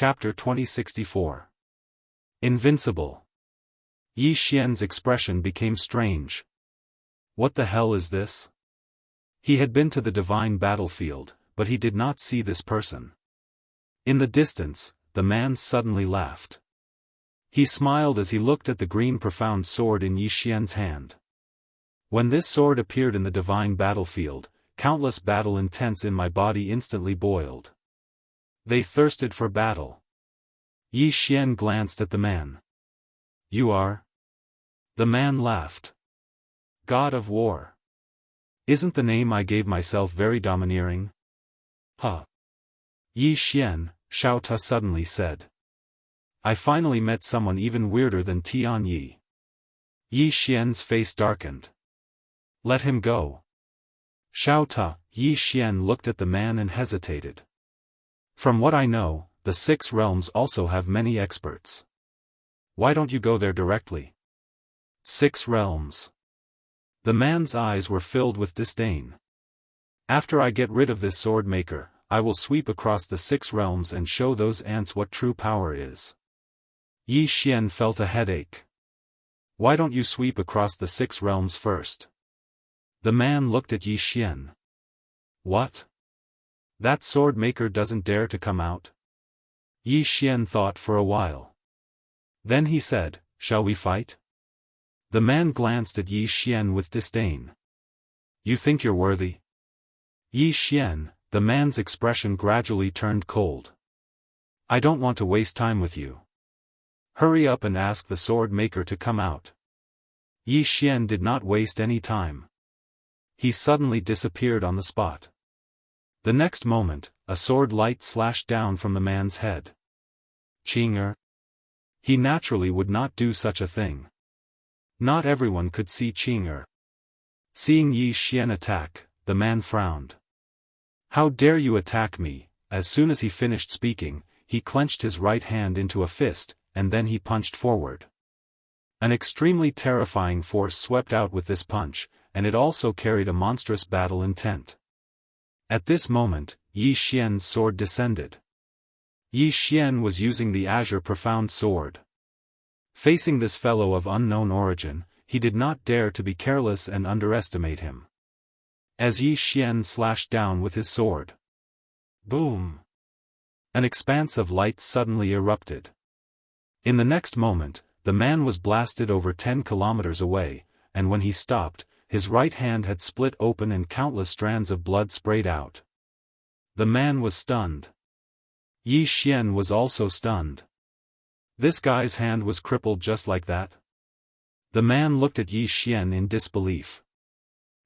Chapter 2064. Invincible. Yi Xian's expression became strange. What the hell is this? He had been to the divine battlefield, but he did not see this person. In the distance, the man suddenly laughed. He smiled as he looked at the green profound sword in Yi Xian's hand. When this sword appeared in the divine battlefield, countless battle intents in my body instantly boiled. They thirsted for battle. Yi Xian glanced at the man. You are? The man laughed. God of War. Isn't the name I gave myself very domineering? Huh. Yi Xian, Xiaofan suddenly said. I finally met someone even weirder than Tian Yi. Yi Xian's face darkened. Let him go. Xiaofan, Yi Xian looked at the man and hesitated. From what I know, the 6 realms also have many experts. Why don't you go there directly? 6 realms. The man's eyes were filled with disdain. After I get rid of this sword maker, I will sweep across the 6 realms and show those ants what true power is. Yi Xian felt a headache. Why don't you sweep across the 6 realms first? The man looked at Yi Xian. What? That sword maker doesn't dare to come out? Yi Xian thought for a while. Then he said, shall we fight? The man glanced at Yi Xian with disdain. You think you're worthy? Yi Xian, the man's expression gradually turned cold. I don't want to waste time with you. Hurry up and ask the sword maker to come out. Yi Xian did not waste any time. He suddenly disappeared on the spot. The next moment, a sword light slashed down from the man's head. Qing'er. He naturally would not do such a thing. Not everyone could see Qing'er. Seeing Yi Xian attack, the man frowned. How dare you attack me? As soon as he finished speaking, he clenched his right hand into a fist, and then he punched forward. An extremely terrifying force swept out with this punch, and it also carried a monstrous battle intent. At this moment, Yi Xian's sword descended. Yi Xian was using the Azure Profound Sword. Facing this fellow of unknown origin, he did not dare to be careless and underestimate him. As Yi Xian slashed down with his sword. Boom! An expanse of light suddenly erupted. In the next moment, the man was blasted over 10 kilometers away, and when he stopped, his right hand had split open and countless strands of blood sprayed out. The man was stunned. Yi Xian was also stunned. This guy's hand was crippled just like that? The man looked at Yi Xian in disbelief.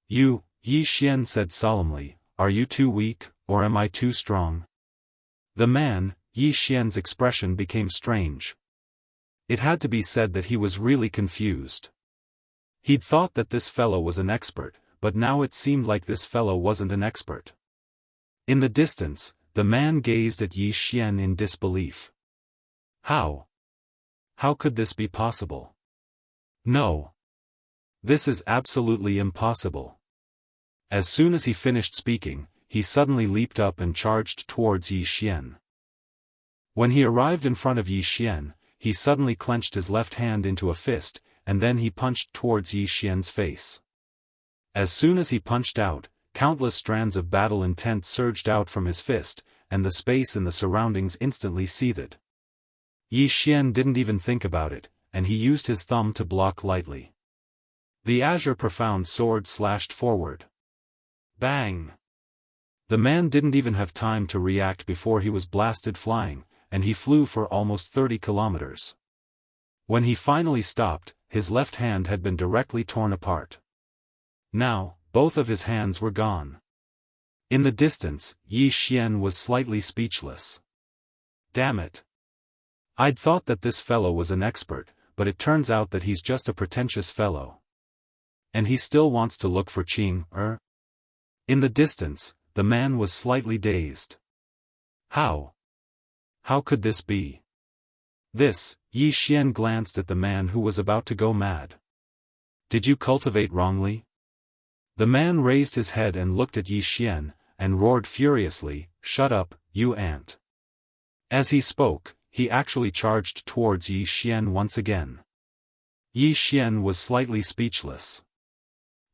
You, Yi Xian said solemnly, are you too weak, or am I too strong? The man, Yi Xian's expression became strange. It had to be said that he was really confused. He'd thought that this fellow was an expert, but now it seemed like this fellow wasn't an expert. In the distance, the man gazed at Yi Xian in disbelief. How? How could this be possible? No. This is absolutely impossible. As soon as he finished speaking, he suddenly leaped up and charged towards Yi Xian. When he arrived in front of Yi Xian, he suddenly clenched his left hand into a fist, and then he punched towards Yi Xian's face. As soon as he punched out, countless strands of battle intent surged out from his fist, and the space in the surroundings instantly seethed. Yi Xian didn't even think about it, and he used his thumb to block lightly. The Azure Profound Sword slashed forward. Bang! The man didn't even have time to react before he was blasted flying, and he flew for almost 30 kilometers. When he finally stopped, his left hand had been directly torn apart. Now, both of his hands were gone. In the distance, Yi Xian was slightly speechless. Damn it. I'd thought that this fellow was an expert, but it turns out that he's just a pretentious fellow. And he still wants to look for Qing'er? In the distance, the man was slightly dazed. How? How could this be? This, Yi Xian glanced at the man who was about to go mad. Did you cultivate wrongly? The man raised his head and looked at Yi Xian, and roared furiously, "Shut up, you ant! As he spoke, he actually charged towards Yi Xian once again. Yi Xian was slightly speechless.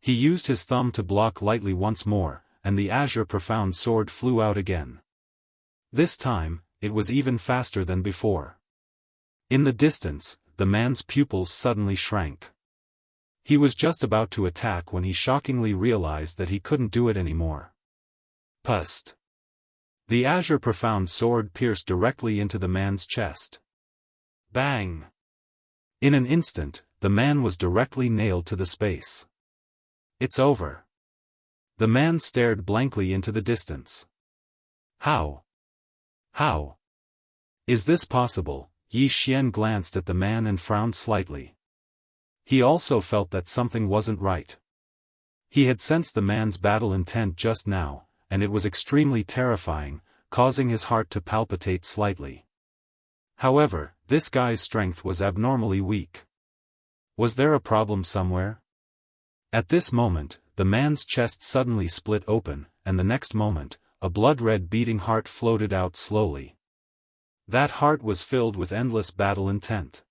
He used his thumb to block lightly once more, and the azure profound sword flew out again. This time, it was even faster than before. In the distance, the man's pupils suddenly shrank. He was just about to attack when he shockingly realized that he couldn't do it anymore. Pust! The azure profound sword pierced directly into the man's chest. Bang! In an instant, the man was directly nailed to the space. It's over. The man stared blankly into the distance. How? How? Is this possible? Yi Xian glanced at the man and frowned slightly. He also felt that something wasn't right. He had sensed the man's battle intent just now, and it was extremely terrifying, causing his heart to palpitate slightly. However, this guy's strength was abnormally weak. Was there a problem somewhere? At this moment, the man's chest suddenly split open, and the next moment, a blood-red beating heart floated out slowly. That heart was filled with endless battle intent.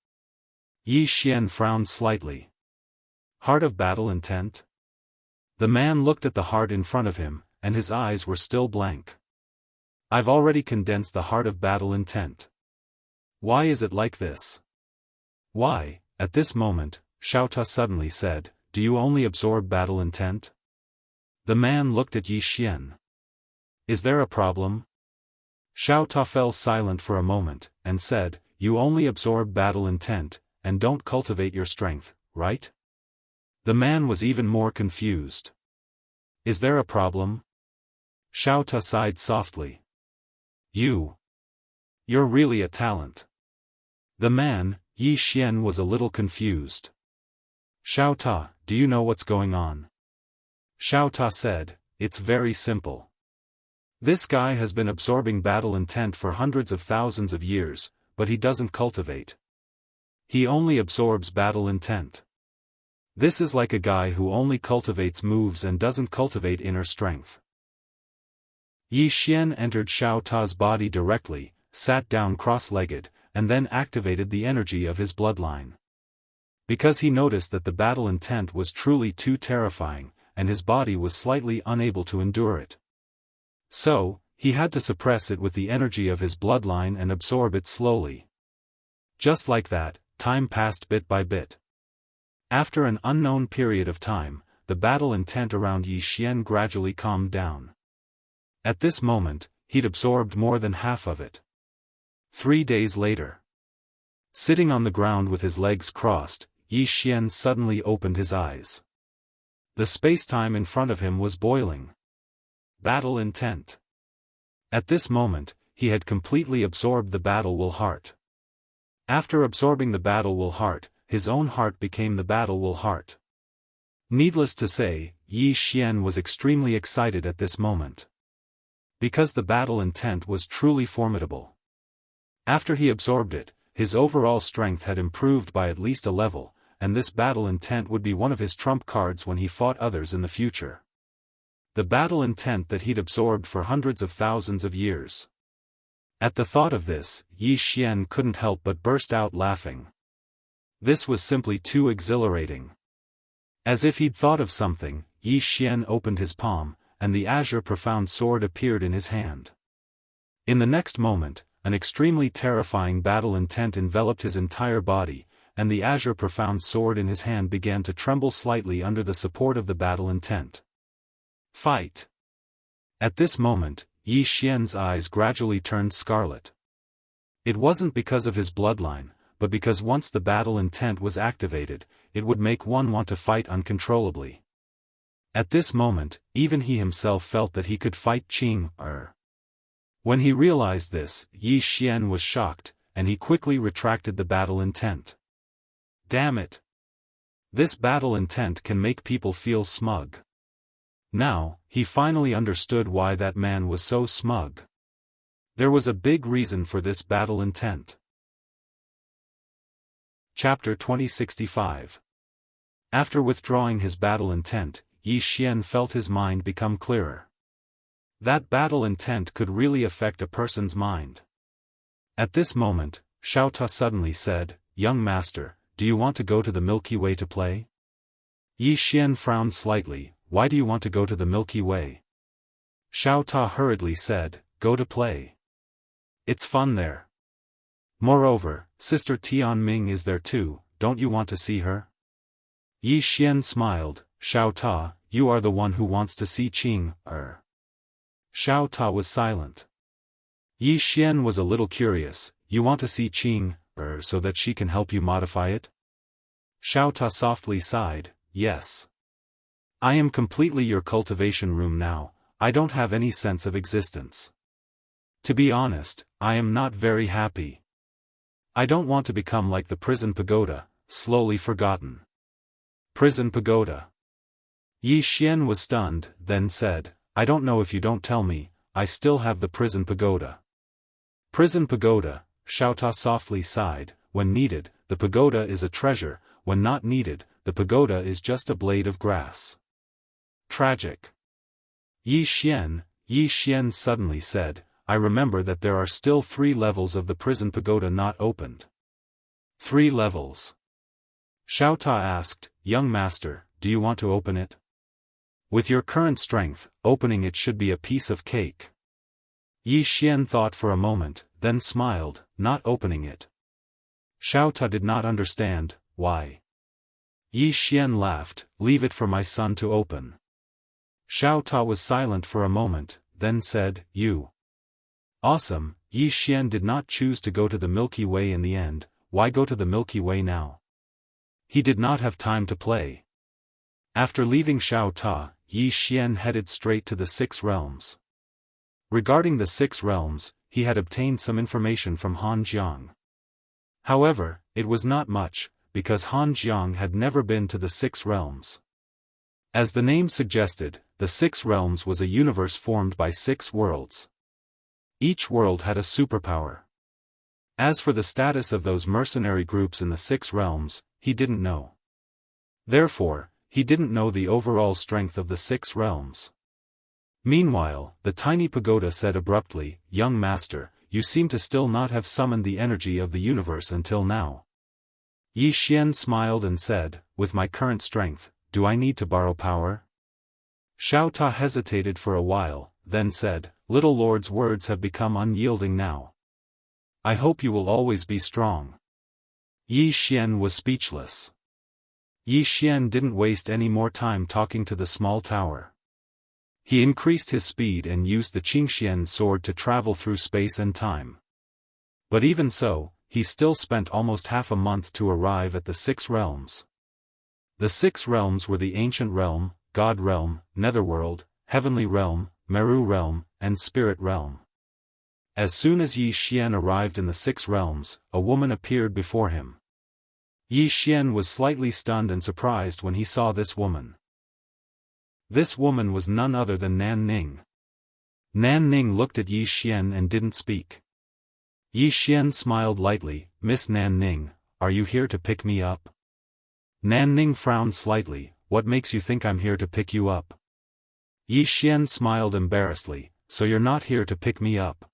Yi Xian frowned slightly. Heart of battle intent? The man looked at the heart in front of him, and his eyes were still blank. I've already condensed the heart of battle intent. Why is it like this? Why? At this moment, Xiaofan suddenly said, do you only absorb battle intent? The man looked at Yi Xian. Is there a problem? Xiaofan fell silent for a moment, and said, you only absorb battle intent, and don't cultivate your strength, right? The man was even more confused. Is there a problem? Xiaofan sighed softly. You're really a talent. The man, Yi Xian, was a little confused. Xiaofan, do you know what's going on? Xiaofan said, it's very simple. This guy has been absorbing battle intent for hundreds of thousands of years, but he doesn't cultivate. He only absorbs battle intent. This is like a guy who only cultivates moves and doesn't cultivate inner strength. Yi Xian entered Xiaofan's body directly, sat down cross-legged, and then activated the energy of his bloodline. Because he noticed that the battle intent was truly too terrifying, and his body was slightly unable to endure it. So, he had to suppress it with the energy of his bloodline and absorb it slowly. Just like that, time passed bit by bit. After an unknown period of time, the battle intent around Yi Xian gradually calmed down. At this moment, he'd absorbed more than half of it. 3 days later. Sitting on the ground with his legs crossed, Yi Xian suddenly opened his eyes. The space-time in front of him was boiling. Battle intent. At this moment, he had completely absorbed the battle will heart. After absorbing the battle will heart, his own heart became the battle will heart. Needless to say, Yi Xian was extremely excited at this moment. Because the battle intent was truly formidable. After he absorbed it, his overall strength had improved by at least a level, and this battle intent would be one of his trump cards when he fought others in the future. The battle intent that he'd absorbed for hundreds of thousands of years. At the thought of this, Yi Xian couldn't help but burst out laughing. This was simply too exhilarating. As if he'd thought of something, Yi Xian opened his palm, and the azure profound sword appeared in his hand. In the next moment, an extremely terrifying battle intent enveloped his entire body, and the azure profound sword in his hand began to tremble slightly under the support of the battle intent. Fight! At this moment, Yi Xian's eyes gradually turned scarlet. It wasn't because of his bloodline, but because once the battle intent was activated, it would make one want to fight uncontrollably. At this moment, even he himself felt that he could fight Qing. When he realized this, Yi Xian was shocked, and he quickly retracted the battle intent. Damn it! This battle intent can make people feel smug. Now, he finally understood why that man was so smug. There was a big reason for this battle intent. Chapter 2065. After withdrawing his battle intent, Yi Xian felt his mind become clearer. That battle intent could really affect a person's mind. At this moment, Xiaota suddenly said, "Young master, do you want to go to the Milky Way to play?" Yi Xian frowned slightly. "Why do you want to go to the Milky Way?" Xiaota hurriedly said, "Go to play. It's fun there. Moreover, Sister Tianming is there too, don't you want to see her?" Yi Xian smiled. "Xiaota, you are the one who wants to see Qing, Xiaota was silent. Yi Xian was a little curious. "You want to see Qing, so that she can help you modify it?" Xiaota softly sighed. "Yes. I am completely your cultivation room now, I don't have any sense of existence. To be honest, I am not very happy. I don't want to become like the prison pagoda, slowly forgotten." Prison pagoda. Yi Xian was stunned, then said, "I don't know if you don't tell me, I still have the prison pagoda." Prison pagoda, Xiaota softly sighed. "When needed, the pagoda is a treasure, when not needed, the pagoda is just a blade of grass." Tragic. Yi Xian suddenly said, "I remember that there are still 3 levels of the prison pagoda not opened." 3 levels. Xiaota asked, "Young master, do you want to open it?" "With your current strength, opening it should be a piece of cake." Yi Xian thought for a moment, then smiled, "Not opening it." Xiaota did not understand, why. Yi Xian laughed, "Leave it for my son to open." Xiaota was silent for a moment, then said, "You." Awesome. Yi Xian did not choose to go to the Milky Way in the end. Why go to the Milky Way now? He did not have time to play. After leaving Xiaota, Yi Xian headed straight to the 6 realms. Regarding the 6 realms, he had obtained some information from Han Jiang. However, it was not much, because Han Jiang had never been to the 6 realms. As the name suggested, the 6 realms was a universe formed by 6 worlds. Each world had a superpower. As for the status of those mercenary groups in the 6 realms, he didn't know. Therefore, he didn't know the overall strength of the 6 realms. Meanwhile, the tiny pagoda said abruptly, "Young master, you seem to still not have summoned the energy of the universe until now." Yi Xian smiled and said, "With my current strength, do I need to borrow power?" Xiaota hesitated for a while, then said, "Little Lord's words have become unyielding now. I hope you will always be strong." Yi Xian was speechless. Yi Xian didn't waste any more time talking to the small tower. He increased his speed and used the Qingxian sword to travel through space and time. But even so, he still spent almost half a month to arrive at the 6 realms. The 6 realms were the Ancient Realm, God Realm, Netherworld, Heavenly Realm, Meru Realm, and Spirit Realm. As soon as Yi Xian arrived in the 6 realms, a woman appeared before him. Yi Xian was slightly stunned and surprised when he saw this woman. This woman was none other than Nan Ning. Nan Ning looked at Yi Xian and didn't speak. Yi Xian smiled lightly. "Miss Nan Ning, are you here to pick me up?" Nan Ning frowned slightly. "What makes you think I'm here to pick you up?" Yi Xian smiled embarrassedly. "So you're not here to pick me up?"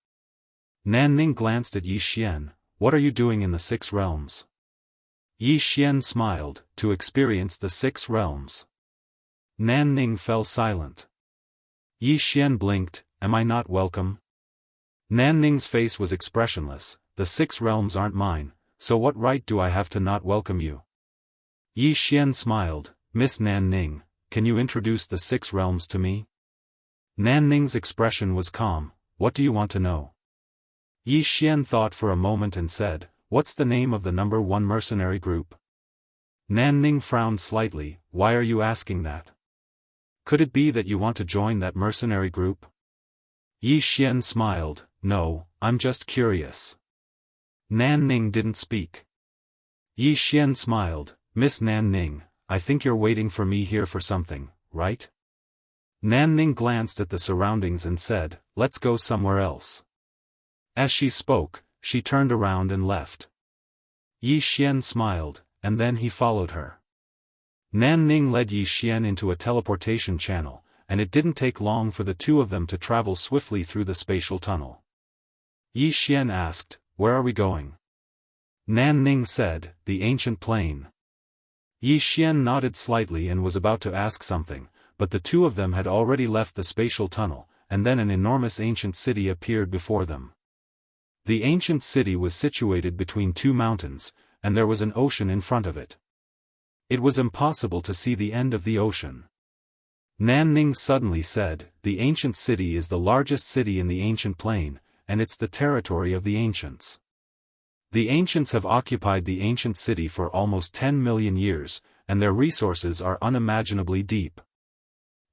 Nan Ning glanced at Yi Xian. "What are you doing in the 6 realms?" Yi Xian smiled, "To experience the 6 realms." Nan Ning fell silent. Yi Xian blinked. "Am I not welcome?" Nan Ning's face was expressionless. "The 6 realms aren't mine, so what right do I have to not welcome you?" Yi Xian smiled. "Miss Nan Ning, can you introduce the 6 realms to me?" Nan Ning's expression was calm. "What do you want to know?" Yi Xian thought for a moment and said, "What's the name of the number 1 mercenary group?" Nan Ning frowned slightly. "Why are you asking that? Could it be that you want to join that mercenary group?" Yi Xian smiled. "No, I'm just curious." Nan Ning didn't speak. Yi Xian smiled. "Miss Nan Ning, I think you're waiting for me here for something, right?" Nan Ning glanced at the surroundings and said, "Let's go somewhere else." As she spoke, she turned around and left. Yi Xian smiled, and then he followed her. Nan Ning led Yi Xian into a teleportation channel, and it didn't take long for the 2 of them to travel swiftly through the spatial tunnel. Yi Xian asked, where are we going? Nan Ning said, the ancient plane. Yi Xian nodded slightly and was about to ask something, but the two of them had already left the spatial tunnel, and then an enormous ancient city appeared before them. The ancient city was situated between two mountains, and there was an ocean in front of it. It was impossible to see the end of the ocean. Nan Ning suddenly said, the ancient city is the largest city in the ancient plain, and it's the territory of the ancients. The ancients have occupied the ancient city for almost 10 million years, and their resources are unimaginably deep.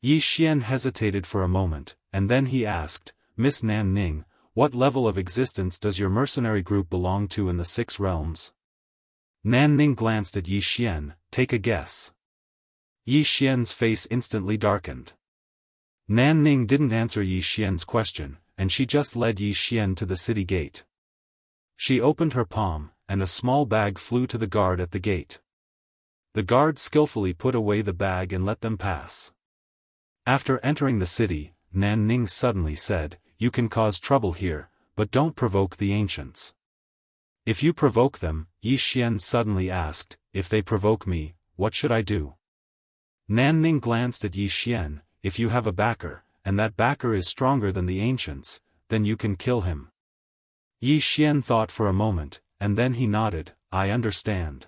Yi Xian hesitated for a moment, and then he asked, Miss Nan Ning, what level of existence does your mercenary group belong to in the 6 realms? Nan Ning glanced at Yi Xian, take a guess. Yi Xian's face instantly darkened. Nan Ning didn't answer Yi Xian's question, and she just led Yi Xian to the city gate. She opened her palm, and a small bag flew to the guard at the gate. The guard skillfully put away the bag and let them pass. After entering the city, Nan Ning suddenly said, you can cause trouble here, but don't provoke the ancients. If you provoke them, Yi Xian suddenly asked, if they provoke me, what should I do? Nan Ning glanced at Yi Xian, if you have a backer, and that backer is stronger than the ancients, then you can kill him. Yi Xian thought for a moment, and then he nodded, I understand.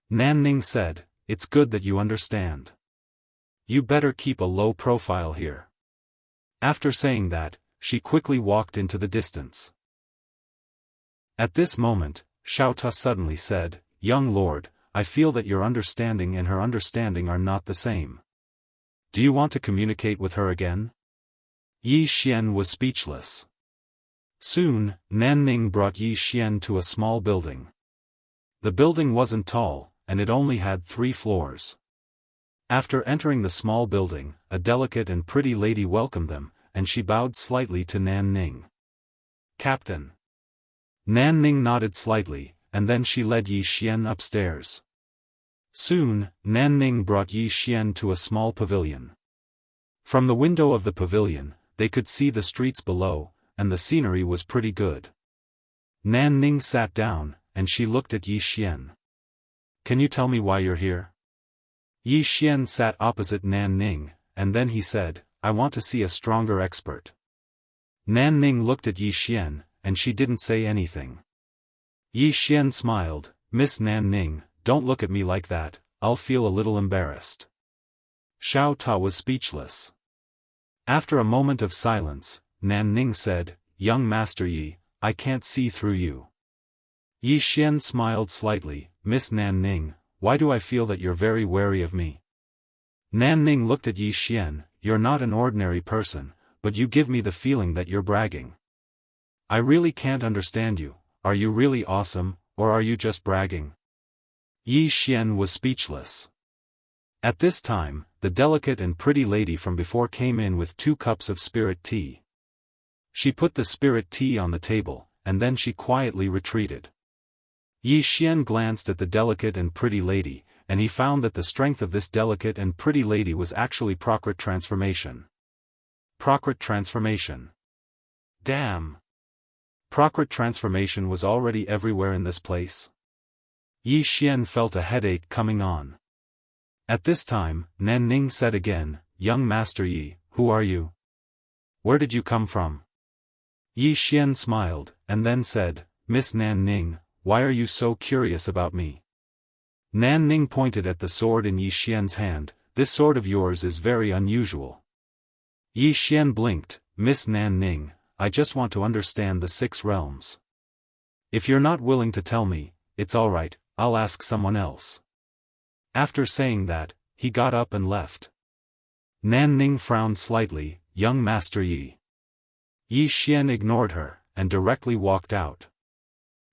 Nan Ning said, it's good that you understand. You better keep a low profile here. After saying that, she quickly walked into the distance. At this moment, Xiaofan suddenly said, young lord, I feel that your understanding and her understanding are not the same. Do you want to communicate with her again? Yi Xian was speechless. Soon, Nan Ning brought Yi Xian to a small building. The building wasn't tall, and it only had 3 floors. After entering the small building, a delicate and pretty lady welcomed them, and she bowed slightly to Nan Ning. Captain. Nan Ning nodded slightly, and then she led Yi Xian upstairs. Soon, Nan Ning brought Yi Xian to a small pavilion. From the window of the pavilion, they could see the streets below, and the scenery was pretty good. Nan Ning sat down, and she looked at Yi Xian. Can you tell me why you're here? Yi Xian sat opposite Nan Ning, and then he said, I want to see a stronger expert. Nan Ning looked at Yi Xian, and she didn't say anything. Yi Xian smiled, Miss Nan Ning, don't look at me like that, I'll feel a little embarrassed. Xiaofan was speechless. After a moment of silence, Nan Ning said, young Master Yi, I can't see through you. Yi Xian smiled slightly, Miss Nan Ning, why do I feel that you're very wary of me? Nan Ning looked at Yi Xian, you're not an ordinary person, but you give me the feeling that you're bragging. I really can't understand you, are you really awesome, or are you just bragging? Yi Xian was speechless. At this time, the delicate and pretty lady from before came in with 2 cups of spirit tea. She put the spirit tea on the table, and then she quietly retreated. Yi Xian glanced at the delicate and pretty lady, and he found that the strength of this delicate and pretty lady was actually Prakrit transformation. Prakrit transformation. Damn! Prakrit transformation was already everywhere in this place. Yi Xian felt a headache coming on. At this time, Nan Ning said again, young Master Yi, who are you? Where did you come from? Yi Xian smiled, and then said, Miss Nan Ning, why are you so curious about me? Nan Ning pointed at the sword in Yi Xian's hand, this sword of yours is very unusual. Yi Xian blinked, Miss Nan Ning, I just want to understand the 6 realms. If you're not willing to tell me, it's alright, I'll ask someone else. After saying that, he got up and left. Nan Ning frowned slightly, young Master Yi. Yi Xian ignored her, and directly walked out.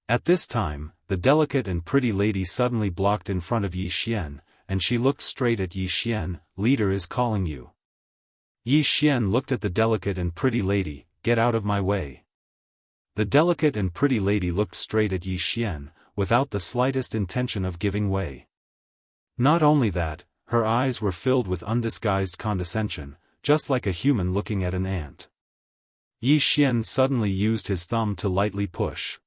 At this time, the delicate and pretty lady suddenly blocked in front of Yi Xian, and she looked straight at Yi Xian, leader is calling you. Yi Xian looked at the delicate and pretty lady, get out of my way. The delicate and pretty lady looked straight at Yi Xian, without the slightest intention of giving way. Not only that, her eyes were filled with undisguised condescension, just like a human looking at an ant. Yi Xian suddenly used his thumb to lightly push.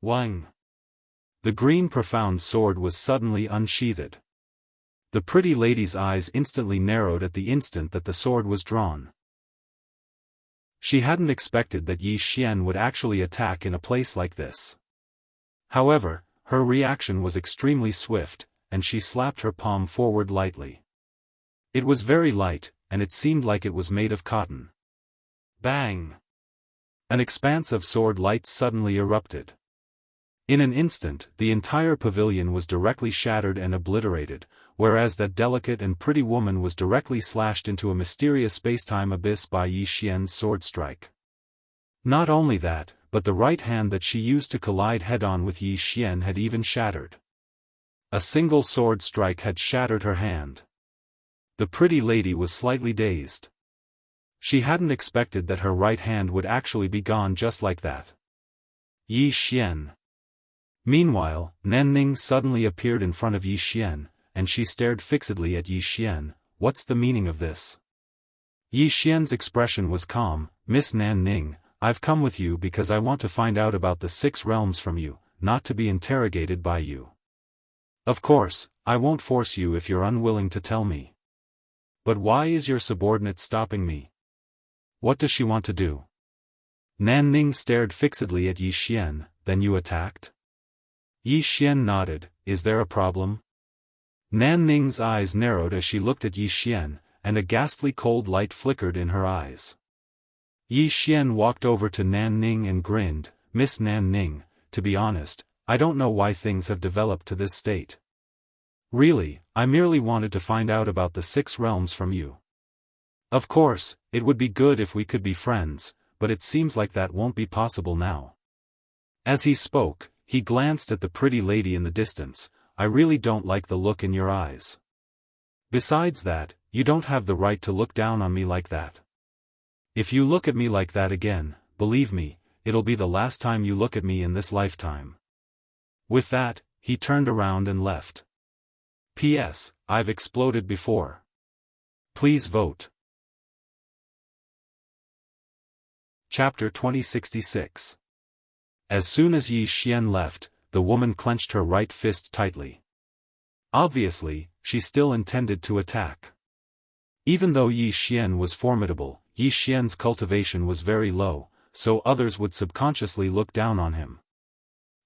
Wang. The green profound sword was suddenly unsheathed. The pretty lady's eyes instantly narrowed at the instant that the sword was drawn. She hadn't expected that Yi Xian would actually attack in a place like this. However, her reaction was extremely swift, and she slapped her palm forward lightly. It was very light, and it seemed like it was made of cotton. Bang! An expanse of sword light suddenly erupted. In an instant, the entire pavilion was directly shattered and obliterated, whereas that delicate and pretty woman was directly slashed into a mysterious spacetime abyss by Yi Xian's sword strike. Not only that, but the right hand that she used to collide head-on with Yi Xian had even shattered. A single sword strike had shattered her hand. The pretty lady was slightly dazed. She hadn't expected that her right hand would actually be gone just like that. Yi Xian. Meanwhile, Nanning suddenly appeared in front of Yi Xian, and she stared fixedly at Yi Xian. What's the meaning of this? Yi Xian's expression was calm. Miss Nanning, I've come with you because I want to find out about the 6 realms from you, not to be interrogated by you. Of course, I won't force you if you're unwilling to tell me. But why is your subordinate stopping me? What does she want to do? Nanning stared fixedly at Yi Xian. Then you attacked? Yi Xian nodded. Is there a problem? Nanning's eyes narrowed as she looked at Yi Xian, and a ghastly cold light flickered in her eyes. Yi Xian walked over to Nanning and grinned. Miss Nanning, to be honest, I don't know why things have developed to this state. Really, I merely wanted to find out about the 6 realms from you. Of course, it would be good if we could be friends, but it seems like that won't be possible now. As he spoke, he glanced at the pretty lady in the distance. I really don't like the look in your eyes. Besides that, you don't have the right to look down on me like that. If you look at me like that again, believe me, it'll be the last time you look at me in this lifetime. With that, he turned around and left. P.S. I've exploded before. Please vote. Chapter 2066. As soon as Yi Xian left, the woman clenched her right fist tightly. Obviously, she still intended to attack. Even though Yi Xian was formidable, Yi Xian's cultivation was very low, so others would subconsciously look down on him.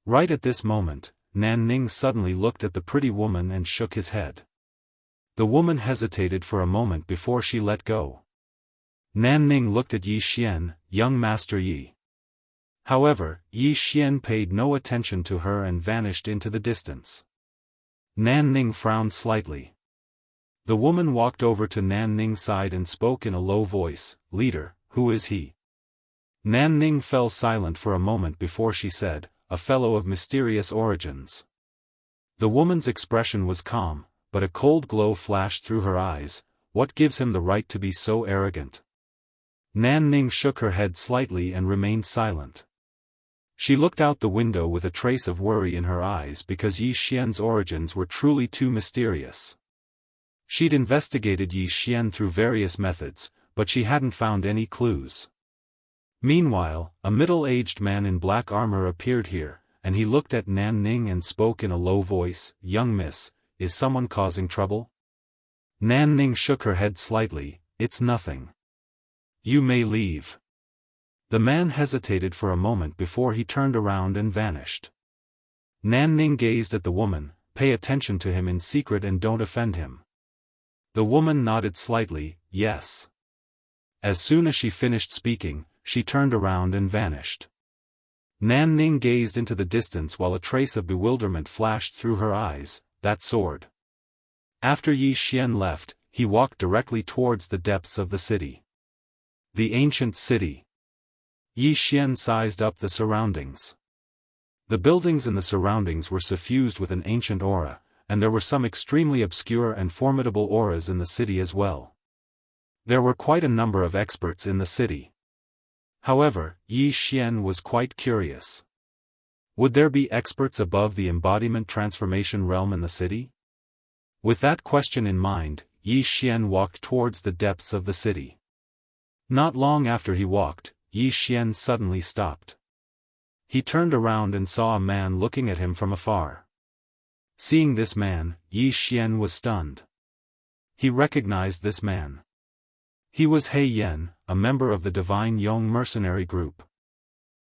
Right at this moment, Nanning suddenly looked at the pretty woman and shook his head. The woman hesitated for a moment before she let go. Nanning looked at Yi Xian. Young Master Yi. However, Yi Xian paid no attention to her and vanished into the distance. Nanning frowned slightly. The woman walked over to Nanning's side and spoke in a low voice. Leader, who is he? Nanning fell silent for a moment before she said, a fellow of mysterious origins. The woman's expression was calm, but a cold glow flashed through her eyes. What gives him the right to be so arrogant? Nanning shook her head slightly and remained silent. She looked out the window with a trace of worry in her eyes because Yi Xian's origins were truly too mysterious. She'd investigated Yi Xian through various methods, but she hadn't found any clues. Meanwhile, a middle-aged man in black armor appeared here, and he looked at Nanning and spoke in a low voice. Young miss, is someone causing trouble? Nanning shook her head slightly. It's nothing. You may leave. The man hesitated for a moment before he turned around and vanished. Nanning gazed at the woman. Pay attention to him in secret and don't offend him. The woman nodded slightly. Yes. As soon as she finished speaking, she turned around and vanished. Nanning gazed into the distance while a trace of bewilderment flashed through her eyes. That sword. After Yi Xian left, he walked directly towards the depths of the city. The ancient city. Yi Xian sized up the surroundings. The buildings in the surroundings were suffused with an ancient aura, and there were some extremely obscure and formidable auras in the city as well. There were quite a number of experts in the city. However, Yi Xian was quite curious. Would there be experts above the embodiment transformation realm in the city? With that question in mind, Yi Xian walked towards the depths of the city. Not long after he walked, Yi Xian suddenly stopped. He turned around and saw a man looking at him from afar. Seeing this man, Yi Xian was stunned. He recognized this man. He was He Yan, a member of the Divine Yong mercenary group.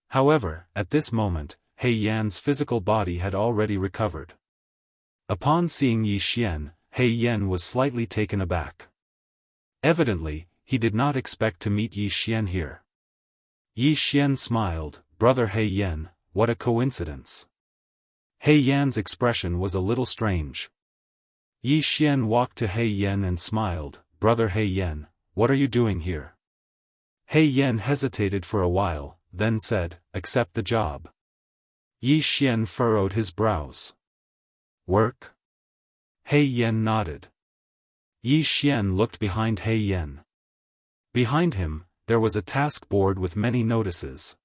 However, at this moment, He Yan's physical body had already recovered. Upon seeing Yi Xian, He Yan was slightly taken aback. Evidently, he did not expect to meet Yi Xian here. Yi Xian smiled, "Brother He Yan, what a coincidence." He Yan's expression was a little strange. Yi Xian walked to He Yan and smiled, "Brother He Yan, what are you doing here?" He Yan hesitated for a while, then said, "Accept the job." Yi Xian furrowed his brows. "Work?" He Yan nodded. Yi Xian looked behind He Yan. Behind him, there was a task board with many notices.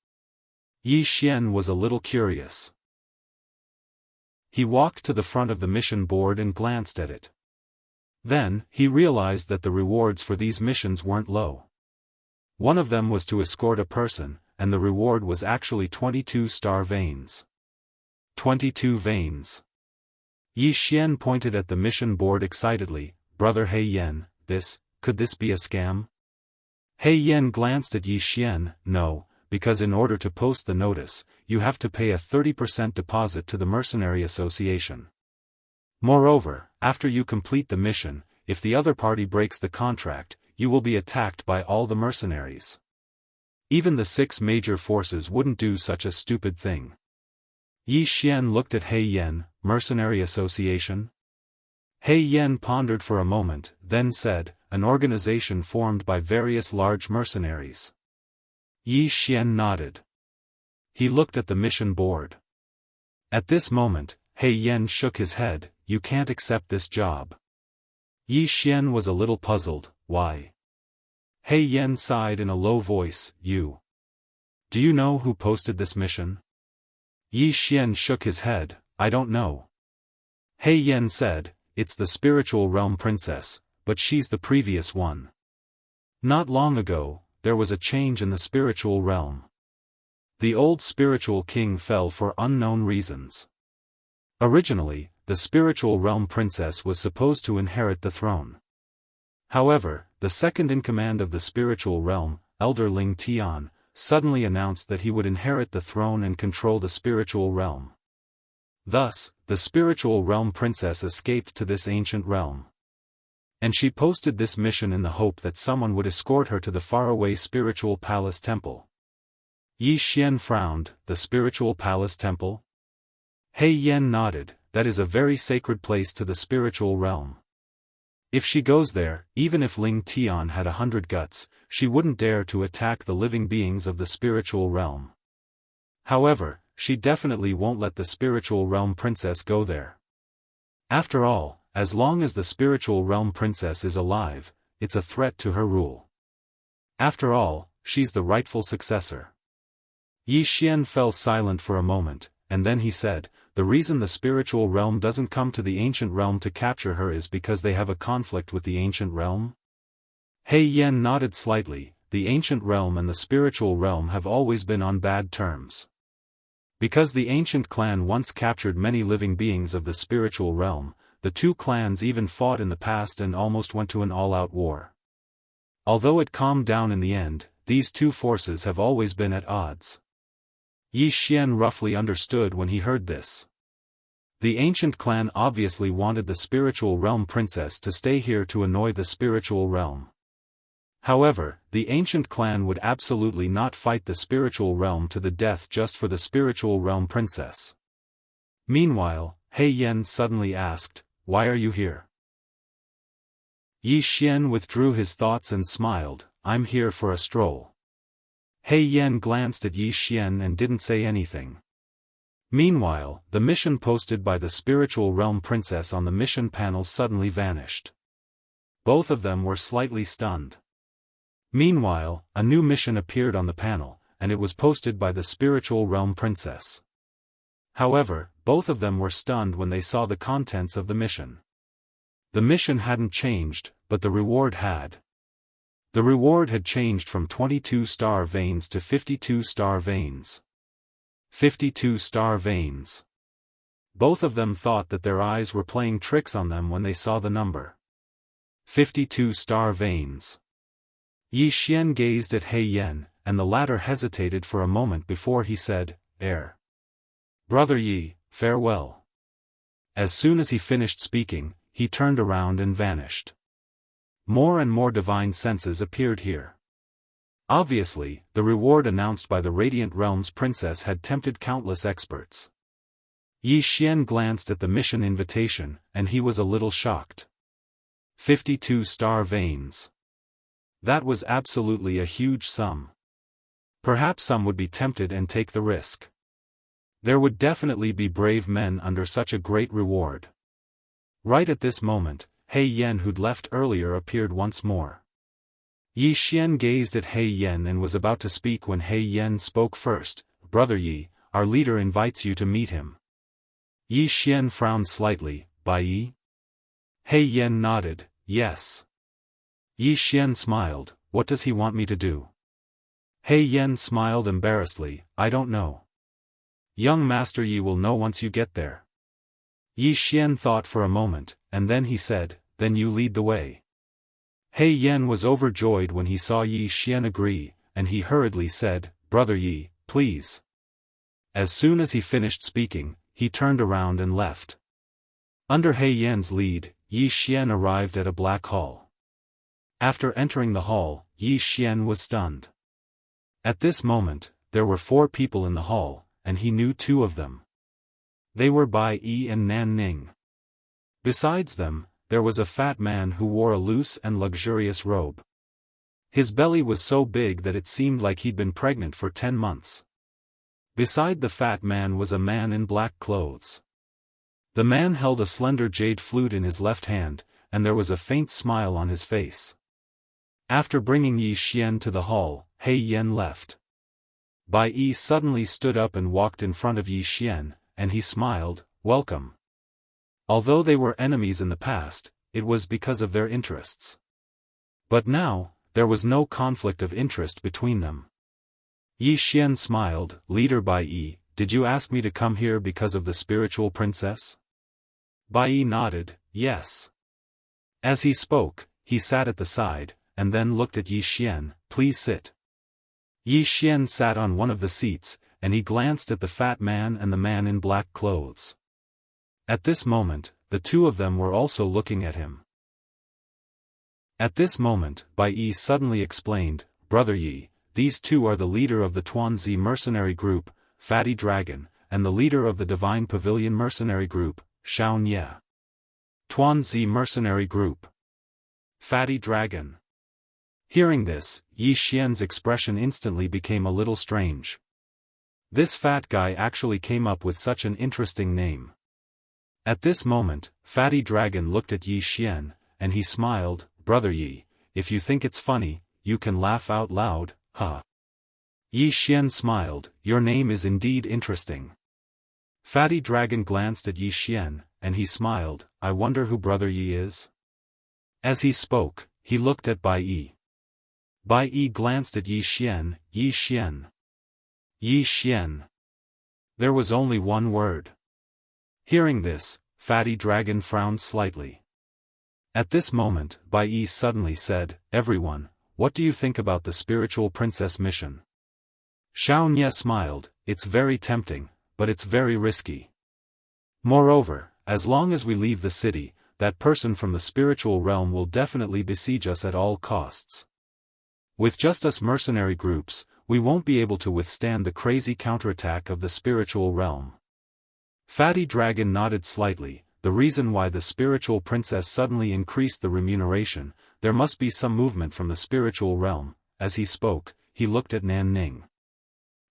Yi Xian was a little curious. He walked to the front of the mission board and glanced at it. Then, he realized that the rewards for these missions weren't low. One of them was to escort a person, and the reward was actually 22 star veins. 22 veins. Yi Xian pointed at the mission board excitedly, "Brother He Yan, could this be a scam?" He Yan glanced at Yi Xian, "No, because in order to post the notice, you have to pay a 30% deposit to the Mercenary Association. Moreover, after you complete the mission, if the other party breaks the contract, you will be attacked by all the mercenaries. Even the 6 major forces wouldn't do such a stupid thing." Yi Xian looked at He Yan, "Mercenary Association?" He Yan pondered for a moment, then said, "An organization formed by various large mercenaries." Yi Xian nodded. He looked at the mission board. At this moment, He Yan shook his head, "You can't accept this job." Yi Xian was a little puzzled, "Why?" He Yan sighed in a low voice, "You. Do you know who posted this mission?" Yi Xian shook his head, "I don't know." He Yan said, "It's the spiritual realm princess, but she's the previous one. Not long ago, there was a change in the spiritual realm. The old spiritual king fell for unknown reasons. Originally, the spiritual realm princess was supposed to inherit the throne. However, the second-in-command of the spiritual realm, Elder Ling Tian, suddenly announced that he would inherit the throne and control the spiritual realm. Thus, the spiritual realm princess escaped to this ancient realm. And she posted this mission in the hope that someone would escort her to the faraway spiritual palace temple." Yi Xian frowned, "The spiritual palace temple?" He Yan nodded, "That is a very sacred place to the spiritual realm. If she goes there, even if Ling Tian had 100 guts, she wouldn't dare to attack the living beings of the spiritual realm. However, she definitely won't let the spiritual realm princess go there. After all, as long as the spiritual realm princess is alive, it's a threat to her rule. After all, she's the rightful successor." Yi Xian fell silent for a moment, and then he said, "The reason the spiritual realm doesn't come to the ancient realm to capture her is because they have a conflict with the ancient realm?" He Yan nodded slightly, "The ancient realm and the spiritual realm have always been on bad terms. Because the ancient clan once captured many living beings of the spiritual realm, the two clans even fought in the past and almost went to an all-out war. Although it calmed down in the end, these two forces have always been at odds." Yi Xian roughly understood when he heard this. The ancient clan obviously wanted the spiritual realm princess to stay here to annoy the spiritual realm. However, the ancient clan would absolutely not fight the spiritual realm to the death just for the spiritual realm princess. Meanwhile, He Yan suddenly asked, "Why are you here?" Yi Xian withdrew his thoughts and smiled, "I'm here for a stroll." He Yan glanced at Yi Xian and didn't say anything. Meanwhile, the mission posted by the spiritual realm princess on the mission panel suddenly vanished. Both of them were slightly stunned. Meanwhile, a new mission appeared on the panel, and it was posted by the spiritual realm princess. However, both of them were stunned when they saw the contents of the mission. The mission hadn't changed, but the reward had. The reward had changed from 22 star veins to 52 star veins. 52 star veins. Both of them thought that their eyes were playing tricks on them when they saw the number. 52 star veins. Yi Xian gazed at He Yan, and the latter hesitated for a moment before he said, Brother Yi, farewell. As soon as he finished speaking, he turned around and vanished. More and more divine senses appeared here. Obviously, the reward announced by the Radiant Realm's princess had tempted countless experts. Yi Xian glanced at the mission invitation, and he was a little shocked. 52 star veins. That was absolutely a huge sum. Perhaps some would be tempted and take the risk. There would definitely be brave men under such a great reward. Right at this moment, He Yan who'd left earlier appeared once more. Yi Xian gazed at He Yan and was about to speak when He Yan spoke first. Brother Yi, our leader invites you to meet him. Yi Xian frowned slightly. Bai Yi? He Yan nodded, yes. Yi Xian smiled. What does he want me to do? He Yan smiled embarrassedly. I don't know. Young Master Yi will know once you get there. Yi Xian thought for a moment, and then he said, then you lead the way. He Yan was overjoyed when he saw Yi Xian agree, and he hurriedly said, Brother Yi, please. As soon as he finished speaking, he turned around and left. Under He Yan's lead, Yi Xian arrived at a black hall. After entering the hall, Yi Xian was stunned. At this moment, there were 4 people in the hall, and he knew 2 of them. They were Bai Yi and Nan Ning. Besides them, there was a fat man who wore a loose and luxurious robe. His belly was so big that it seemed like he'd been pregnant for 10 months. Beside the fat man was a man in black clothes. The man held a slender jade flute in his left hand, and there was a faint smile on his face. After bringing Yi Xian to the hall, He Yan left. Bai Yi suddenly stood up and walked in front of Yi Xian, and he smiled, welcome. Although they were enemies in the past, it was because of their interests. But now, there was no conflict of interest between them. Yi Xian smiled, Leader Bai Yi, did you ask me to come here because of the spiritual princess? Bai Yi nodded, yes. As he spoke, he sat at the side, and then looked at Yi Xian, please sit. Yi Xian sat on one of the seats, and he glanced at the fat man and the man in black clothes. At this moment, the 2 of them were also looking at him. At this moment, Bai Yi suddenly explained, Brother Yi, these 2 are the leader of the Tuanzi mercenary group, Fatty Dragon, and the leader of the Divine Pavilion mercenary group, Xiaofan. Tuanzi mercenary group. Fatty Dragon. Hearing this, Yi Xian's expression instantly became a little strange. This fat guy actually came up with such an interesting name. At this moment, Fatty Dragon looked at Yi Xian, and he smiled, Brother Yi, if you think it's funny, you can laugh out loud, huh? Yi Xian smiled, your name is indeed interesting. Fatty Dragon glanced at Yi Xian, and he smiled, I wonder who Brother Yi is? As he spoke, he looked at Bai Yi. Bai Yi glanced at Yi Xian, Yi Xian. Yi Xian. There was only one word. Hearing this, Fatty Dragon frowned slightly. At this moment, Bai Yi suddenly said, Everyone, what do you think about the spiritual princess mission? Xiaofan smiled, it's very tempting, but it's very risky. Moreover, as long as we leave the city, that person from the spiritual realm will definitely besiege us at all costs. With just us mercenary groups, we won't be able to withstand the crazy counterattack of the spiritual realm. Fatty Dragon nodded slightly, the reason why the spiritual princess suddenly increased the remuneration, there must be some movement from the spiritual realm. As he spoke, he looked at Nan Ning.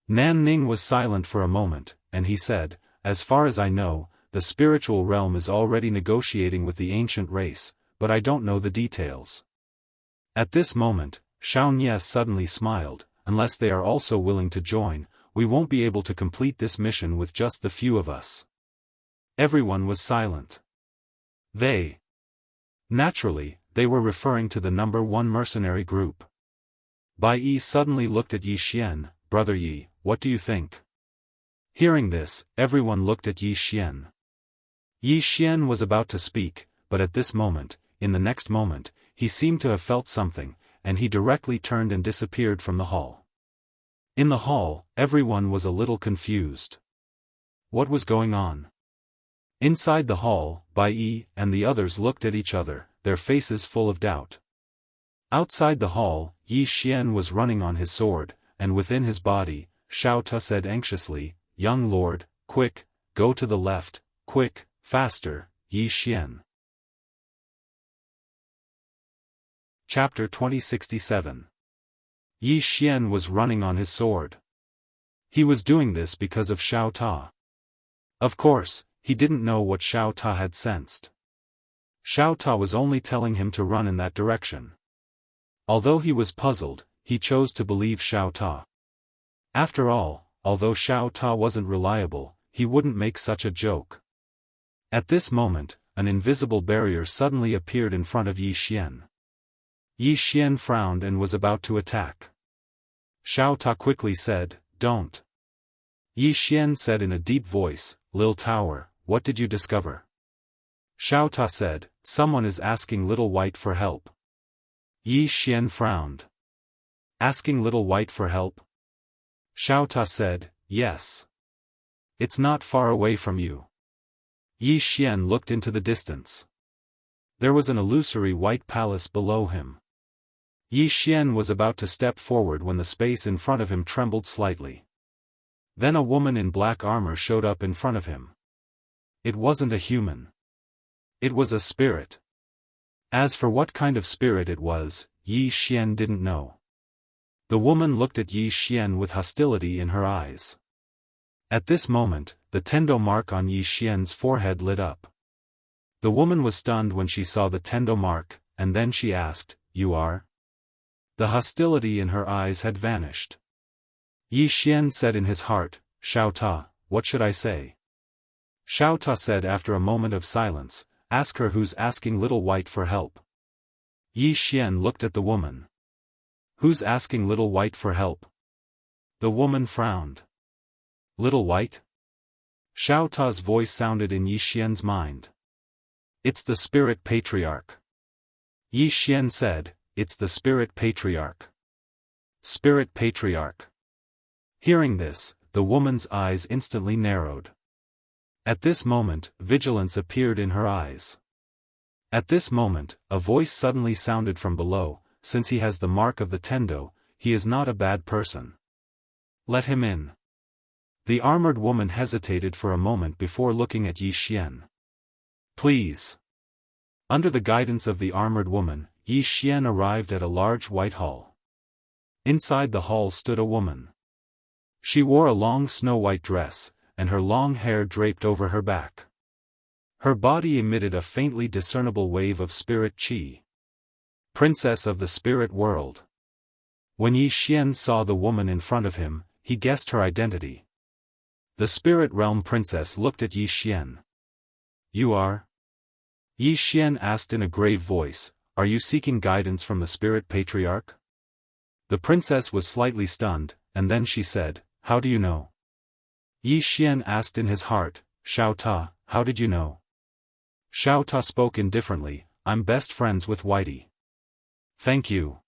Nan Ning was silent for a moment, and he said, as far as I know, the spiritual realm is already negotiating with the ancient race, but I don't know the details. At this moment, Xiaofan suddenly smiled, unless they are also willing to join, we won't be able to complete this mission with just the few of us. Everyone was silent. They. Naturally, they were referring to the number 1 mercenary group. Bai Yi suddenly looked at Yi Xian, Brother Yi, what do you think? Hearing this, everyone looked at Yi Xian. Yi Xian was about to speak, but at this moment, in the next moment, he seemed to have felt something, and he directly turned and disappeared from the hall. In the hall, everyone was a little confused. What was going on? Inside the hall, Bai Yi and the others looked at each other, their faces full of doubt. Outside the hall, Yi Xian was running on his sword, and within his body, Xiao Ta said anxiously, "Young lord, quick, go to the left, quick, faster, Yi Xian." Chapter 2067. Yi Xian was running on his sword. He was doing this because of Xiao Ta. Of course, he didn't know what Xiao Ta had sensed. Xiao Ta was only telling him to run in that direction. Although he was puzzled, he chose to believe Xiao Ta. After all, although Xiao Ta wasn't reliable, he wouldn't make such a joke. At this moment, an invisible barrier suddenly appeared in front of Yi Xian. Yi Xian frowned and was about to attack. Xiao Ta quickly said, "Don't." Yi Xian said in a deep voice, "Lil Tower, what did you discover?" Xiao Ta said, "Someone is asking Little White for help." Yi Xian frowned. "Asking Little White for help?" Xiao Ta said, "Yes. It's not far away from you." Yi Xian looked into the distance. There was an illusory white palace below him. Yi Xian was about to step forward when the space in front of him trembled slightly. Then a woman in black armor showed up in front of him. It wasn't a human. It was a spirit. As for what kind of spirit it was, Yi Xian didn't know. The woman looked at Yi Xian with hostility in her eyes. At this moment, the Tendo mark on Yi Xian's forehead lit up. The woman was stunned when she saw the Tendo mark, and then she asked, "You are?" The hostility in her eyes had vanished. Yi Xian said in his heart, "Xiao Ta, what should I say?" Xiao Ta said after a moment of silence, "Ask her who's asking Little White for help." Yi Xian looked at the woman. "Who's asking Little White for help?" The woman frowned. "Little White?" Xiao Ta's voice sounded in Yi Xian's mind. "It's the Spirit Patriarch." Yi Xian said, "It's the Spirit Patriarch." Spirit Patriarch. Hearing this, the woman's eyes instantly narrowed. At this moment, vigilance appeared in her eyes. At this moment, a voice suddenly sounded from below, "Since he has the mark of the Tendo, he is not a bad person. Let him in." The armored woman hesitated for a moment before looking at Yi Xian. "Please." Under the guidance of the armored woman, Yi Xian arrived at a large white hall. Inside the hall stood a woman. She wore a long snow-white dress, and her long hair draped over her back. Her body emitted a faintly discernible wave of spirit qi. Princess of the spirit world. When Yi Xian saw the woman in front of him, he guessed her identity. The spirit realm princess looked at Yi Xian. "You are?" Yi Xian asked in a grave voice, "Are you seeking guidance from the spirit patriarch?" The princess was slightly stunned, and then she said, "How do you know?" Yi Xian asked in his heart, "Xiao Ta, how did you know?" Xiao Ta spoke indifferently, "I'm best friends with Whitey." "Thank you."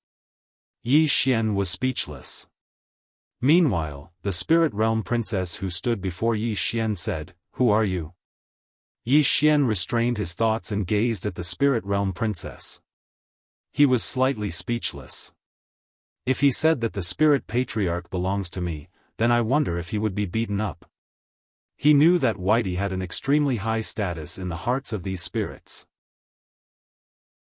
Yi Xian was speechless. Meanwhile, the spirit realm princess who stood before Yi Xian said, "Who are you?" Yi Xian restrained his thoughts and gazed at the spirit realm princess. He was slightly speechless. If he said that the spirit patriarch belongs to me, then I wonder if he would be beaten up. He knew that Whitey had an extremely high status in the hearts of these spirits.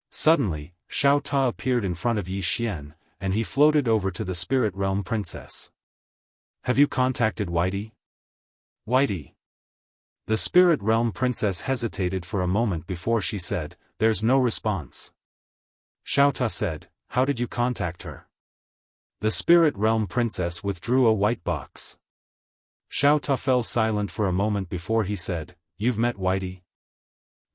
Suddenly, Xiao Ta appeared in front of Yi Xian, and he floated over to the spirit realm princess. "Have you contacted Whitey?" "Whitey?" The spirit realm princess hesitated for a moment before she said, "There's no response." Xiao Ta said, "How did you contact her?" The spirit realm princess withdrew a white box. Xiao Ta fell silent for a moment before he said, "You've met Whitey?"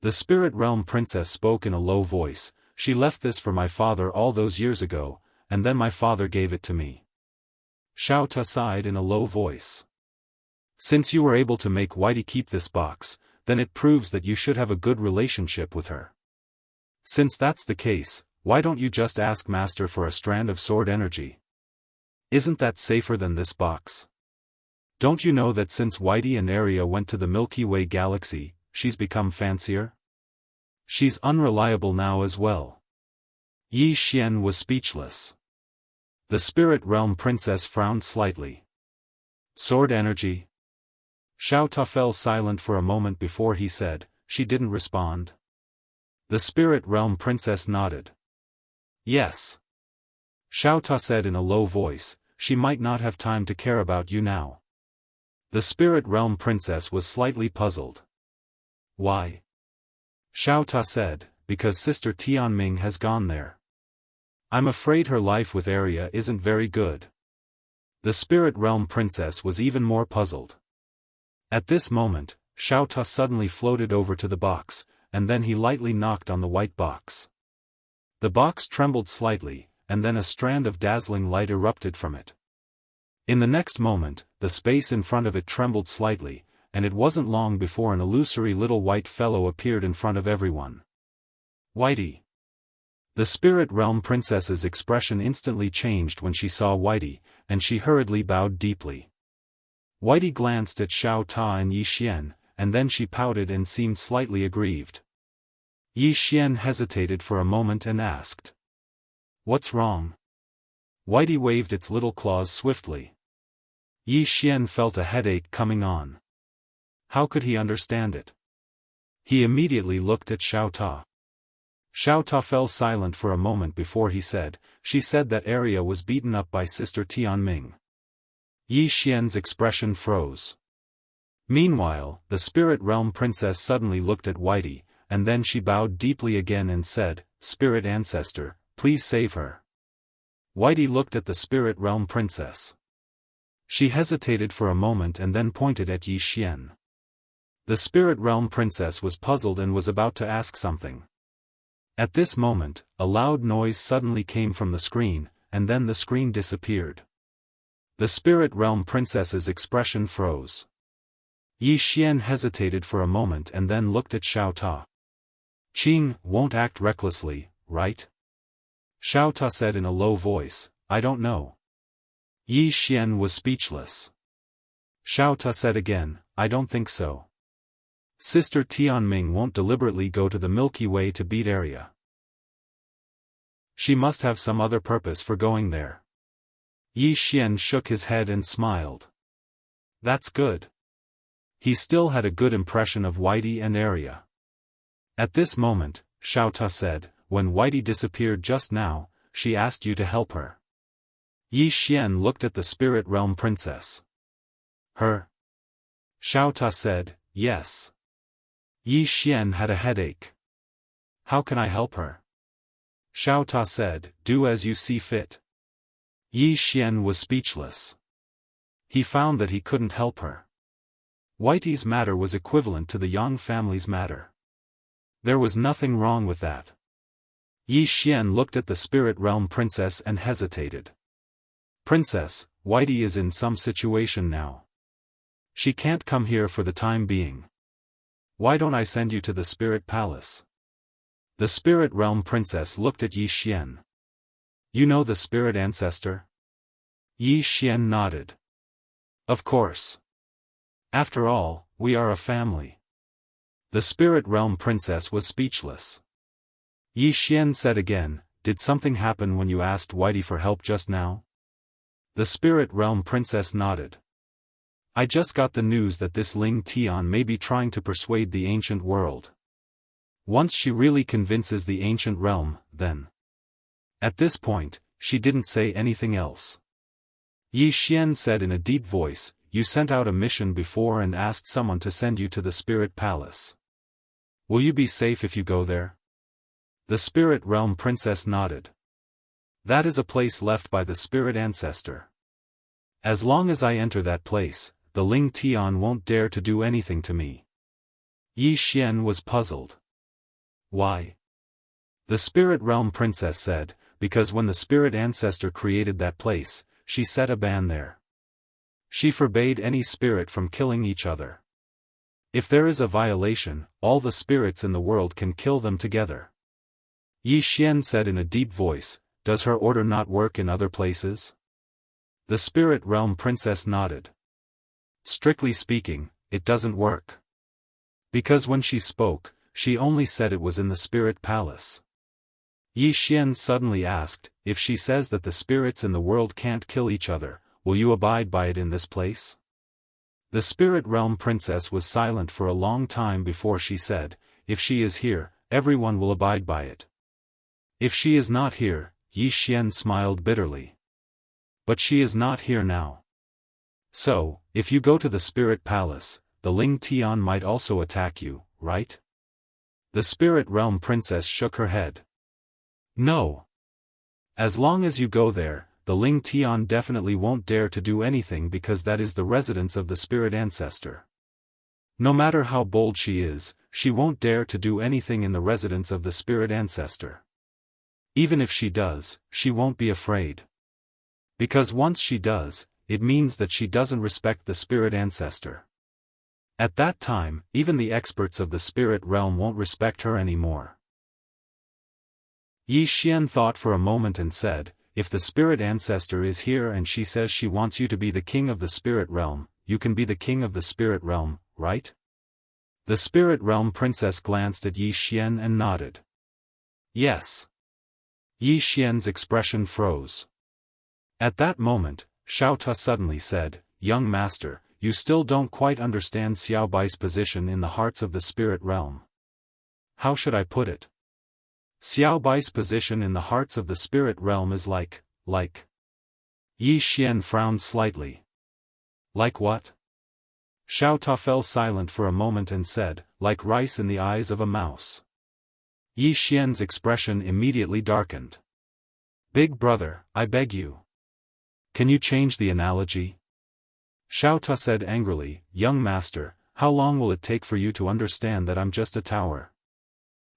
The spirit realm princess spoke in a low voice, "She left this for my father all those years ago, and then my father gave it to me." Xiao Ta sighed in a low voice. Since you were able to make Whitey keep this box, then it proves that you should have a good relationship with her. Since that's the case, why don't you just ask Master for a strand of sword energy? Isn't that safer than this box? Don't you know that since Whitey and Arya went to the Milky Way galaxy, she's become fancier? She's unreliable now as well. Yi Xian was speechless. The Spirit Realm Princess frowned slightly. Sword energy? Xiao Ta fell silent for a moment before he said, she didn't respond. The Spirit Realm Princess nodded. Yes. Xiao Ta said in a low voice, she might not have time to care about you now. The Spirit Realm Princess was slightly puzzled. Why? Xiao Ta said, because Sister Tianming has gone there. I'm afraid her life with Arya isn't very good. The Spirit Realm Princess was even more puzzled. At this moment, Xiao Ta suddenly floated over to the box, and then he lightly knocked on the white box. The box trembled slightly, and then a strand of dazzling light erupted from it. In the next moment, the space in front of it trembled slightly, and it wasn't long before an illusory little white fellow appeared in front of everyone. Whitey. The Spirit Realm Princess's expression instantly changed when she saw Whitey, and she hurriedly bowed deeply. Whitey glanced at Xiao Ta and Yi Xian, and then she pouted and seemed slightly aggrieved. Yi Xian hesitated for a moment and asked, "What's wrong?" Whitey waved its little claws swiftly. Yi Xian felt a headache coming on. How could he understand it? He immediately looked at Xiao Ta. Xiao Ta fell silent for a moment before he said, she said that Arya was beaten up by Sister Tianming. Yi Xian's expression froze. Meanwhile, the Spirit Realm Princess suddenly looked at Whitey, and then she bowed deeply again and said, Spirit Ancestor, please save her. Whitey looked at the Spirit Realm Princess. She hesitated for a moment and then pointed at Yi Xian. The Spirit Realm Princess was puzzled and was about to ask something. At this moment, a loud noise suddenly came from the screen, and then the screen disappeared. The Spirit Realm Princess's expression froze. Yi Xian hesitated for a moment and then looked at Xiao Ta. Qing won't act recklessly, right? Xiao Ta said in a low voice, I don't know. Yi Xian was speechless. Xiao Ta said again, I don't think so. Sister Tianming won't deliberately go to the Milky Way to beat Arya. She must have some other purpose for going there. Yi Xian shook his head and smiled. That's good. He still had a good impression of Whitey and Arya. At this moment, Xiao Ta said, when Whitey disappeared just now, she asked you to help her. Yi Xian looked at the Spirit Realm Princess. Her? Xiao Ta said, yes. Yi Xian had a headache. How can I help her? Xiao Ta said, do as you see fit. Yi Xian was speechless. He found that he couldn't help her. Whitey's matter was equivalent to the Yang family's matter. There was nothing wrong with that. Yi Xian looked at the Spirit Realm Princess and hesitated. Princess, Whitey is in some situation now. She can't come here for the time being. Why don't I send you to the Spirit Palace? The Spirit Realm Princess looked at Yi Xian. You know the Spirit Ancestor? Yi Xian nodded. Of course. After all, we are a family. The Spirit Realm Princess was speechless. Yi Xian said again, did something happen when you asked Whitey for help just now? The Spirit Realm Princess nodded. I just got the news that this Ling Tian may be trying to persuade the ancient world. Once she really convinces the ancient realm, then. At this point, she didn't say anything else. Yi Xian said in a deep voice, you sent out a mission before and asked someone to send you to the Spirit Palace. Will you be safe if you go there? The Spirit Realm Princess nodded. That is a place left by the Spirit Ancestor. As long as I enter that place, the Ling Tian won't dare to do anything to me. Yi Xian was puzzled. Why? The Spirit Realm Princess said, because when the Spirit Ancestor created that place, she set a ban there. She forbade any spirit from killing each other. If there is a violation, all the spirits in the world can kill them together. Yi Xian said in a deep voice, "Does her order not work in other places?" The spirit realm princess nodded. "Strictly speaking, it doesn't work. Because when she spoke, she only said it was in the spirit palace." Yi Xian suddenly asked, "If she says that the spirits in the world can't kill each other, will you abide by it in this place?" The spirit realm princess was silent for a long time before she said, "If she is here, everyone will abide by it." "If she is not here," Yi Xian smiled bitterly. "But she is not here now. So, if you go to the spirit palace, the Ling Tian might also attack you, right?" The spirit realm princess shook her head. "No. As long as you go there, the Ling Tian definitely won't dare to do anything because that is the residence of the spirit ancestor. No matter how bold she is, she won't dare to do anything in the residence of the spirit ancestor. Even if she does, she won't be afraid. Because once she does, it means that she doesn't respect the spirit ancestor. At that time, even the experts of the spirit realm won't respect her anymore." Yi Xian thought for a moment and said, "If the spirit ancestor is here and she says she wants you to be the king of the spirit realm, you can be the king of the spirit realm, right?" The spirit realm princess glanced at Yi Xian and nodded. "Yes." Yi Xian's expression froze. At that moment, Xiaofan suddenly said, "Young master, you still don't quite understand Xiao Bai's position in the hearts of the spirit realm." "How should I put it?" "Xiao Bai's position in the hearts of the spirit realm is like. Yi Xian frowned slightly. "Like what?" Xiaofan fell silent for a moment and said, "Like rice in the eyes of a mouse." Yi Xian's expression immediately darkened. "Big brother, I beg you. Can you change the analogy?" Xiaofan said angrily, "Young master, how long will it take for you to understand that I'm just a tower?"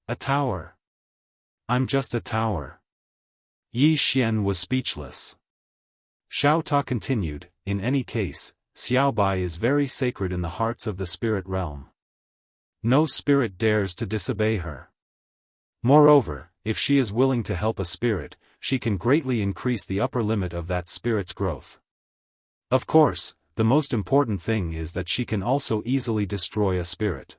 "A tower? I'm just a tower." Yi Xian was speechless. Xiaofan continued, "In any case, Xiao Bai is very sacred in the hearts of the spirit realm. No spirit dares to disobey her. Moreover, if she is willing to help a spirit, she can greatly increase the upper limit of that spirit's growth. Of course, the most important thing is that she can also easily destroy a spirit.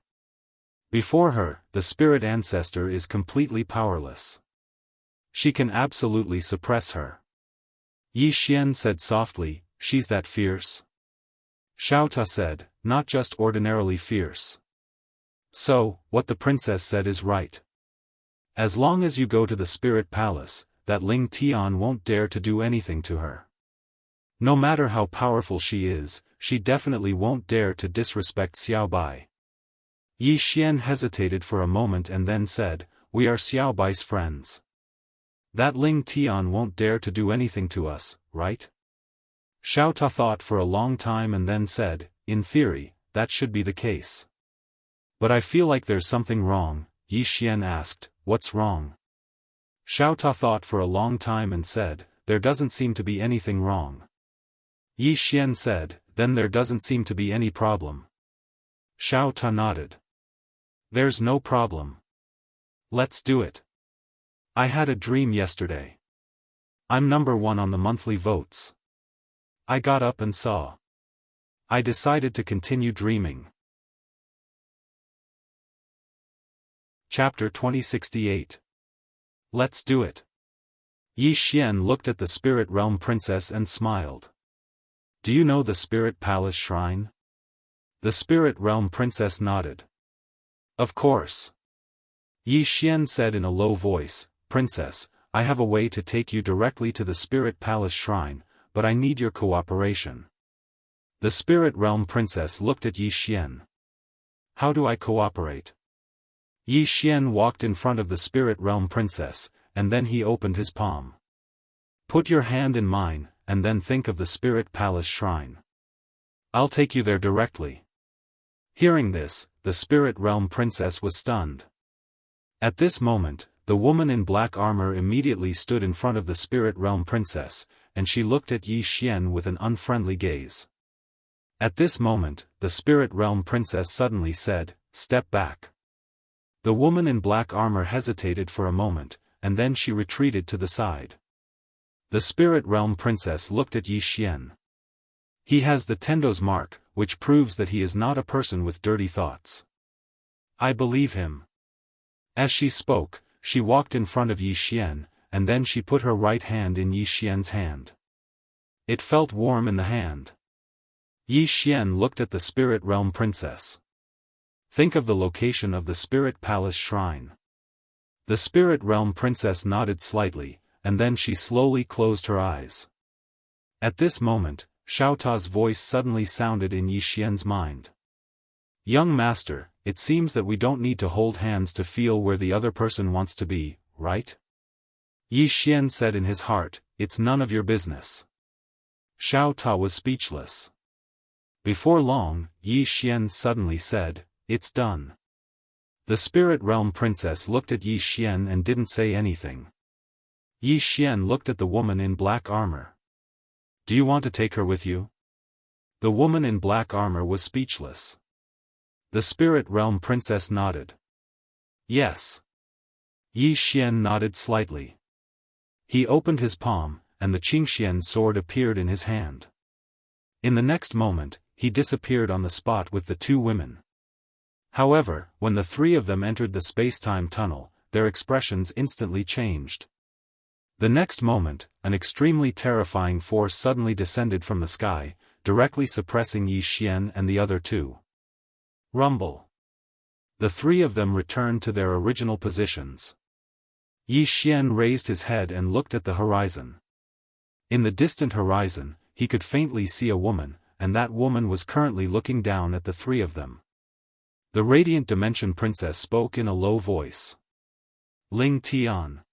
Before her, the spirit ancestor is completely powerless. She can absolutely suppress her." Yi Xian said softly, "She's that fierce?" Xiaofan said, "Not just ordinarily fierce. So, what the princess said is right. As long as you go to the spirit palace, that Ling Tian won't dare to do anything to her. No matter how powerful she is, she definitely won't dare to disrespect Xiao Bai." Yi Xian hesitated for a moment and then said, "We are Xiao Bai's friends. That Ling Tian won't dare to do anything to us, right?" Xiaofan thought for a long time and then said, "In theory, that should be the case. But I feel like there's something wrong." Yi Xian asked, "What's wrong?" Xiaofan thought for a long time and said, "There doesn't seem to be anything wrong." Yi Xian said, "Then there doesn't seem to be any problem." Xiaofan nodded. "There's no problem. Let's do it. I had a dream yesterday. I'm number 1 on the monthly votes. I got up and saw. I decided to continue dreaming." Chapter 2068. Let's do it. Yi Xian looked at the spirit realm princess and smiled. "Do you know the spirit palace shrine?" The spirit realm princess nodded. "Of course." Yi Xian said in a low voice, "Princess, I have a way to take you directly to the spirit palace shrine, but I need your cooperation." The spirit realm princess looked at Yi Xian. "How do I cooperate?" Yi Xian walked in front of the spirit realm princess, and then he opened his palm. "Put your hand in mine, and then think of the spirit palace shrine. I'll take you there directly." Hearing this, the spirit realm princess was stunned. At this moment, the woman in black armor immediately stood in front of the spirit realm princess, and she looked at Yi Xian with an unfriendly gaze. At this moment, the Spirit Realm Princess suddenly said, "Step back." The woman in black armor hesitated for a moment, and then she retreated to the side. The Spirit Realm Princess looked at Yi Xian. He has the Tendo's mark, which proves that he is not a person with dirty thoughts. I believe him. As she spoke, she walked in front of Yi Xian, and then she put her right hand in Yi Xian's hand. It felt warm in the hand. Yi Xian looked at the Spirit Realm Princess. Think of the location of the Spirit Palace Shrine. The Spirit Realm Princess nodded slightly, and then she slowly closed her eyes. At this moment, Xiaota's voice suddenly sounded in Yi Xian's mind. "Young master, it seems that we don't need to hold hands to feel where the other person wants to be, right?" Yi Xian said in his heart, "It's none of your business." Xiaota was speechless. Before long, Yi Xian suddenly said, "It's done." The Spirit Realm Princess looked at Yi Xian and didn't say anything. Yi Xian looked at the woman in black armor. "Do you want to take her with you?" The woman in black armor was speechless. The Spirit Realm Princess nodded. "Yes." Yi Xian nodded slightly. He opened his palm, and the Qingxian sword appeared in his hand. In the next moment, he disappeared on the spot with the two women. However, when the three of them entered the space-time tunnel, their expressions instantly changed. The next moment, an extremely terrifying force suddenly descended from the sky, directly suppressing Yi Xian and the other two. Rumble. The three of them returned to their original positions. Yi Xian raised his head and looked at the horizon. In the distant horizon, he could faintly see a woman, and that woman was currently looking down at the three of them. The Radiant Dimension Princess spoke in a low voice. "Ling Tian."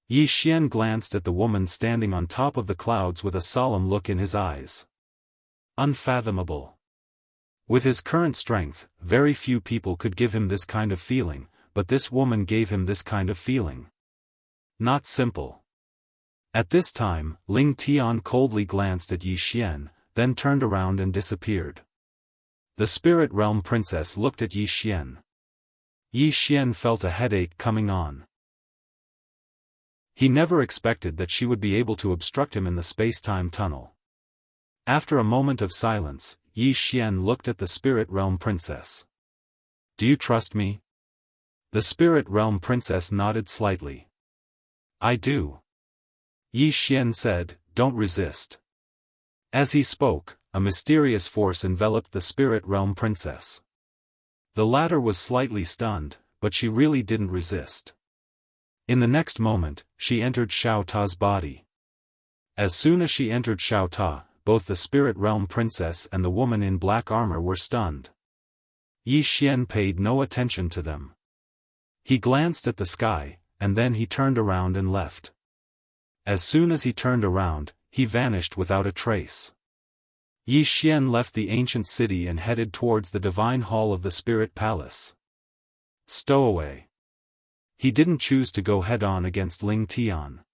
Yi Xian glanced at the woman standing on top of the clouds with a solemn look in his eyes. Unfathomable. With his current strength, very few people could give him this kind of feeling, but this woman gave him this kind of feeling. Not simple. At this time, Ling Tian coldly glanced at Yi Xian, then turned around and disappeared. The Spirit Realm Princess looked at Yi Xian. Yi Xian felt a headache coming on. He never expected that she would be able to obstruct him in the space-time tunnel. After a moment of silence, Yi Xian looked at the Spirit Realm Princess. "Do you trust me?" The Spirit Realm Princess nodded slightly. "I do." Yi Xian said, "Don't resist." As he spoke, a mysterious force enveloped the Spirit Realm Princess. The latter was slightly stunned, but she really didn't resist. In the next moment, she entered Xiaota's body. As soon as she entered Xiaota, both the Spirit Realm Princess and the woman in black armor were stunned. Yi Xian paid no attention to them. He glanced at the sky, and then he turned around and left. As soon as he turned around, he vanished without a trace. Yi Xian left the ancient city and headed towards the divine hall of the Spirit Palace. Stowaway. He didn't choose to go head-on against Ling Tian.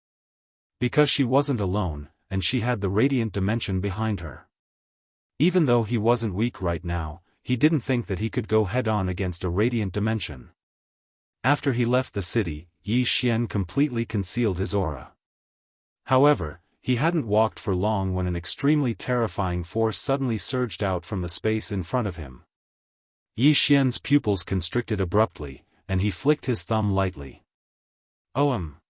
Because she wasn't alone, and she had the Radiant Dimension behind her. Even though he wasn't weak right now, he didn't think that he could go head-on against a Radiant Dimension. After he left the city, Yi Xian completely concealed his aura. However, he hadn't walked for long when an extremely terrifying force suddenly surged out from the space in front of him. Yi Xian's pupils constricted abruptly, and he flicked his thumb lightly. "Ohm!"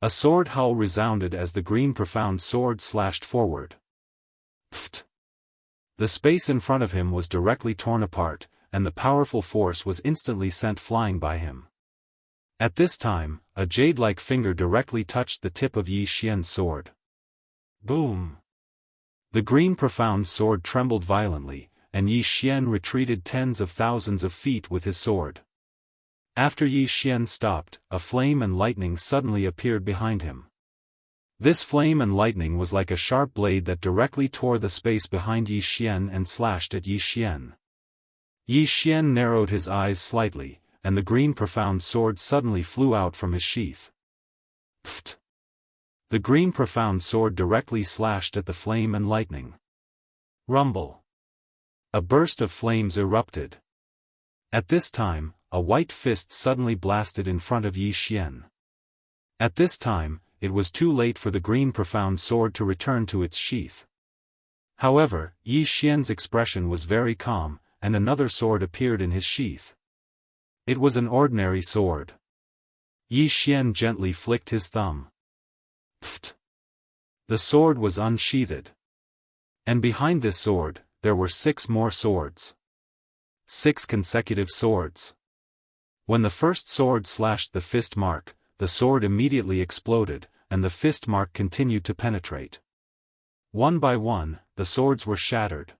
A sword howl resounded as the green profound sword slashed forward. Pfft! The space in front of him was directly torn apart, and the powerful force was instantly sent flying by him. At this time, a jade-like finger directly touched the tip of Yi Xian's sword. Boom! The green profound sword trembled violently, and Yi Xian retreated tens of thousands of feet with his sword. After Yi Xian stopped, a flame and lightning suddenly appeared behind him. This flame and lightning was like a sharp blade that directly tore the space behind Yi Xian and slashed at Yi Xian. Yi Xian narrowed his eyes slightly, and the green profound sword suddenly flew out from his sheath. Pfft! The green profound sword directly slashed at the flame and lightning. Rumble! A burst of flames erupted. At this time, a white fist suddenly blasted in front of Yi Xian. At this time, it was too late for the green profound sword to return to its sheath. However, Yi Xian's expression was very calm, and another sword appeared in his sheath. It was an ordinary sword. Yi Xian gently flicked his thumb. Pfft! The sword was unsheathed. And behind this sword, there were 6 more swords. 6 consecutive swords. When the first sword slashed the fist mark, the sword immediately exploded, and the fist mark continued to penetrate. One by one, the swords were shattered.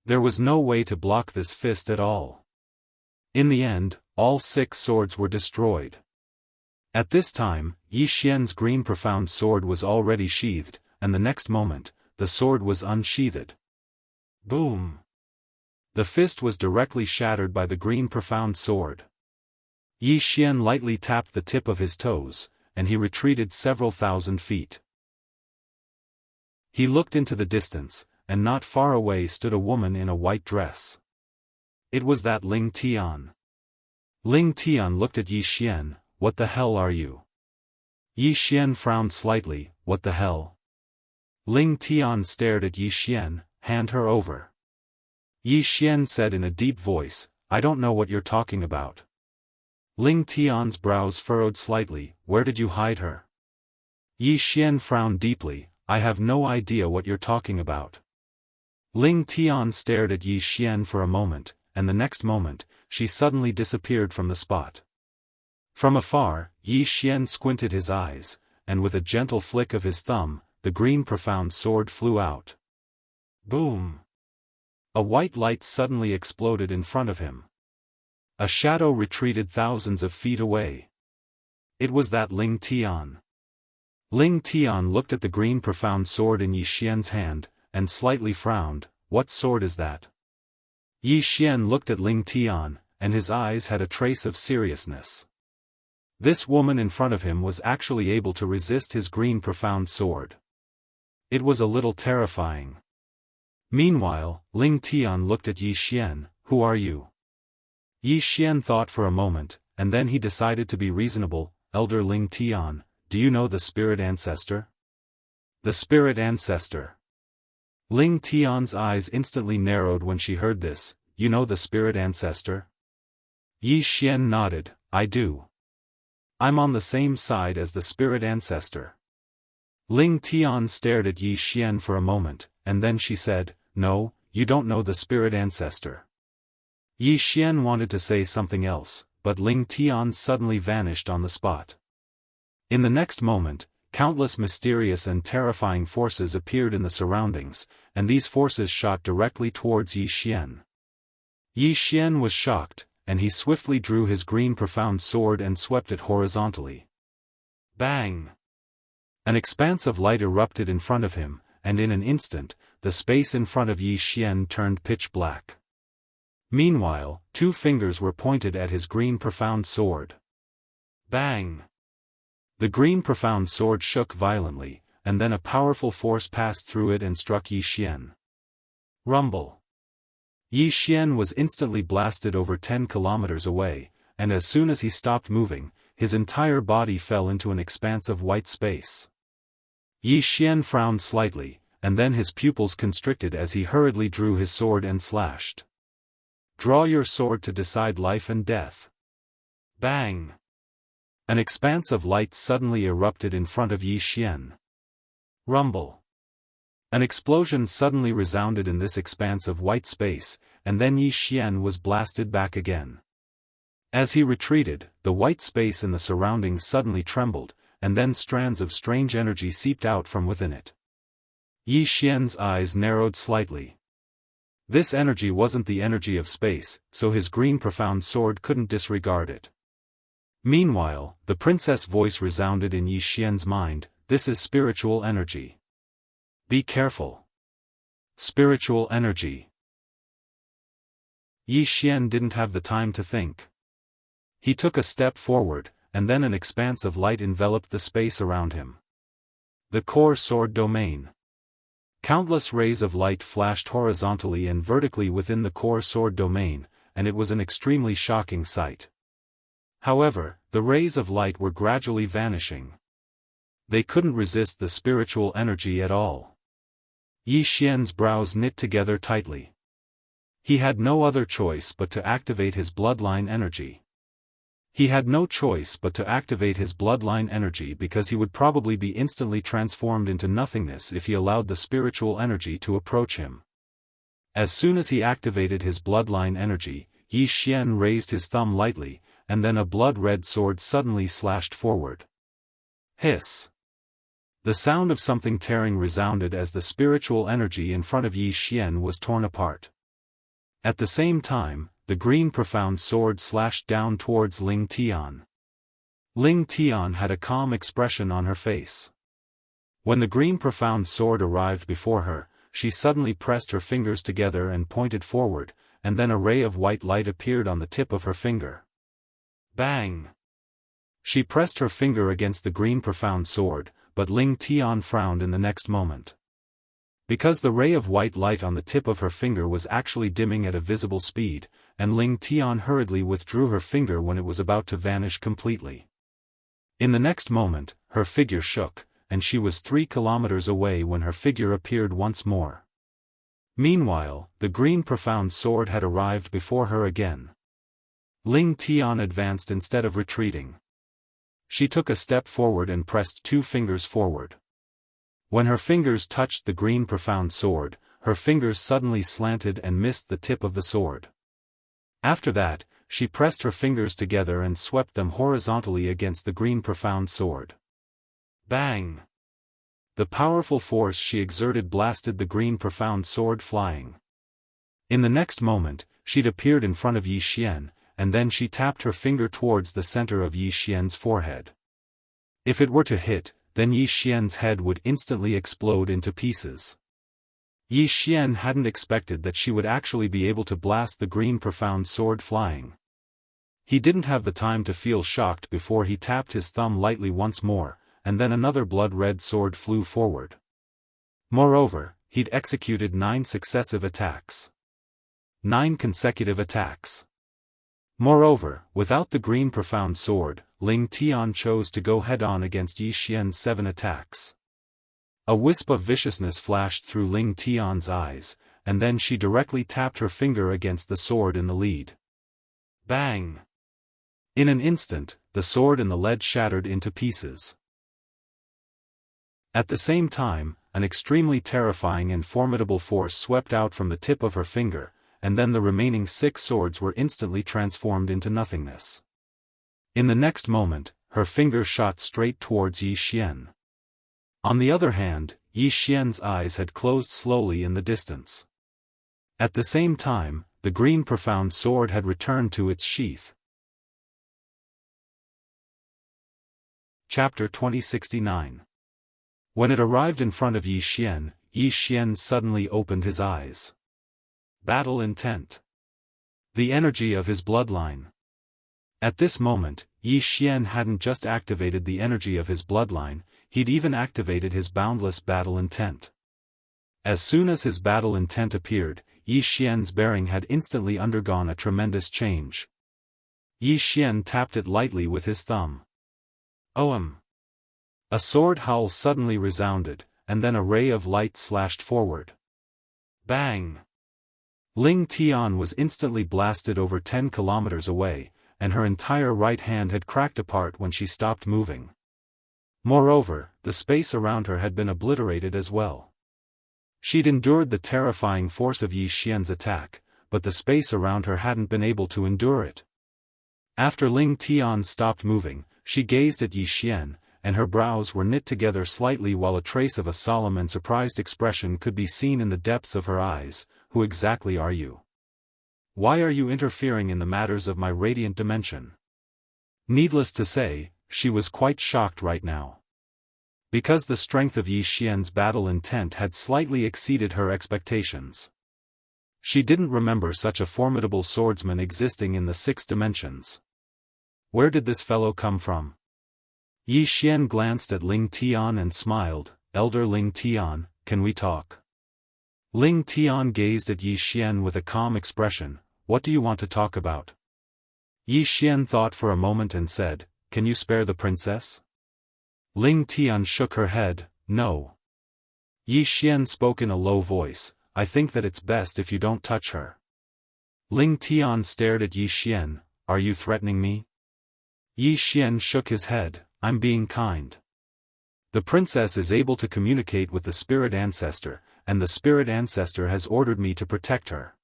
There was no way to block this fist at all. In the end, all 6 swords were destroyed. At this time, Yi Xian's green profound sword was already sheathed, and the next moment, the sword was unsheathed. Boom! The fist was directly shattered by the green profound sword. Yi Xian lightly tapped the tip of his toes, and he retreated several thousand feet. He looked into the distance, and not far away stood a woman in a white dress. It was that Ling Tian. Ling Tian looked at Yi Xian. What the hell are you? Yi Xian frowned slightly. What the hell? Ling Tian stared at Yi Xian. Hand her over. Yi Xian said in a deep voice, I don't know what you're talking about. Ling Tian's brows furrowed slightly. Where did you hide her? Yi Xian frowned deeply. I have no idea what you're talking about. Ling Tian stared at Yi Xian for a moment, and the next moment, she suddenly disappeared from the spot. From afar, Yi Xian squinted his eyes, and with a gentle flick of his thumb, the green profound sword flew out. Boom! A white light suddenly exploded in front of him. A shadow retreated thousands of feet away. It was that Ling Tian. Ling Tian looked at the green profound sword in Yi Xian's hand, and slightly frowned. What sword is that? Yi Xian looked at Ling Tian, and his eyes had a trace of seriousness. This woman in front of him was actually able to resist his green profound sword. It was a little terrifying. Meanwhile, Ling Tian looked at Yi Xian. Who are you? Yi Xian thought for a moment, and then he decided to be reasonable. Elder Ling Tian, do you know the spirit ancestor? The spirit ancestor. Ling Tian's eyes instantly narrowed when she heard this. You know the spirit ancestor? Yi Xian nodded. I do. I'm on the same side as the spirit ancestor. Ling Tian stared at Yi Xian for a moment, and then she said, No, you don't know the spirit ancestor. Yi Xian wanted to say something else, but Ling Tian suddenly vanished on the spot. In the next moment, countless mysterious and terrifying forces appeared in the surroundings, and these forces shot directly towards Yi Xian. Yi Xian was shocked, and he swiftly drew his green profound sword and swept it horizontally. Bang! An expanse of light erupted in front of him, and in an instant, the space in front of Yi Xian turned pitch black. Meanwhile, 2 fingers were pointed at his green profound sword. Bang! The green profound sword shook violently, and then a powerful force passed through it and struck Yi Xian. Rumble! Yi Xian was instantly blasted over 10 kilometers away, and as soon as he stopped moving, his entire body fell into an expanse of white space. Yi Xian frowned slightly, and then his pupils constricted as he hurriedly drew his sword and slashed. Draw your sword to decide life and death. Bang! An expanse of light suddenly erupted in front of Yi Xian. Rumble! An explosion suddenly resounded in this expanse of white space, and then Yi Xian was blasted back again. As he retreated, the white space in the surroundings suddenly trembled, and then strands of strange energy seeped out from within it. Yi Xian's eyes narrowed slightly. This energy wasn't the energy of space, so his green profound sword couldn't disregard it. Meanwhile, the princess' voice resounded in Yi Xian's mind, this is spiritual energy. Be careful. Spiritual energy. Yi Xian didn't have the time to think. He took a step forward, and then an expanse of light enveloped the space around him. The core sword domain. Countless rays of light flashed horizontally and vertically within the core sword domain, and it was an extremely shocking sight. However, the rays of light were gradually vanishing. They couldn't resist the spiritual energy at all. Yi Xian's brows knit together tightly. He had no other choice but to activate his bloodline energy. Because he would probably be instantly transformed into nothingness if he allowed the spiritual energy to approach him. As soon as he activated his bloodline energy, Yi Xian raised his thumb lightly, and then a blood-red sword suddenly slashed forward. Hiss! The sound of something tearing resounded as the spiritual energy in front of Yi Xian was torn apart. At the same time, the green profound sword slashed down towards Ling Tian. Ling Tian had a calm expression on her face. When the green profound sword arrived before her, she suddenly pressed her fingers together and pointed forward, and then a ray of white light appeared on the tip of her finger. Bang! She pressed her finger against the green profound sword, but Ling Tian frowned in the next moment. Because the ray of white light on the tip of her finger was actually dimming at a visible speed, and Ling Tian hurriedly withdrew her finger when it was about to vanish completely. In the next moment, her figure shook, and she was 3 kilometers away when her figure appeared once more. Meanwhile, the green profound sword had arrived before her again. Ling Tian advanced instead of retreating. She took a step forward and pressed 2 fingers forward. When her fingers touched the green profound sword, her fingers suddenly slanted and missed the tip of the sword. After that, she pressed her fingers together and swept them horizontally against the green profound sword. Bang! The powerful force she exerted blasted the green profound sword flying. In the next moment, she'd appeared in front of Yi Xian, and then she tapped her finger towards the center of Yi Xian's forehead. If it were to hit, then Yi Xian's head would instantly explode into pieces. Yi Xian hadn't expected that she would actually be able to blast the green profound sword flying. He didn't have the time to feel shocked before he tapped his thumb lightly once more, and then another blood-red sword flew forward. Moreover, he'd executed 9 successive attacks. 9 consecutive attacks. Moreover, without the green profound sword, Ling Tian chose to go head-on against Yi Xian's 7 attacks. A wisp of viciousness flashed through Ling Tian's eyes, and then she directly tapped her finger against the sword in the lead. Bang! In an instant, the sword and the lead shattered into pieces. At the same time, an extremely terrifying and formidable force swept out from the tip of her finger, and then the remaining 6 swords were instantly transformed into nothingness. In the next moment, her finger shot straight towards Yi Xian. On the other hand, Yi Xian's eyes had closed slowly in the distance. At the same time, the green profound sword had returned to its sheath. Chapter 2069. When it arrived in front of Yi Xian suddenly opened his eyes. Battle intent. The energy of his bloodline. At this moment, Yi Xian hadn't just activated the energy of his bloodline, he'd even activated his boundless battle intent. As soon as his battle intent appeared, Yi Xian's bearing had instantly undergone a tremendous change. Yi Xian tapped it lightly with his thumb. Ohm! A sword howl suddenly resounded, and then a ray of light slashed forward. Bang! Ling Tian was instantly blasted over 10 kilometers away, and her entire right hand had cracked apart when she stopped moving. Moreover, the space around her had been obliterated as well. She'd endured the terrifying force of Yi Xian's attack, but the space around her hadn't been able to endure it. After Ling Tian stopped moving, she gazed at Yi Xian, and her brows were knit together slightly while a trace of a solemn and surprised expression could be seen in the depths of her eyes. Who exactly are you? Why are you interfering in the matters of my radiant dimension? Needless to say, she was quite shocked right now. Because the strength of Yi Xian's battle intent had slightly exceeded her expectations. She didn't remember such a formidable swordsman existing in the 6 dimensions. Where did this fellow come from? Yi Xian glanced at Ling Tian and smiled. Elder Ling Tian, can we talk? Ling Tian gazed at Yi Xian with a calm expression. What do you want to talk about? Yi Xian thought for a moment and said, can you spare the princess? Ling Tian shook her head, no. Yi Xian spoke in a low voice, I think that it's best if you don't touch her. Ling Tian stared at Yi Xian, are you threatening me? Yi Xian shook his head, I'm being kind. The princess is able to communicate with the spirit ancestor, and the spirit ancestor has ordered me to protect her.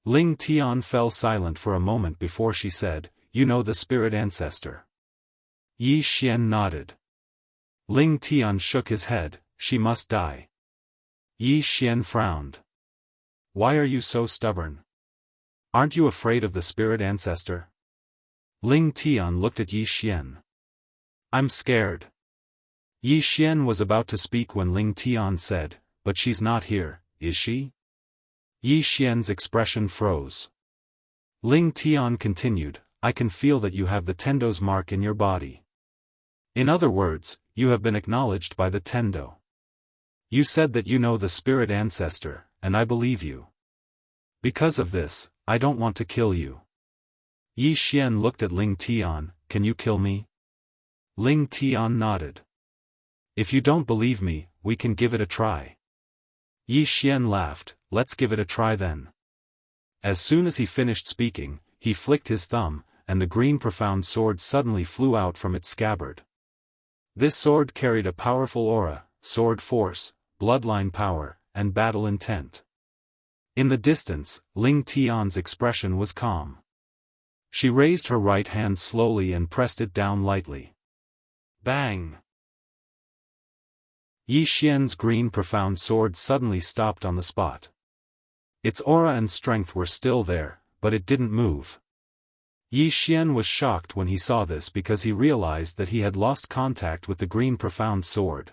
Ling Tian fell silent for a moment before she said, you know the spirit ancestor. Yi Xian nodded. Ling Tian shook his head, she must die. Yi Xian frowned. Why are you so stubborn? Aren't you afraid of the spirit ancestor? Ling Tian looked at Yi Xian. I'm scared. Yi Xian was about to speak when Ling Tian said, but she's not here, is she? Yi Xian's expression froze. Ling Tian continued, I can feel that you have the Tendo's mark in your body. In other words, you have been acknowledged by the Tendo. You said that you know the spirit ancestor, and I believe you. Because of this, I don't want to kill you. Yi Xian looked at Ling Tian, can you kill me? Ling Tian nodded. If you don't believe me, we can give it a try. Yi Xian laughed, let's give it a try then. As soon as he finished speaking, he flicked his thumb, and the green profound sword suddenly flew out from its scabbard. This sword carried a powerful aura, sword force, bloodline power, and battle intent. In the distance, Ling Tian's expression was calm. She raised her right hand slowly and pressed it down lightly. Bang! Yi Xian's green profound sword suddenly stopped on the spot. Its aura and strength were still there, but it didn't move. Yi Xian was shocked when he saw this because he realized that he had lost contact with the green profound sword.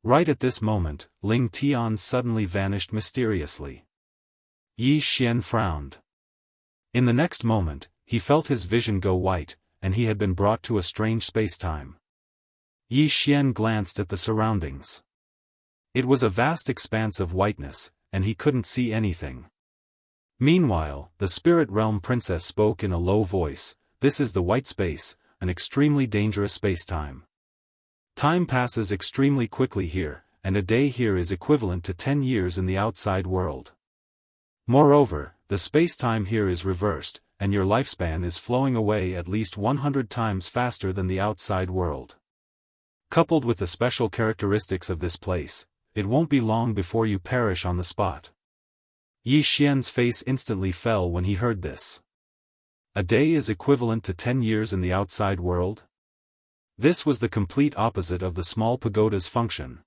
Right at this moment, Ling Tian suddenly vanished mysteriously. Yi Xian frowned. In the next moment, he felt his vision go white, and he had been brought to a strange spacetime. Yi Xian glanced at the surroundings. It was a vast expanse of whiteness, and he couldn't see anything. Meanwhile, the spirit realm princess spoke in a low voice, this is the white space, an extremely dangerous spacetime. Time passes extremely quickly here, and a day here is equivalent to 10 years in the outside world. Moreover, the spacetime here is reversed, and your lifespan is flowing away at least 100 times faster than the outside world. Coupled with the special characteristics of this place, it won't be long before you perish on the spot. Yi Xian's face instantly fell when he heard this. A day is equivalent to 10 years in the outside world? This was the complete opposite of the small pagoda's function.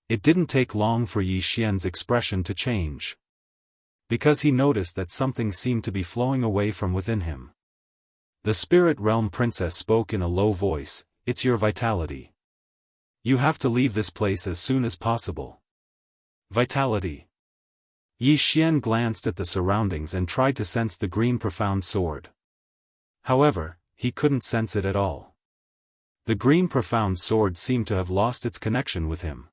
It didn't take long for Yi Xian's expression to change. Because he noticed that something seemed to be flowing away from within him. The spirit realm princess spoke in a low voice, it's your vitality. You have to leave this place as soon as possible. Vitality. Yi Xian glanced at the surroundings and tried to sense the green profound sword. However, he couldn't sense it at all. The green profound sword seemed to have lost its connection with him.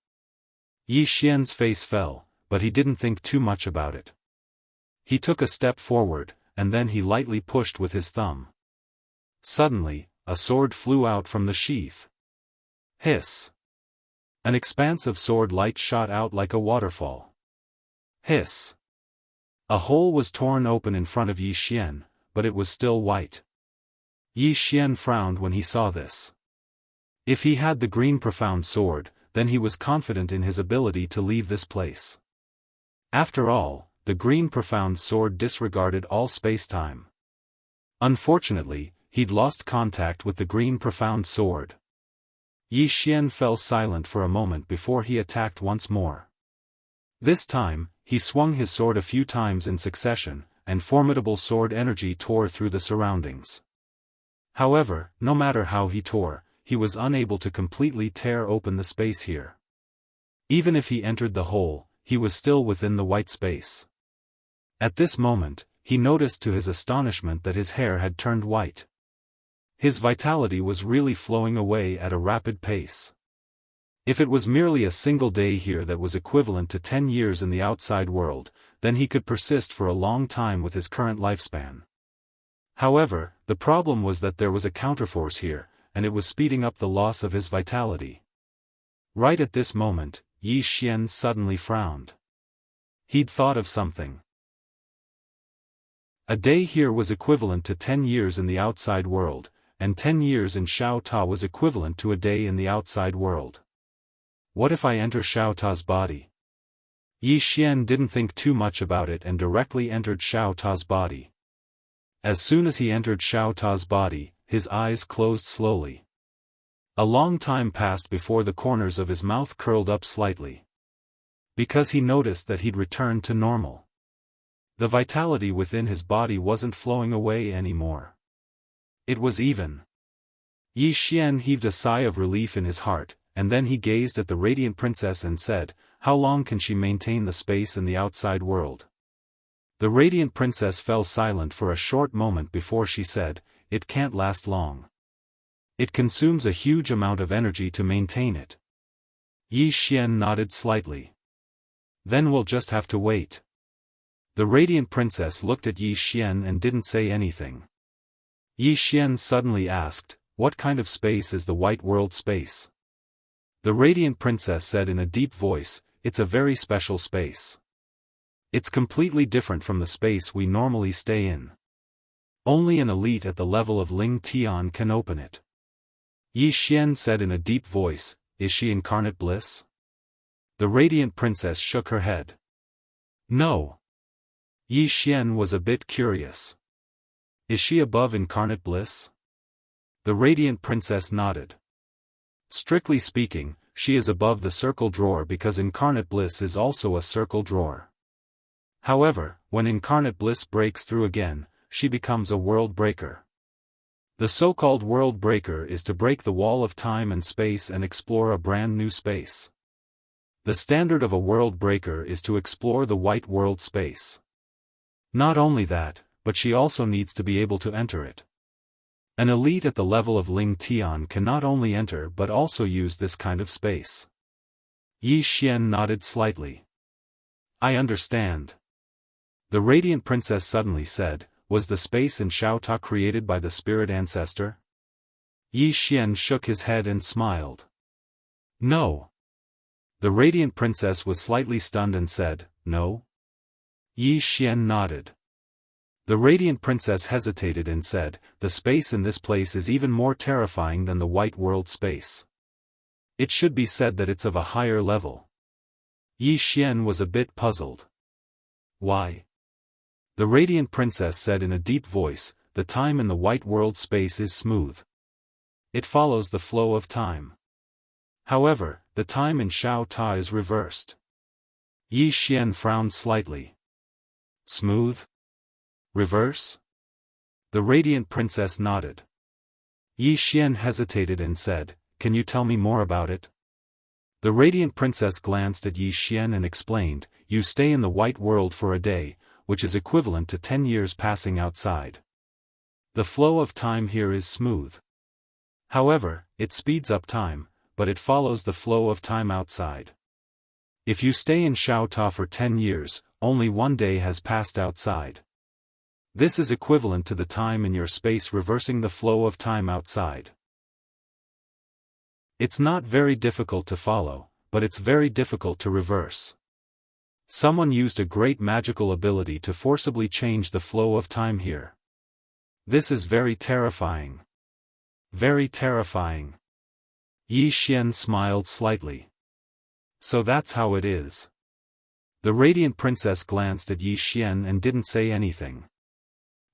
Yi Xian's face fell, but he didn't think too much about it. He took a step forward, and then he lightly pushed with his thumb. Suddenly, a sword flew out from the sheath. Hiss! An expanse of sword light shot out like a waterfall. Hiss! A hole was torn open in front of Yi Xian, but it was still white. Yi Xian frowned when he saw this. If he had the green profound sword, then he was confident in his ability to leave this place. After all, the green profound sword disregarded all space-time. Unfortunately, he'd lost contact with the green profound sword. Yi Xian fell silent for a moment before he attacked once more. This time, he swung his sword a few times in succession, and formidable sword energy tore through the surroundings. However, no matter how he tore, he was unable to completely tear open the space here. Even if he entered the hole, he was still within the white space. At this moment, he noticed to his astonishment that his hair had turned white. His vitality was really flowing away at a rapid pace. If it was merely a single day here that was equivalent to 10 years in the outside world, then he could persist for a long time with his current lifespan. However, the problem was that there was a counterforce here, and it was speeding up the loss of his vitality. Right at this moment, Yi Xian suddenly frowned. He'd thought of something. A day here was equivalent to 10 years in the outside world, and 10 years in Xiao Ta was equivalent to a day in the outside world. What if I enter Xiao Ta's body? Yi Xian didn't think too much about it and directly entered Xiao Ta's body. As soon as he entered Xiao Ta's body, his eyes closed slowly. A long time passed before the corners of his mouth curled up slightly. Because he noticed that he'd returned to normal. The vitality within his body wasn't flowing away anymore. It was even. Yi Xian heaved a sigh of relief in his heart, and then he gazed at the radiant princess and said, "How long can she maintain the space in the outside world?" The radiant princess fell silent for a short moment before she said, "It can't last long. It consumes a huge amount of energy to maintain it." Yi Xian nodded slightly. "Then we'll just have to wait." The radiant princess looked at Yi Xian and didn't say anything. Yi Xian suddenly asked, "What kind of space is the white world space?" The radiant princess said in a deep voice, "It's a very special space. It's completely different from the space we normally stay in. Only an elite at the level of Ling Tian can open it." Yi Xian said in a deep voice, "Is she incarnate bliss?" The radiant princess shook her head. "No." Yi Xian was a bit curious. "Is she above incarnate bliss?" The radiant princess nodded. "Strictly speaking, she is above the circle drawer because incarnate bliss is also a circle drawer. However, when incarnate bliss breaks through again, she becomes a world breaker. The so-called world breaker is to break the wall of time and space and explore a brand new space. The standard of a world breaker is to explore the white world space. Not only that, but she also needs to be able to enter it. An elite at the level of Ling Tian can not only enter but also use this kind of space." Yi Xian nodded slightly. "I understand." The radiant princess suddenly said, "Was the space in Xiao Ta created by the spirit ancestor?" Yi Xian shook his head and smiled. "No." The radiant princess was slightly stunned and said, "No?" Yi Xian nodded. The radiant princess hesitated and said, "The space in this place is even more terrifying than the white world space. It should be said that it's of a higher level." Yi Xian was a bit puzzled. "Why?" The radiant princess said in a deep voice, "The time in the white world space is smooth. It follows the flow of time. However, the time in Xiao Ta is reversed." Yi Xian frowned slightly. "Smooth? Reverse?" The radiant princess nodded. Yi Xian hesitated and said, "Can you tell me more about it?" The radiant princess glanced at Yi Xian and explained, "You stay in the white world for a day, which is equivalent to 10 years passing outside. The flow of time here is smooth. However, it speeds up time, but it follows the flow of time outside. If you stay in Xiao Ta for 10 years, only one day has passed outside. This is equivalent to the time in your space reversing the flow of time outside. It's not very difficult to follow, but it's very difficult to reverse. Someone used a great magical ability to forcibly change the flow of time here. This is very terrifying. Very terrifying." Yi Xian smiled slightly. "So that's how it is." The radiant princess glanced at Yi Xian and didn't say anything.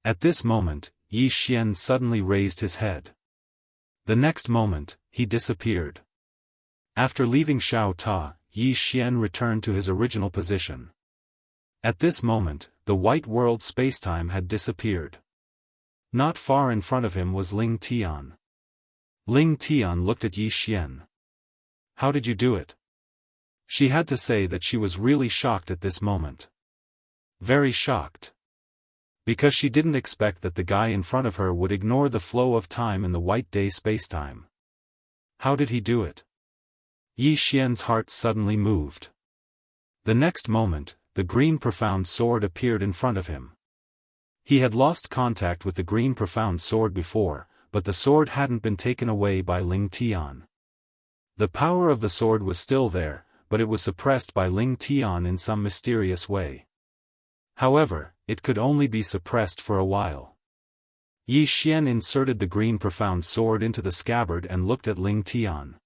At this moment, Yi Xian suddenly raised his head. The next moment, he disappeared. After leaving Xiao Ta, Yi Xian returned to his original position. At this moment, the white world spacetime had disappeared. Not far in front of him was Ling Tian. Ling Tian looked at Yi Xian. "How did you do it?" She had to say that she was really shocked at this moment. Very shocked. Because she didn't expect that the guy in front of her would ignore the flow of time in the white day spacetime. How did he do it? Yi Xian's heart suddenly moved. The next moment, the green profound sword appeared in front of him. He had lost contact with the green profound sword before, but the sword hadn't been taken away by Ling Tian. The power of the sword was still there, but it was suppressed by Ling Tian in some mysterious way. However, it could only be suppressed for a while. Yi Xian inserted the green profound sword into the scabbard and looked at Ling Tian.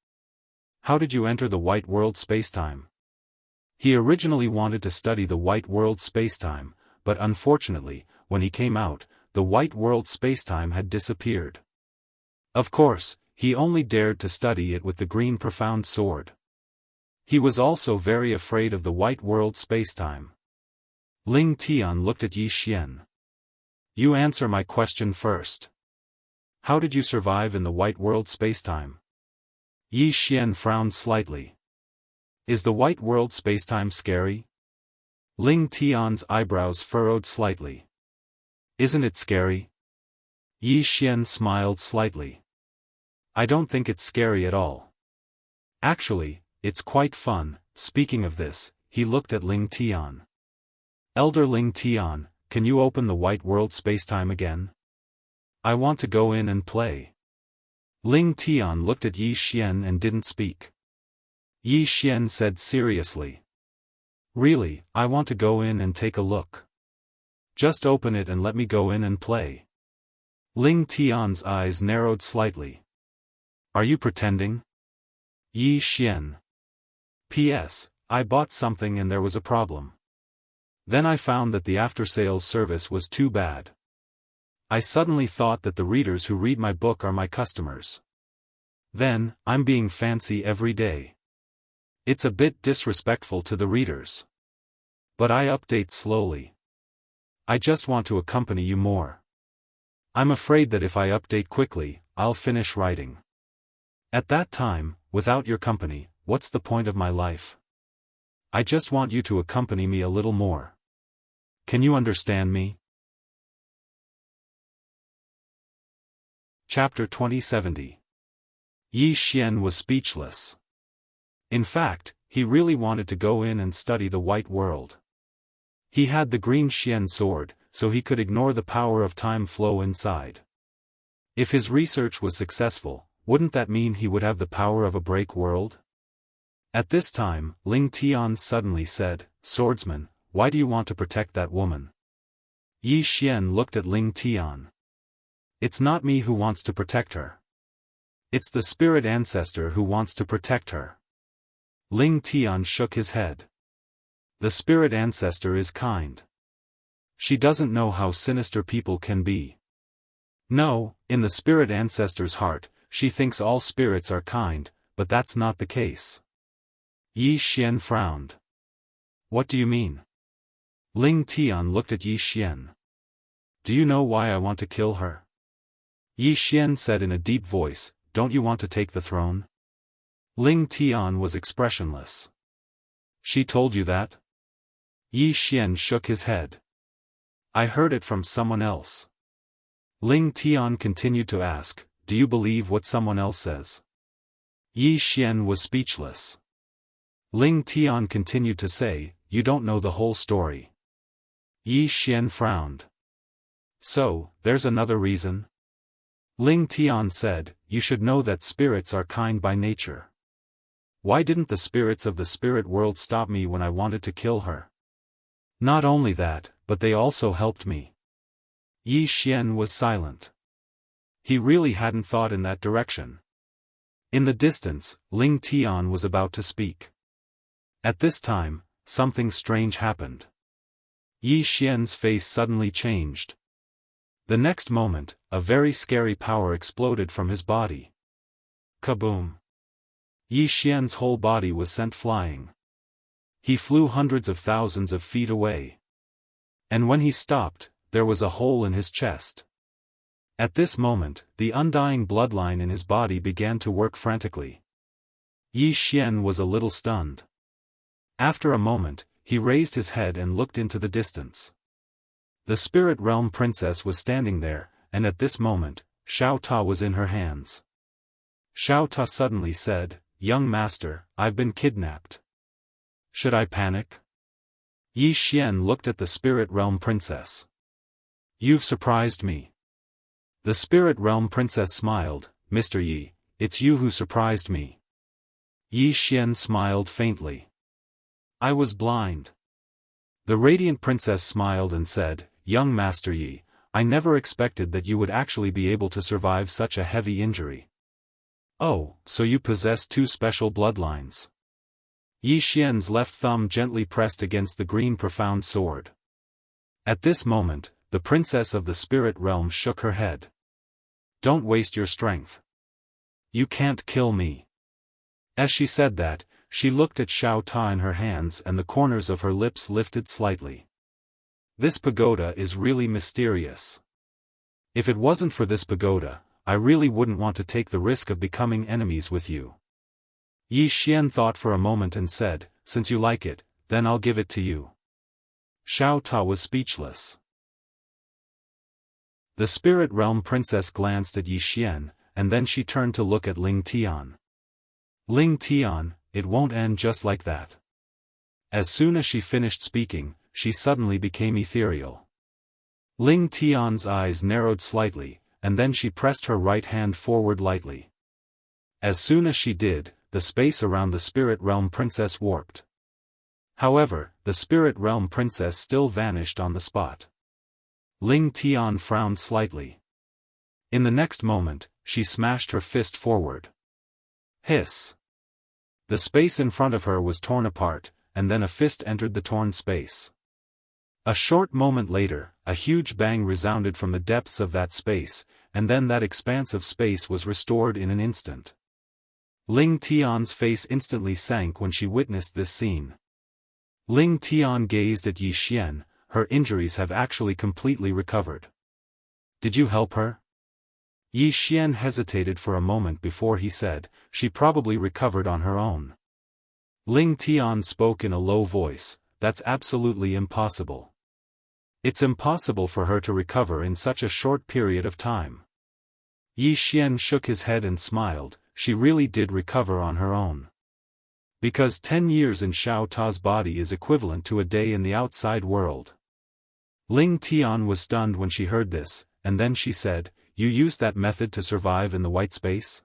How did you enter the white world spacetime? He originally wanted to study the white world spacetime, but unfortunately, when he came out, the white world spacetime had disappeared. Of course, he only dared to study it with the green profound sword. He was also very afraid of the white world spacetime. Ling Tian looked at Yi Xian. You answer my question first. How did you survive in the white world spacetime? Yi Xian frowned slightly. Is the white world spacetime scary? Ling Tian's eyebrows furrowed slightly. Isn't it scary? Yi Xian smiled slightly. I don't think it's scary at all. Actually, it's quite fun. Speaking of this, he looked at Ling Tian. Elder Ling Tian, can you open the white world spacetime again? I want to go in and play. Ling Tian looked at Yi Xian and didn't speak. Yi Xian said seriously. Really, I want to go in and take a look. Just open it and let me go in and play. Ling Tian's eyes narrowed slightly. Are you pretending? Yi Xian. P.S. I bought something and there was a problem. Then I found that the after-sales service was too bad. I suddenly thought that the readers who read my book are my customers. Then, I'm being fancy every day. It's a bit disrespectful to the readers. But I update slowly. I just want to accompany you more. I'm afraid that if I update quickly, I'll finish writing. At that time, without your company, what's the point of my life? I just want you to accompany me a little more. Can you understand me? Chapter 2070. Yi Xian was speechless. In fact, he really wanted to go in and study the white world. He had the green Xian sword, so he could ignore the power of time flow inside. If his research was successful, wouldn't that mean he would have the power of a break world? At this time, Ling Tian suddenly said, Swordsman, why do you want to protect that woman? Yi Xian looked at Ling Tian. It's not me who wants to protect her. It's the spirit ancestor who wants to protect her. Ling Tian shook his head. The spirit ancestor is kind. She doesn't know how sinister people can be. No, in the spirit ancestor's heart, she thinks all spirits are kind, but that's not the case. Yi Xian frowned. What do you mean? Ling Tian looked at Yi Xian. Do you know why I want to kill her? Yi Xian said in a deep voice, don't you want to take the throne? Ling Tian was expressionless. She told you that? Yi Xian shook his head. I heard it from someone else. Ling Tian continued to ask, do you believe what someone else says? Yi Xian was speechless. Ling Tian continued to say, you don't know the whole story. Yi Xian frowned. So, there's another reason? Ling Tian said, you should know that spirits are kind by nature. Why didn't the spirits of the spirit world stop me when I wanted to kill her? Not only that, but they also helped me. Yi Xian was silent. He really hadn't thought in that direction. In the distance, Ling Tian was about to speak. At this time, something strange happened. Yi Xian's face suddenly changed. The next moment, a very scary power exploded from his body. Kaboom! Yi Xian's whole body was sent flying. He flew hundreds of thousands of feet away. And when he stopped, there was a hole in his chest. At this moment, the undying bloodline in his body began to work frantically. Yi Xian was a little stunned. After a moment, he raised his head and looked into the distance. The spirit realm princess was standing there, and at this moment, Xiao Ta was in her hands. Xiao Ta suddenly said, young master, I've been kidnapped. Should I panic? Yi Xian looked at the Spirit Realm Princess. You've surprised me. The Spirit Realm Princess smiled, Mr. Yi, it's you who surprised me. Yi Xian smiled faintly. I was blind. The Radiant Princess smiled and said, young Master Yi, I never expected that you would actually be able to survive such a heavy injury. Oh, so you possess two special bloodlines. Yi Xian's left thumb gently pressed against the green profound sword. At this moment, the princess of the spirit realm shook her head. Don't waste your strength. You can't kill me. As she said that, she looked at Xiao Ta in her hands and the corners of her lips lifted slightly. This pagoda is really mysterious. If it wasn't for this pagoda, I really wouldn't want to take the risk of becoming enemies with you. Yi Xian thought for a moment and said, since you like it, then I'll give it to you. Xiao Ta was speechless. The Spirit Realm Princess glanced at Yi Xian, and then she turned to look at Ling Tian. Ling Tian, it won't end just like that. As soon as she finished speaking, she suddenly became ethereal. Ling Tian's eyes narrowed slightly, and then she pressed her right hand forward lightly. As soon as she did, the space around the Spirit Realm Princess warped. However, the Spirit Realm Princess still vanished on the spot. Ling Tian frowned slightly. In the next moment, she smashed her fist forward. Hiss! The space in front of her was torn apart, and then a fist entered the torn space. A short moment later, a huge bang resounded from the depths of that space, and then that expanse of space was restored in an instant. Ling Tian's face instantly sank when she witnessed this scene. Ling Tian gazed at Yi Xian, her injuries have actually completely recovered. Did you help her? Yi Xian hesitated for a moment before he said, she probably recovered on her own. Ling Tian spoke in a low voice, that's absolutely impossible. It's impossible for her to recover in such a short period of time. Yi Xian shook his head and smiled, she really did recover on her own. Because 10 years in Xiao Ta's body is equivalent to a day in the outside world. Ling Tian was stunned when she heard this, and then she said, you used that method to survive in the white space?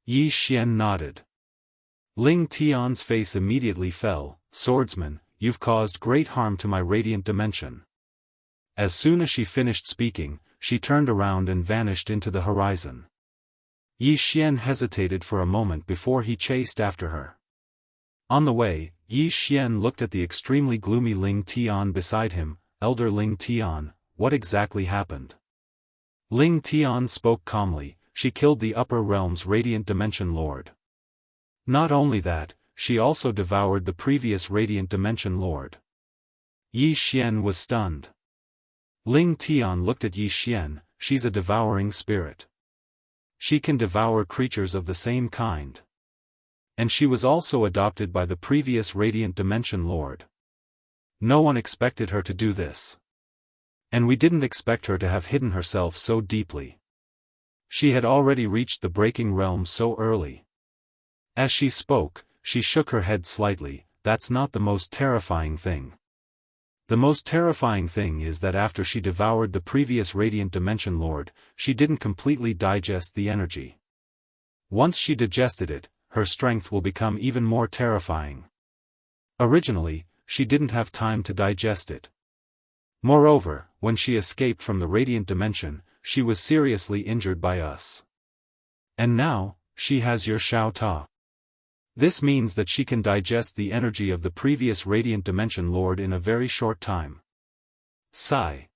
Yi Xian nodded. Ling Tian's face immediately fell, swordsman, you've caused great harm to my radiant dimension. As soon as she finished speaking, she turned around and vanished into the horizon. Yi Xian hesitated for a moment before he chased after her. On the way, Yi Xian looked at the extremely gloomy Ling Tian beside him, Elder Ling Tian, what exactly happened? Ling Tian spoke calmly, she killed the upper realm's radiant dimension lord. Not only that, she also devoured the previous radiant dimension lord. Yi Xian was stunned. Ling Tian looked at Yi Xian, she's a devouring spirit. She can devour creatures of the same kind. And she was also adopted by the previous Radiant Dimension Lord. No one expected her to do this. And we didn't expect her to have hidden herself so deeply. She had already reached the breaking realm so early. As she spoke, she shook her head slightly, that's not the most terrifying thing. The most terrifying thing is that after she devoured the previous Radiant Dimension Lord, she didn't completely digest the energy. Once she digested it, her strength will become even more terrifying. Originally, she didn't have time to digest it. Moreover, when she escaped from the Radiant Dimension, she was seriously injured by us. And now, she has your Xiao Ta. This means that she can digest the energy of the previous Radiant Dimension Lord in a very short time. Sigh.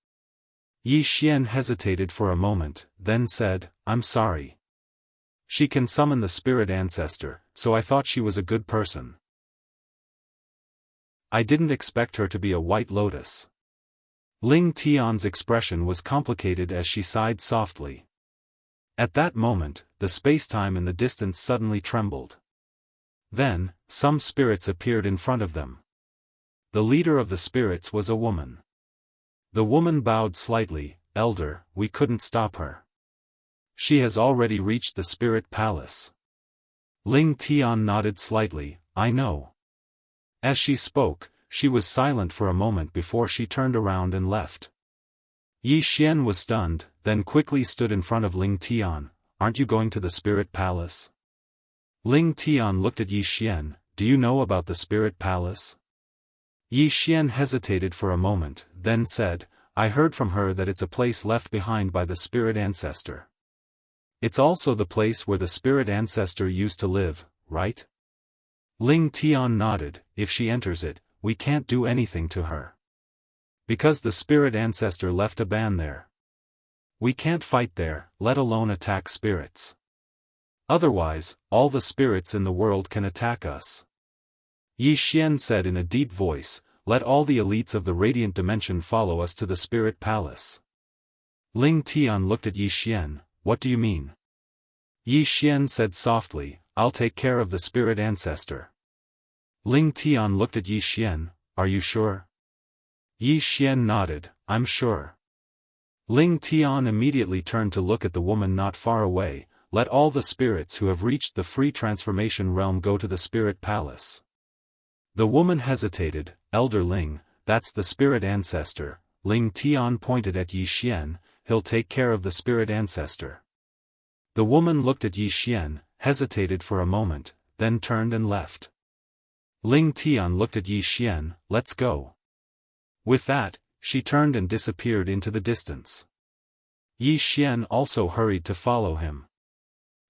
Yi Xian hesitated for a moment, then said, I'm sorry. She can summon the spirit ancestor, so I thought she was a good person. I didn't expect her to be a white lotus. Ling Tian's expression was complicated as she sighed softly. At that moment, the spacetime in the distance suddenly trembled. Then, some spirits appeared in front of them. The leader of the spirits was a woman. The woman bowed slightly, Elder, we couldn't stop her. She has already reached the spirit palace. Ling Tian nodded slightly, I know. As she spoke, she was silent for a moment before she turned around and left. Yi Xian was stunned, then quickly stood in front of Ling Tian. Aren't you going to the Spirit Palace? Ling Tian looked at Yi Xian. Do you know about the Spirit Palace? Yi Xian hesitated for a moment, then said, I heard from her that it's a place left behind by the Spirit Ancestor. It's also the place where the Spirit Ancestor used to live, right? Ling Tian nodded. If she enters it, we can't do anything to her. Because the Spirit Ancestor left a ban there. We can't fight there, let alone attack spirits. Otherwise, all the spirits in the world can attack us. Yi Xian said in a deep voice, let all the elites of the Radiant Dimension follow us to the Spirit Palace. Ling Tian looked at Yi Xian. What do you mean? Yi Xian said softly, I'll take care of the Spirit Ancestor. Ling Tian looked at Yi Xian. Are you sure? Yi Xian nodded, I'm sure. Ling Tian immediately turned to look at the woman not far away. Let all the spirits who have reached the free transformation realm go to the Spirit Palace. The woman hesitated. Elder Ling, that's the Spirit Ancestor. Ling Tian pointed at Yi Xian. He'll take care of the Spirit Ancestor. The woman looked at Yi Xian, hesitated for a moment, then turned and left. Ling Tian looked at Yi Xian. Let's go. With that, she turned and disappeared into the distance. Yi Xian also hurried to follow him.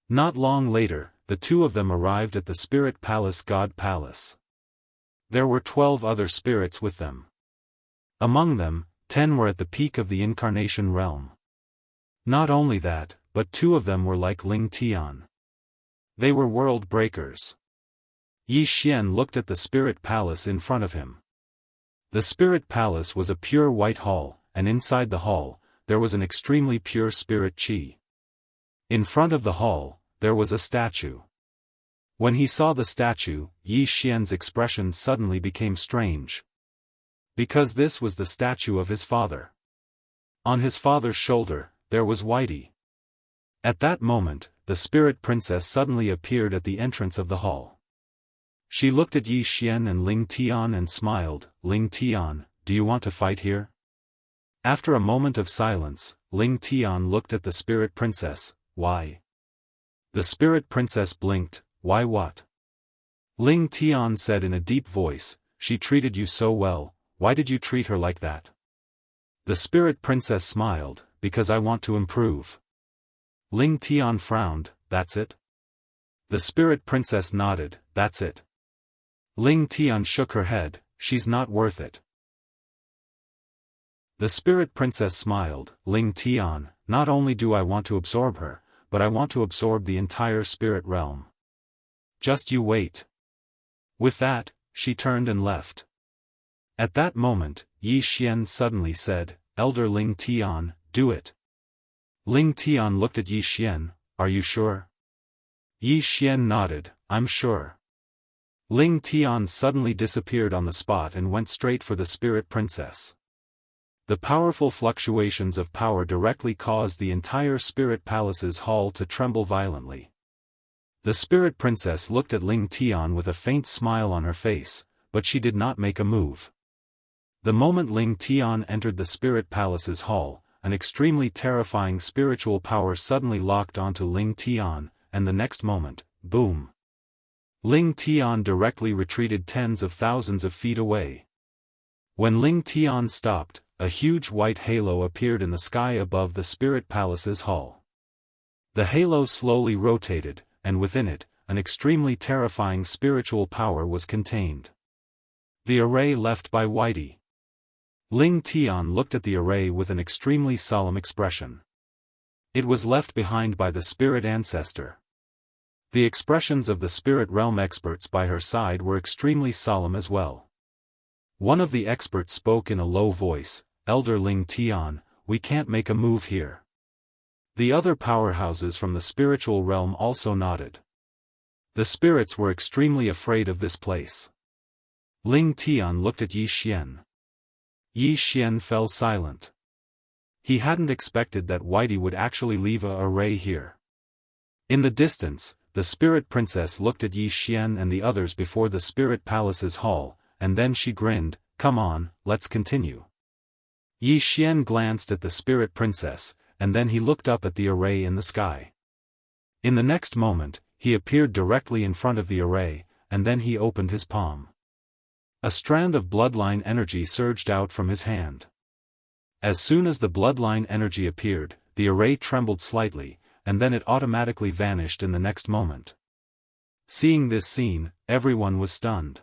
Not long later, the two of them arrived at the Spirit Palace God Palace. There were 12 other spirits with them. Among them, 10 were at the peak of the Incarnation Realm. Not only that, but 2 of them were like Ling Tian. They were world breakers. Yi Xian looked at the Spirit Palace in front of him. The Spirit Palace was a pure white hall, and inside the hall, there was an extremely pure spirit qi. In front of the hall, there was a statue. When he saw the statue, Yi Xian's expression suddenly became strange. Because this was the statue of his father. On his father's shoulder, there was Whitey. At that moment, the Spirit Princess suddenly appeared at the entrance of the hall. She looked at Yi Xian and Ling Tian and smiled. Ling Tian, do you want to fight here? After a moment of silence, Ling Tian looked at the Spirit Princess. Why? The Spirit Princess blinked. Why what? Ling Tian said in a deep voice, she treated you so well, why did you treat her like that? The Spirit Princess smiled, because I want to improve. Ling Tian frowned, that's it? The Spirit Princess nodded, that's it. Ling Tian shook her head, she's not worth it. The Spirit Princess smiled, Ling Tian, not only do I want to absorb her, but I want to absorb the entire spirit realm. Just you wait. With that, she turned and left. At that moment, Yi Xian suddenly said, Elder Ling Tian, do it. Ling Tian looked at Yi Xian, are you sure? Yi Xian nodded, I'm sure. Ling Tian suddenly disappeared on the spot and went straight for the Spirit Princess. The powerful fluctuations of power directly caused the entire Spirit Palace's hall to tremble violently. The Spirit Princess looked at Ling Tian with a faint smile on her face, but she did not make a move. The moment Ling Tian entered the Spirit Palace's hall, an extremely terrifying spiritual power suddenly locked onto Ling Tian, and the next moment, boom. Ling Tian directly retreated tens of thousands of feet away. When Ling Tian stopped, a huge white halo appeared in the sky above the Spirit Palace's hall. The halo slowly rotated, and within it, an extremely terrifying spiritual power was contained. The array left by Whitey. Ling Tian looked at the array with an extremely solemn expression. It was left behind by the Spirit Ancestor. The expressions of the Spirit Realm experts by her side were extremely solemn as well. One of the experts spoke in a low voice, Elder Ling Tian, we can't make a move here. The other powerhouses from the spiritual realm also nodded. The spirits were extremely afraid of this place. Ling Tian looked at Yi Xian. Yi Xian fell silent. He hadn't expected that Whitey would actually leave a array here. In the distance, the spirit princess looked at Yi Xian and the others before the spirit palace's hall, and then she grinned, "Come on, let's continue." Yi Xian glanced at the spirit princess, and then he looked up at the array in the sky. In the next moment, he appeared directly in front of the array, and then he opened his palm. A strand of bloodline energy surged out from his hand. As soon as the bloodline energy appeared, the array trembled slightly, and then it automatically vanished in the next moment. Seeing this scene, everyone was stunned.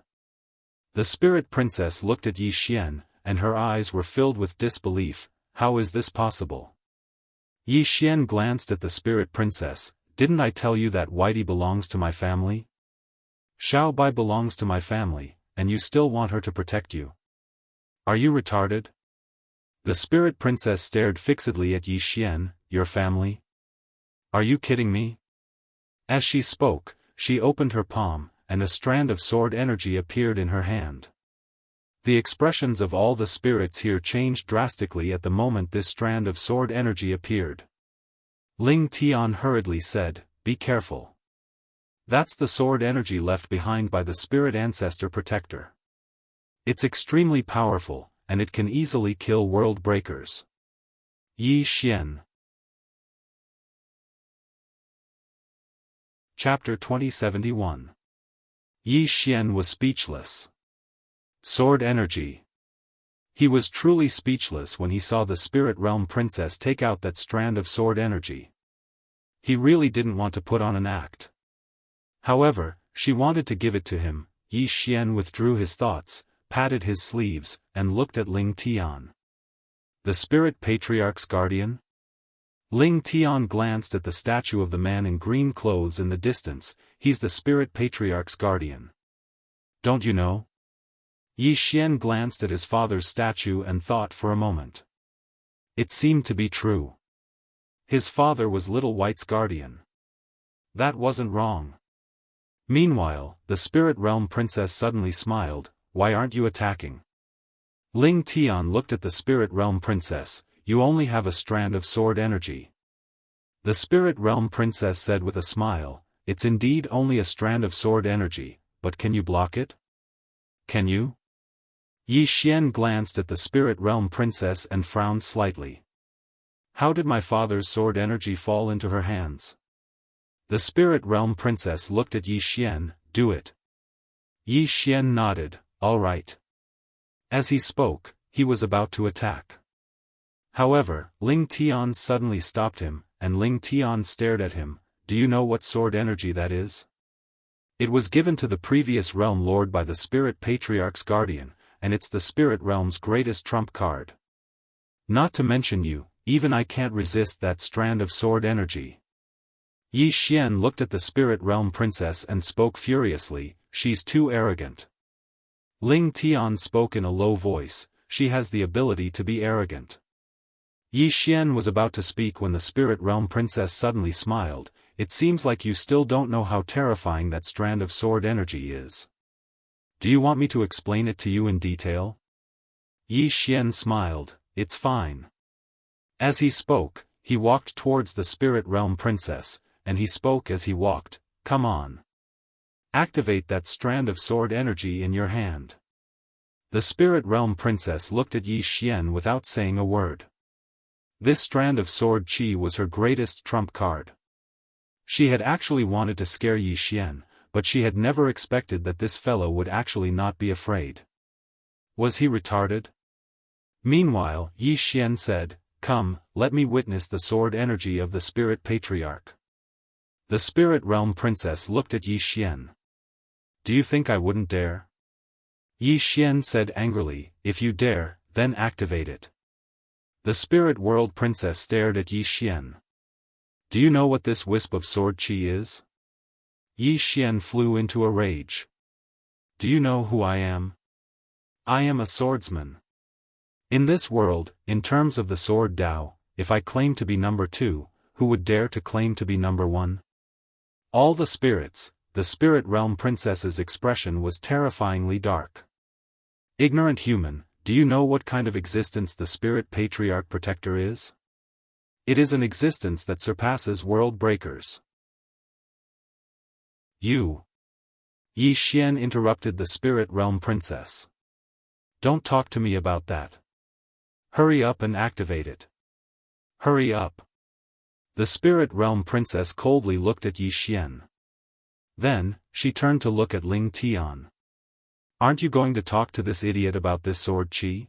The spirit princess looked at Yi Xian, and her eyes were filled with disbelief. How is this possible? Yi Xian glanced at the spirit princess. Didn't I tell you that Whitey belongs to my family? Xiao Bai belongs to my family, and you still want her to protect you? Are you retarded? The spirit princess stared fixedly at Yi Xian. Your family? Are you kidding me? As she spoke, she opened her palm, and a strand of sword energy appeared in her hand. The expressions of all the spirits here changed drastically at the moment this strand of sword energy appeared. Ling Tian hurriedly said, "Be careful. That's the sword energy left behind by the spirit ancestor protector. It's extremely powerful, and it can easily kill world breakers." Yi Xian. Chapter 2071. Yi Xian was speechless. Sword energy. He was truly speechless when he saw the spirit realm princess take out that strand of sword energy. He really didn't want to put on an act. However, she wanted to give it to him. Yi Xian withdrew his thoughts, patted his sleeves, and looked at Ling Tian. The spirit patriarch's guardian? Ling Tian glanced at the statue of the man in green clothes in the distance. He's the spirit patriarch's guardian. Don't you know? Yi Xian glanced at his father's statue and thought for a moment. It seemed to be true. His father was Little White's guardian. That wasn't wrong. Meanwhile, the spirit realm princess suddenly smiled. Why aren't you attacking? Ling Tian looked at the spirit realm princess. You only have a strand of sword energy. The spirit realm princess said with a smile, it's indeed only a strand of sword energy, but can you block it? Can you? Yi Xian glanced at the spirit realm princess and frowned slightly. How did my father's sword energy fall into her hands? The spirit realm princess looked at Yi Xian. Do it. Yi Xian nodded, all right. As he spoke, he was about to attack. However, Ling Tian suddenly stopped him, and Ling Tian stared at him. Do you know what sword energy that is? It was given to the previous realm lord by the spirit patriarch's guardian, and it's the spirit realm's greatest trump card. Not to mention you, even I can't resist that strand of sword energy. Yi Xian looked at the spirit realm princess and spoke furiously, she's too arrogant. Ling Tian spoke in a low voice, she has the ability to be arrogant. Yi Xian was about to speak when the spirit realm princess suddenly smiled. It seems like you still don't know how terrifying that strand of sword energy is. Do you want me to explain it to you in detail? Yi Xian smiled, it's fine. As he spoke, he walked towards the spirit realm princess, and he spoke as he walked, come on. Activate that strand of sword energy in your hand. The spirit realm princess looked at Yi Xian without saying a word. This strand of sword chi was her greatest trump card. She had actually wanted to scare Yi Xian, but she had never expected that this fellow would actually not be afraid. Was he retarded? Meanwhile, Yi Xian said, come, let me witness the sword energy of the spirit patriarch. The spirit realm princess looked at Yi Xian. Do you think I wouldn't dare? Yi Xian said angrily, if you dare, then activate it. The spirit world princess stared at Yi Xian. Do you know what this wisp of sword chi is? Yi Xian flew into a rage. Do you know who I am? I am a swordsman. In this world, in terms of the sword Dao, if I claim to be number 2, who would dare to claim to be number 1? All the spirits, the spirit realm princess's expression was terrifyingly dark. Ignorant human, do you know what kind of existence the spirit patriarch protector is? It is an existence that surpasses world breakers. You. Yi Xian interrupted the spirit realm princess. Don't talk to me about that. Hurry up and activate it. Hurry up. The spirit realm princess coldly looked at Yi Xian. Then, she turned to look at Ling Tian. Aren't you going to talk to this idiot about this sword chi?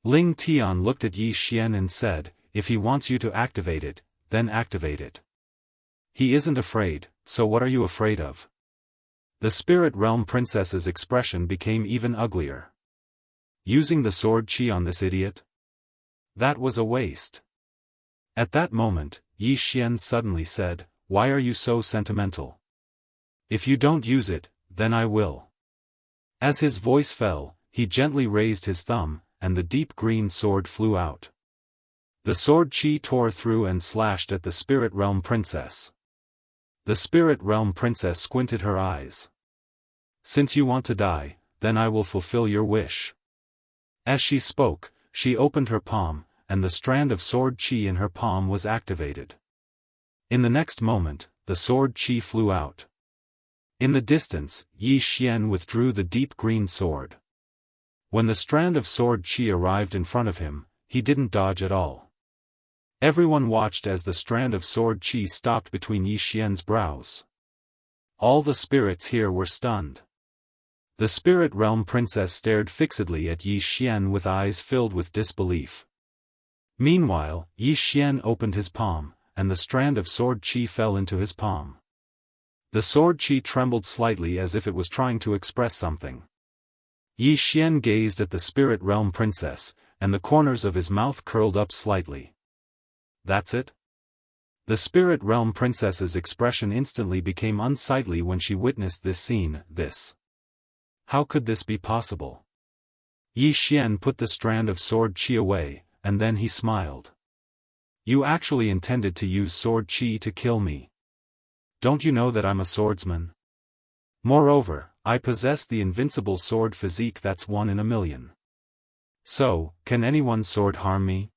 Ling Tian looked at Yi Xian and said, if he wants you to activate it, then activate it. He isn't afraid, so what are you afraid of? The spirit realm princess's expression became even uglier. Using the sword chi on this idiot? That was a waste. At that moment, Yi Xian suddenly said, why are you so sentimental? If you don't use it, then I will. As his voice fell, he gently raised his thumb, and the deep green sword flew out. The sword chi tore through and slashed at the spirit realm princess. The spirit realm princess squinted her eyes. Since you want to die, then I will fulfill your wish. As she spoke, she opened her palm, and the strand of sword chi in her palm was activated. In the next moment, the sword chi flew out. In the distance, Yi Xian withdrew the deep green sword. When the strand of sword chi arrived in front of him, he didn't dodge at all. Everyone watched as the strand of sword chi stopped between Yi Xian's brows. All the spirits here were stunned. The spirit realm princess stared fixedly at Yi Xian with eyes filled with disbelief. Meanwhile, Yi Xian opened his palm, and the strand of sword chi fell into his palm. The sword chi trembled slightly as if it was trying to express something. Yi Xian gazed at the spirit realm princess, and the corners of his mouth curled up slightly. That's it? The spirit realm princess's expression instantly became unsightly when she witnessed this scene. How could this be possible? Yi Xian put the strand of sword chi away, and then he smiled. You actually intended to use sword chi to kill me. Don't you know that I'm a swordsman? Moreover, I possess the invincible sword physique that's 1 in a million. So, can anyone's sword harm me?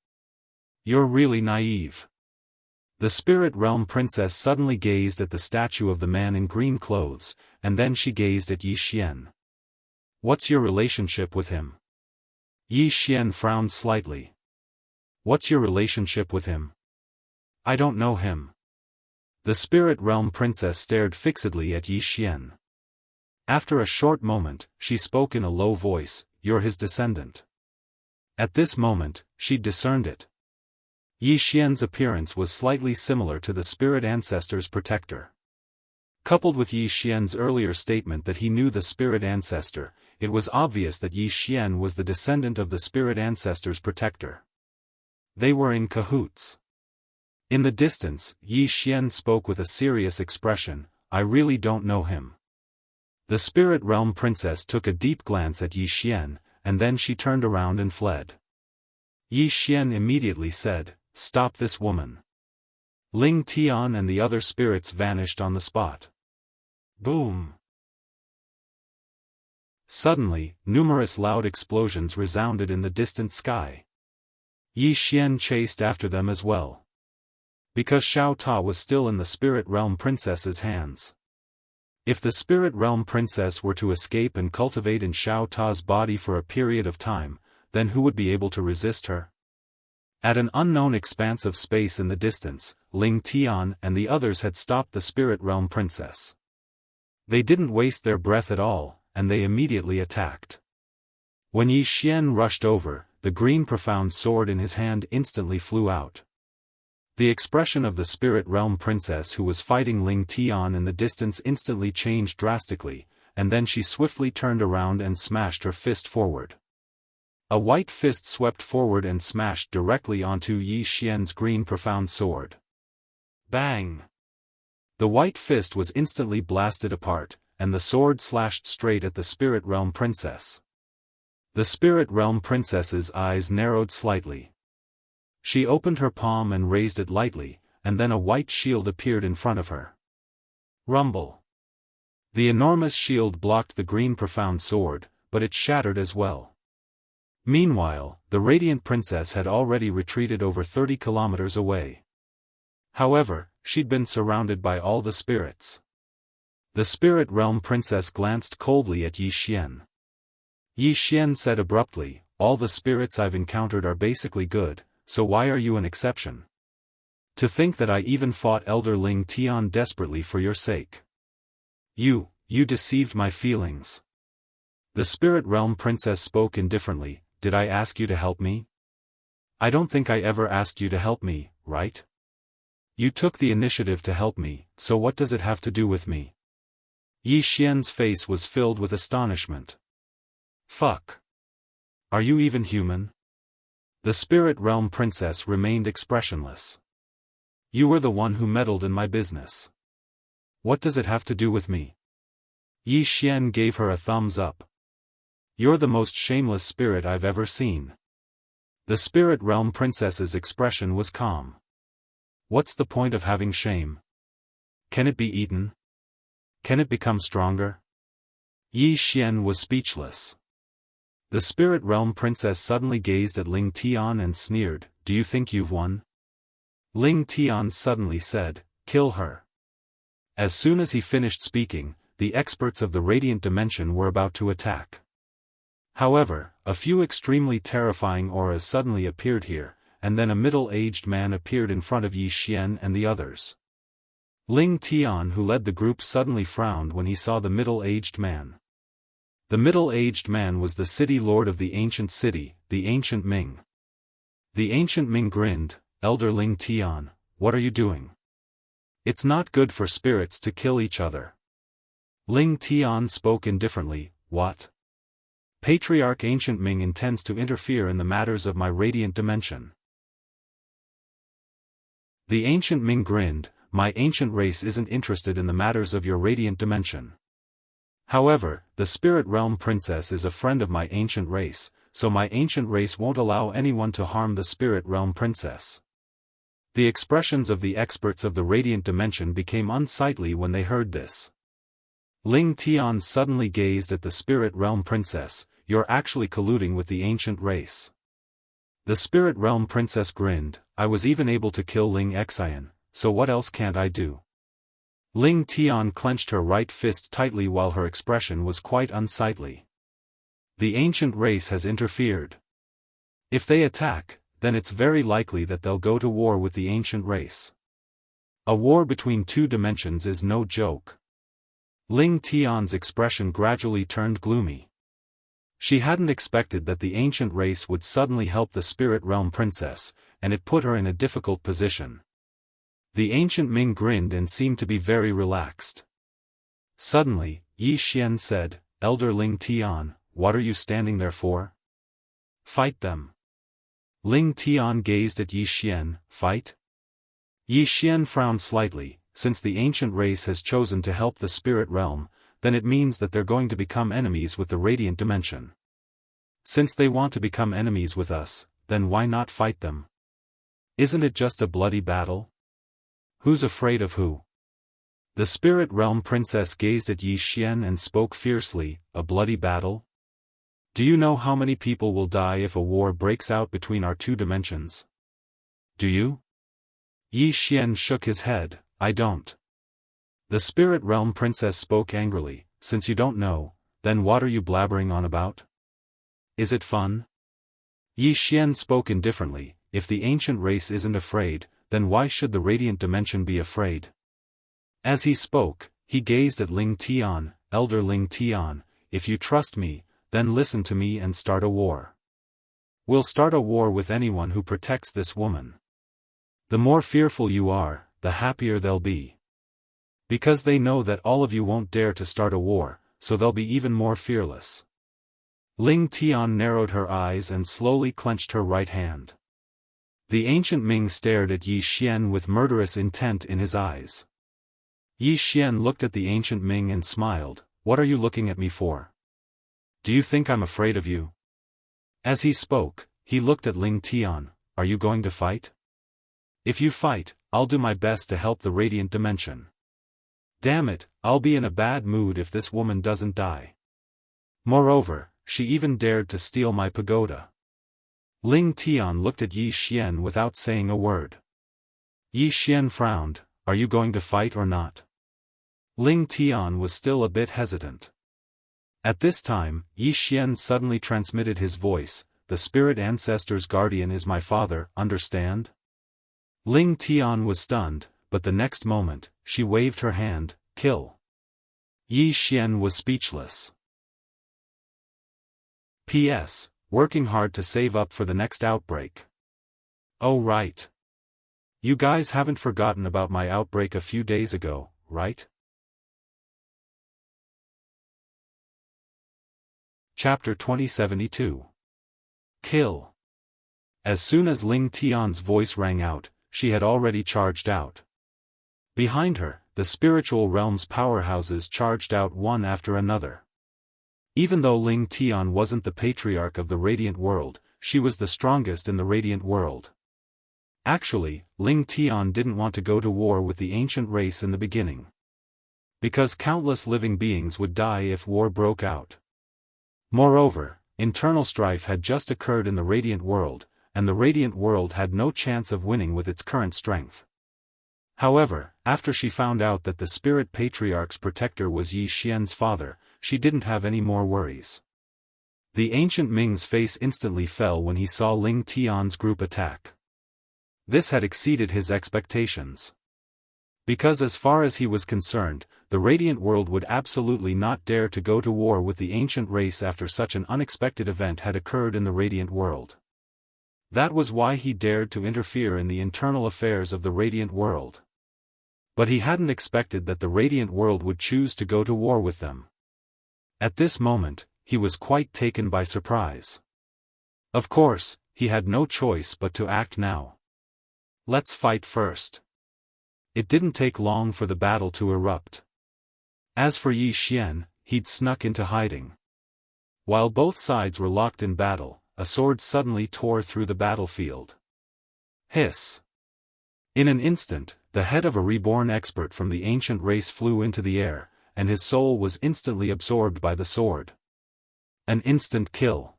You're really naive. The spirit realm princess suddenly gazed at the statue of the man in green clothes, and then she gazed at Yi Xian. What's your relationship with him? Yi Xian frowned slightly. What's your relationship with him? I don't know him. The spirit realm princess stared fixedly at Yi Xian. After a short moment, she spoke in a low voice, you're his descendant. At this moment, she discerned it. Yi Xian's appearance was slightly similar to the spirit ancestor's protector. Coupled with Yi Xian's earlier statement that he knew the spirit ancestor, it was obvious that Yi Xian was the descendant of the spirit ancestor's protector. They were in cahoots. In the distance, Yi Xian spoke with a serious expression, I really don't know him. The spirit realm princess took a deep glance at Yi Xian, and then she turned around and fled. Yi Xian immediately said, stop this woman. Ling Tian and the other spirits vanished on the spot. Boom! Suddenly, numerous loud explosions resounded in the distant sky. Yi Xian chased after them as well. Because Xiao Ta was still in the spirit realm princess's hands. If the spirit realm princess were to escape and cultivate in Xiao Ta's body for a period of time, then who would be able to resist her? At an unknown expanse of space in the distance, Ling Tian and the others had stopped the spirit realm princess. They didn't waste their breath at all, and they immediately attacked. When Yi Xian rushed over, the green profound sword in his hand instantly flew out. The expression of the spirit realm princess who was fighting Ling Tian in the distance instantly changed drastically, and then she swiftly turned around and smashed her fist forward. A white fist swept forward and smashed directly onto Yi Xian's green profound sword. Bang! The white fist was instantly blasted apart, and the sword slashed straight at the spirit realm princess. The spirit realm princess's eyes narrowed slightly. She opened her palm and raised it lightly, and then a white shield appeared in front of her. Rumble! The enormous shield blocked the green profound sword, but it shattered as well. Meanwhile, the radiant princess had already retreated over 30 kilometers away. However, she'd been surrounded by all the spirits. The Spirit Realm Princess glanced coldly at Yi Xian. Yi Xian said abruptly, all the spirits I've encountered are basically good, so why are you an exception? To think that I even fought Elder Ling Tian desperately for your sake. You deceived my feelings. The Spirit Realm Princess spoke indifferently, did I ask you to help me? I don't think I ever asked you to help me, right? You took the initiative to help me, so what does it have to do with me? Yi Xian's face was filled with astonishment. Fuck. Are you even human? The Spirit Realm Princess remained expressionless. You were the one who meddled in my business. What does it have to do with me? Yi Xian gave her a thumbs up. You're the most shameless spirit I've ever seen. The Spirit Realm Princess's expression was calm. What's the point of having shame? Can it be eaten? Can it become stronger? Yi Xian was speechless. The Spirit Realm Princess suddenly gazed at Ling Tian and sneered, do you think you've won? Ling Tian suddenly said, kill her. As soon as he finished speaking, the experts of the Radiant Dimension were about to attack. However, a few extremely terrifying auras suddenly appeared here, and then a middle-aged man appeared in front of Yi Xian and the others. Ling Tian, who led the group, suddenly frowned when he saw the middle-aged man. The middle-aged man was the city lord of the ancient city, the Ancient Ming. The Ancient Ming grinned, Elder Ling Tian, what are you doing? It's not good for spirits to kill each other. Ling Tian spoke indifferently, what? Patriarch Ancient Ming intends to interfere in the matters of my radiant dimension. The Ancient Ming grinned, my ancient race isn't interested in the matters of your radiant dimension. However, the Spirit Realm Princess is a friend of my ancient race, so my ancient race won't allow anyone to harm the Spirit Realm Princess. The expressions of the experts of the Radiant Dimension became unsightly when they heard this. Ling Tian suddenly gazed at the Spirit Realm Princess, you're actually colluding with the ancient race. The Spirit Realm Princess grinned, I was even able to kill Ling Xian, so what else can't I do? Ling Tian clenched her right fist tightly while her expression was quite unsightly. The ancient race has interfered. If they attack, then it's very likely that they'll go to war with the ancient race. A war between two dimensions is no joke. Ling Tian's expression gradually turned gloomy. She hadn't expected that the ancient race would suddenly help the Spirit Realm Princess, and it put her in a difficult position. The Ancient Ming grinned and seemed to be very relaxed. Suddenly, Yi Xian said, Elder Ling Tian, what are you standing there for? Fight them. Ling Tian gazed at Yi Xian, fight? Yi Xian frowned slightly, since the ancient race has chosen to help the Spirit Realm, then it means that they're going to become enemies with the Radiant Dimension. Since they want to become enemies with us, then why not fight them? Isn't it just a bloody battle? Who's afraid of who? The Spirit Realm Princess gazed at Yi Xian and spoke fiercely, a bloody battle? Do you know how many people will die if a war breaks out between our two dimensions? Do you? Yi Xian shook his head, I don't. The Spirit Realm Princess spoke angrily, since you don't know, then what are you blabbering on about? Is it fun? Yi Xian spoke indifferently, if the ancient race isn't afraid, then why should the Radiant Dimension be afraid? As he spoke, he gazed at Ling Tian, Elder Ling Tian, if you trust me, then listen to me and start a war. We'll start a war with anyone who protects this woman. The more fearful you are, the happier they'll be. Because they know that all of you won't dare to start a war, so they'll be even more fearless. Ling Tian narrowed her eyes and slowly clenched her right hand. The Ancient Ming stared at Yi Xian with murderous intent in his eyes. Yi Xian looked at the Ancient Ming and smiled, what are you looking at me for? Do you think I'm afraid of you? As he spoke, he looked at Ling Tian, are you going to fight? If you fight, I'll do my best to help the Radiant Dimension. Damn it, I'll be in a bad mood if this woman doesn't die. Moreover, she even dared to steal my pagoda. Ling Tian looked at Yi Xian without saying a word. Yi Xian frowned, are you going to fight or not? Ling Tian was still a bit hesitant. At this time, Yi Xian suddenly transmitted his voice, "The spirit ancestor's guardian is my father, understand?" Ling Tian was stunned, but the next moment, she waved her hand, "Kill." Yi Xian was speechless. P.S. Working hard to save up for the next outbreak. Oh right. You guys haven't forgotten about my outbreak a few days ago, right? Chapter 2072. Kill. As soon as Ling Tian's voice rang out, she had already charged out. Behind her, the spiritual realm's powerhouses charged out one after another. Even though Ling Tian wasn't the patriarch of the Radiant World, she was the strongest in the Radiant World. Actually, Ling Tian didn't want to go to war with the ancient race in the beginning. Because countless living beings would die if war broke out. Moreover, internal strife had just occurred in the Radiant World, and the Radiant World had no chance of winning with its current strength. However, after she found out that the Spirit Patriarch's protector was Yi Xian's father, she didn't have any more worries. The ancient Ming's face instantly fell when he saw Ling Tian's group attack. This had exceeded his expectations. Because as far as he was concerned, the Radiant World would absolutely not dare to go to war with the ancient race after such an unexpected event had occurred in the Radiant World. That was why he dared to interfere in the internal affairs of the Radiant World. But he hadn't expected that the Radiant World would choose to go to war with them. At this moment, he was quite taken by surprise. Of course, he had no choice but to act now. Let's fight first. It didn't take long for the battle to erupt. As for Yi Xian, he'd snuck into hiding. While both sides were locked in battle, a sword suddenly tore through the battlefield. Hiss! In an instant, the head of a reborn expert from the ancient race flew into the air, and his soul was instantly absorbed by the sword. An instant kill.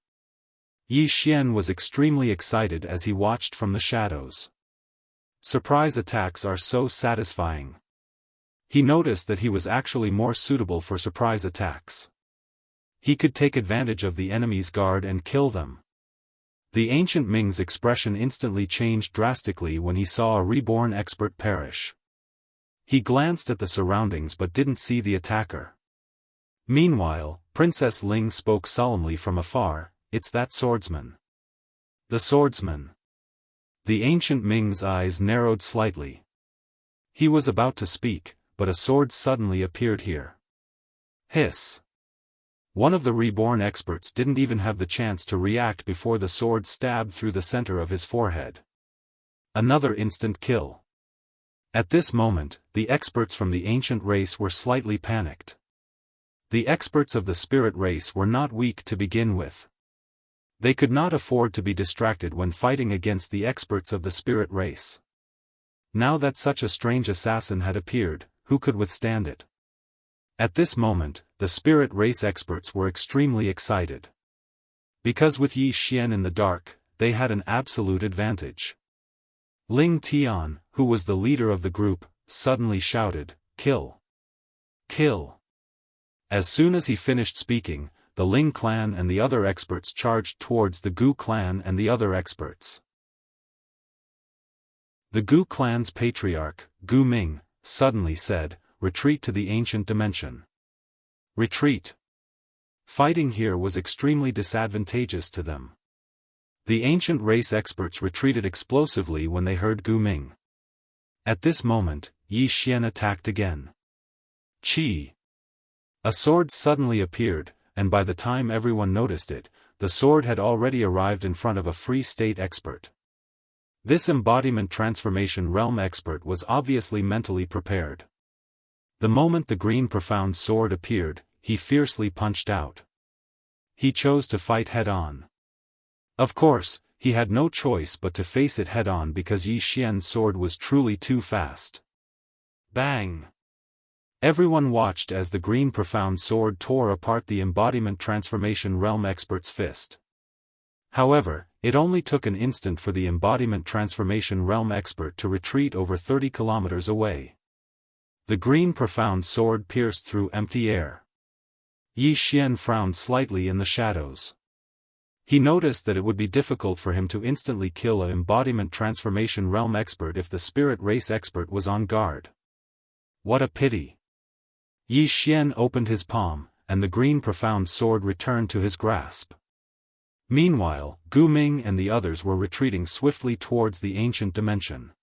Yi Xian was extremely excited as he watched from the shadows. Surprise attacks are so satisfying. He noticed that he was actually more suitable for surprise attacks. He could take advantage of the enemy's guard and kill them. The ancient Ming's expression instantly changed drastically when he saw a reborn expert perish. He glanced at the surroundings but didn't see the attacker. Meanwhile, Princess Ling spoke solemnly from afar, "It's that swordsman." The swordsman. The ancient Ming's eyes narrowed slightly. He was about to speak, but a sword suddenly appeared here. Hiss! One of the reborn experts didn't even have the chance to react before the sword stabbed through the center of his forehead. Another instant kill. At this moment, the experts from the ancient race were slightly panicked. The experts of the spirit race were not weak to begin with. They could not afford to be distracted when fighting against the experts of the spirit race. Now that such a strange assassin had appeared, who could withstand it? At this moment, the spirit race experts were extremely excited. Because with Yi Xian in the dark, they had an absolute advantage. Ling Tian, who was the leader of the group, suddenly shouted, "Kill! Kill!" As soon as he finished speaking, the Ling clan and the other experts charged towards the Gu clan and the other experts. The Gu clan's patriarch, Gu Ming, suddenly said, "Retreat to the ancient dimension." Retreat. Fighting here was extremely disadvantageous to them. The ancient race experts retreated explosively when they heard Gu Ming. At this moment, Yi Xian attacked again. Chi! A sword suddenly appeared, and by the time everyone noticed it, the sword had already arrived in front of a free state expert. This embodiment transformation realm expert was obviously mentally prepared. The moment the green profound sword appeared, he fiercely punched out. He chose to fight head-on. Of course, he had no choice but to face it head-on because Yi Xian's sword was truly too fast. Bang! Everyone watched as the green profound sword tore apart the embodiment transformation realm expert's fist. However, it only took an instant for the embodiment transformation realm expert to retreat over 30 kilometers away. The green profound sword pierced through empty air. Yi Xian frowned slightly in the shadows. He noticed that it would be difficult for him to instantly kill an embodiment transformation realm expert if the spirit race expert was on guard. What a pity! Yi Xian opened his palm, and the green profound sword returned to his grasp. Meanwhile, Gu Ming and the others were retreating swiftly towards the ancient dimension.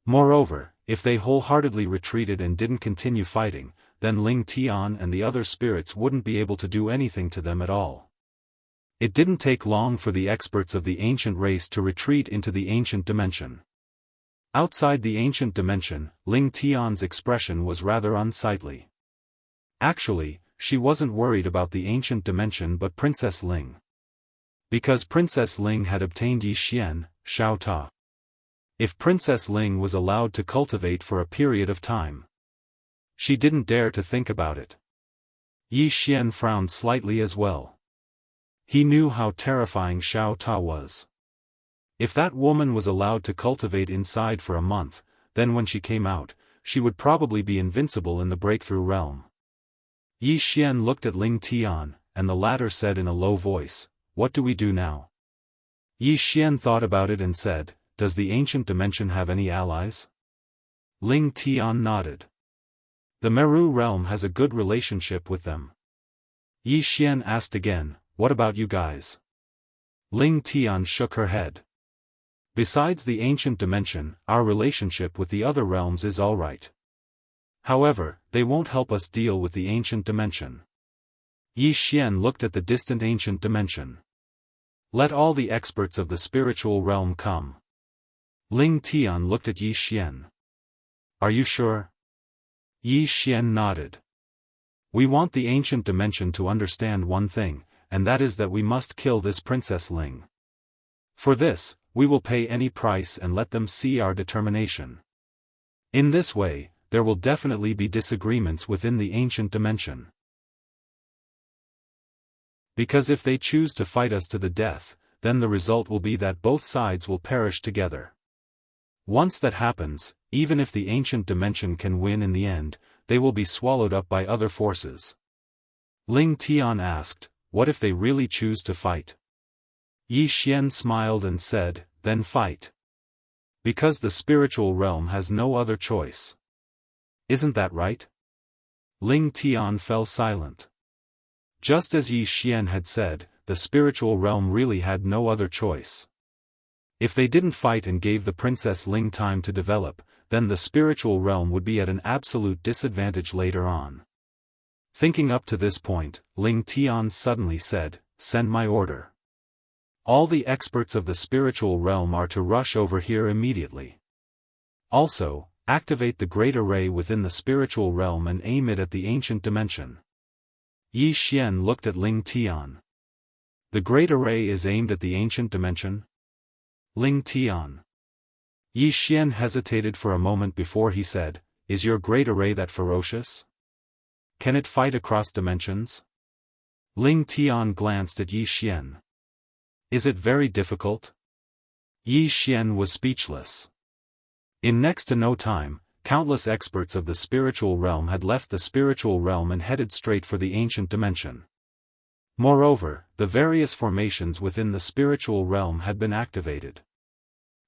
Moreover, if they wholeheartedly retreated and didn't continue fighting, then Ling Tian and the other spirits wouldn't be able to do anything to them at all. It didn't take long for the experts of the ancient race to retreat into the ancient dimension. Outside the ancient dimension, Ling Tian's expression was rather unsightly. Actually, she wasn't worried about the ancient dimension but Princess Ling. Because Princess Ling had obtained Yi Xian, Xiao Ta. If Princess Ling was allowed to cultivate for a period of time, she didn't dare to think about it. Yi Xian frowned slightly as well. He knew how terrifying Xiao Ta was. If that woman was allowed to cultivate inside for a month, then when she came out, she would probably be invincible in the breakthrough realm. Yi Xian looked at Ling Tian, and the latter said in a low voice, "What do we do now?" Yi Xian thought about it and said, "Does the ancient dimension have any allies?" Ling Tian nodded. The Meru realm has a good relationship with them. Yi Xian asked again, "What about you guys?" Ling Tian shook her head. Besides the ancient dimension, our relationship with the other realms is alright. However, they won't help us deal with the ancient dimension. Yi Xian looked at the distant ancient dimension. Let all the experts of the spiritual realm come. Ling Tian looked at Yi Xian. Are you sure? Yi Xian nodded. We want the ancient dimension to understand one thing, and that is that we must kill this Princess Ling. For this, we will pay any price and let them see our determination. In this way, there will definitely be disagreements within the ancient dimension. Because if they choose to fight us to the death, then the result will be that both sides will perish together. Once that happens, even if the ancient dimension can win in the end, they will be swallowed up by other forces. Ling Tian asked, "What if they really choose to fight?" Yi Xian smiled and said, "Then fight. Because the spiritual realm has no other choice. Isn't that right?" Ling Tian fell silent. Just as Yi Xian had said, the spiritual realm really had no other choice. If they didn't fight and gave the Princess Ling time to develop, then the spiritual realm would be at an absolute disadvantage later on. Thinking up to this point, Ling Tian suddenly said, "Send my order. All the experts of the spiritual realm are to rush over here immediately. Also, activate the great array within the spiritual realm and aim it at the ancient dimension." Yi Xian looked at Ling Tian. The great array is aimed at the ancient dimension? Ling Tian. Yi Xian hesitated for a moment before he said, "Is your great array that ferocious? Can it fight across dimensions?" Ling Tian glanced at Yi Xian. "Is it very difficult?" Yi Xian was speechless. In next to no time, countless experts of the spiritual realm had left the spiritual realm and headed straight for the ancient dimension. Moreover, the various formations within the spiritual realm had been activated.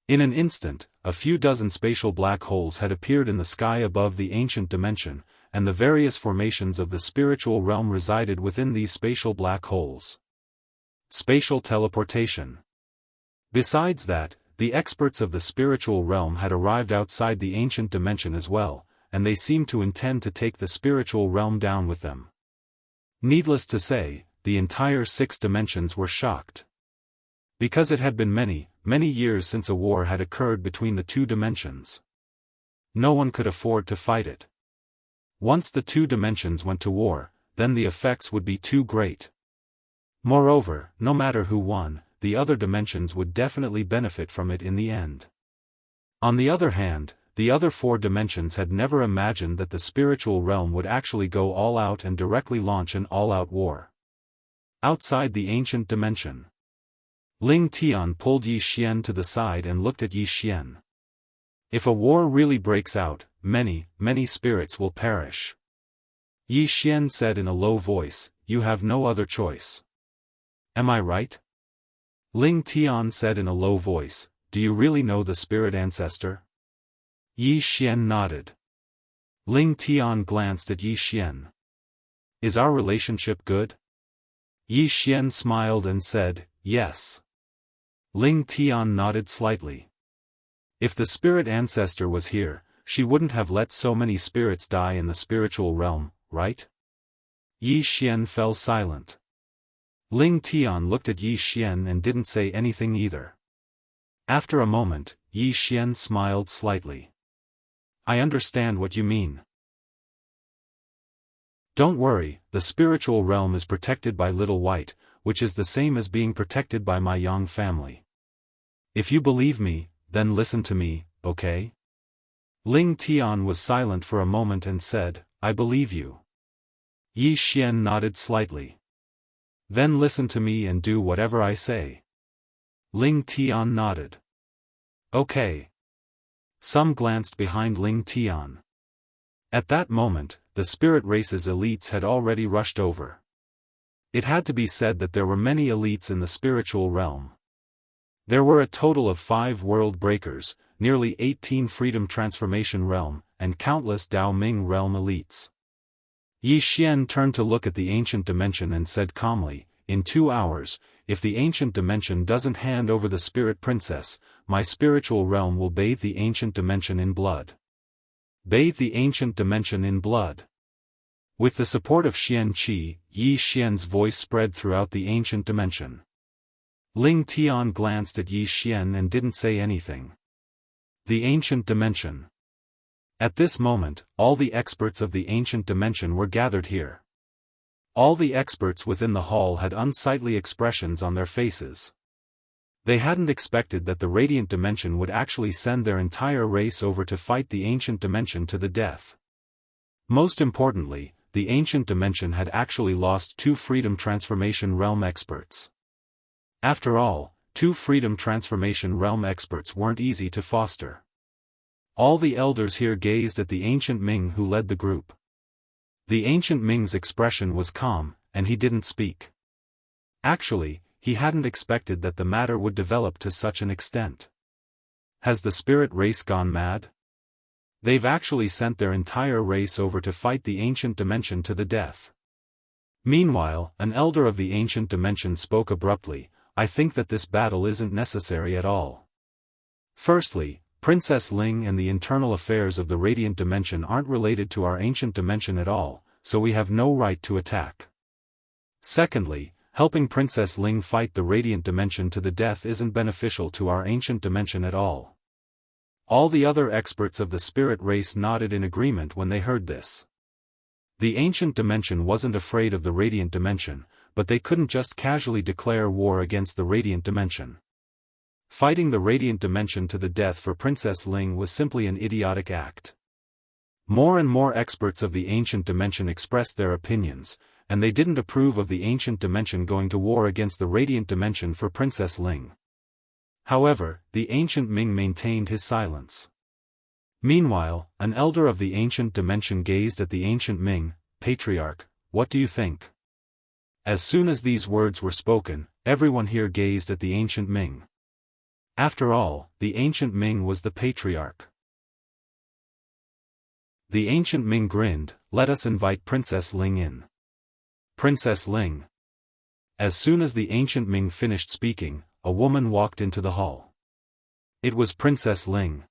In an instant, a few dozen spatial black holes had appeared in the sky above the ancient dimension, and the various formations of the spiritual realm resided within these spatial black holes. Spatial teleportation. Besides that, the experts of the spiritual realm had arrived outside the ancient dimension as well, and they seemed to intend to take the spiritual realm down with them. Needless to say, the entire 6 dimensions were shocked. Because it had been many, many years since a war had occurred between the 2 dimensions. No one could afford to fight it. Once the 2 dimensions went to war, then the effects would be too great. Moreover, no matter who won, the other dimensions would definitely benefit from it in the end. On the other hand, the other 4 dimensions had never imagined that the spiritual realm would actually go all out and directly launch an all-out war. Outside the ancient dimension. Ling Tian pulled Yi Xian to the side and looked at Yi Xian. If a war really breaks out, many, many spirits will perish. Yi Xian said in a low voice, you have no other choice. Am I right? Ling Tian said in a low voice, do you really know the spirit ancestor? Yi Xian nodded. Ling Tian glanced at Yi Xian. Is our relationship good? Yi Xian smiled and said, yes. Ling Tian nodded slightly. If the spirit ancestor was here, she wouldn't have let so many spirits die in the spiritual realm, right? Yi Xian fell silent. Ling Tian looked at Yi Xian and didn't say anything either. After a moment, Yi Xian smiled slightly. I understand what you mean. Don't worry, the spiritual realm is protected by Little White, which is the same as being protected by my Yang family. If you believe me, then listen to me, okay? Ling Tian was silent for a moment and said, I believe you. Yi Xian nodded slightly. Then listen to me and do whatever I say. Ling Tian nodded. Okay. Some glanced behind Ling Tian. At that moment, the spirit race's elites had already rushed over. It had to be said that there were many elites in the spiritual realm. There were a total of 5 world breakers, nearly 18 freedom transformation realm, and countless Dao Ming realm elites. Yi Xian turned to look at the ancient dimension and said calmly, in 2 hours, if the ancient dimension doesn't hand over the spirit princess, my spiritual realm will bathe the ancient dimension in blood. Bathe the ancient dimension in blood. With the support of Xian Qi, Yi Xian's voice spread throughout the ancient dimension. Ling Tian glanced at Yi Xian and didn't say anything. The ancient dimension. At this moment, all the experts of the ancient dimension were gathered here. All the experts within the hall had unsightly expressions on their faces. They hadn't expected that the radiant dimension would actually send their entire race over to fight the ancient dimension to the death. Most importantly, the ancient dimension had actually lost 2 freedom transformation realm experts. After all, 2 freedom transformation realm experts weren't easy to foster. All the elders here gazed at the ancient Ming who led the group. The ancient Ming's expression was calm, and he didn't speak. Actually, he hadn't expected that the matter would develop to such an extent. Has the spirit race gone mad? They've actually sent their entire race over to fight the ancient dimension to the death. Meanwhile, an elder of the ancient dimension spoke abruptly, I think that this battle isn't necessary at all. Firstly, Princess Ling and the internal affairs of the radiant dimension aren't related to our ancient dimension at all, so we have no right to attack. Secondly, helping Princess Ling fight the radiant dimension to the death isn't beneficial to our ancient dimension at all. All the other experts of the spirit race nodded in agreement when they heard this. The ancient dimension wasn't afraid of the radiant dimension, but they couldn't just casually declare war against the radiant dimension. Fighting the radiant dimension to the death for Princess Ling was simply an idiotic act. More and more experts of the ancient dimension expressed their opinions, and they didn't approve of the ancient dimension going to war against the radiant dimension for Princess Ling. However, the ancient Ming maintained his silence. Meanwhile, an elder of the ancient dimension gazed at the ancient Ming, Patriarch, what do you think? As soon as these words were spoken, everyone here gazed at the ancient Ming. After all, the ancient Ming was the Patriarch. The ancient Ming grinned, let us invite Princess Ling in. Princess Ling. As soon as the ancient Ming finished speaking, a woman walked into the hall. It was Princess Ling.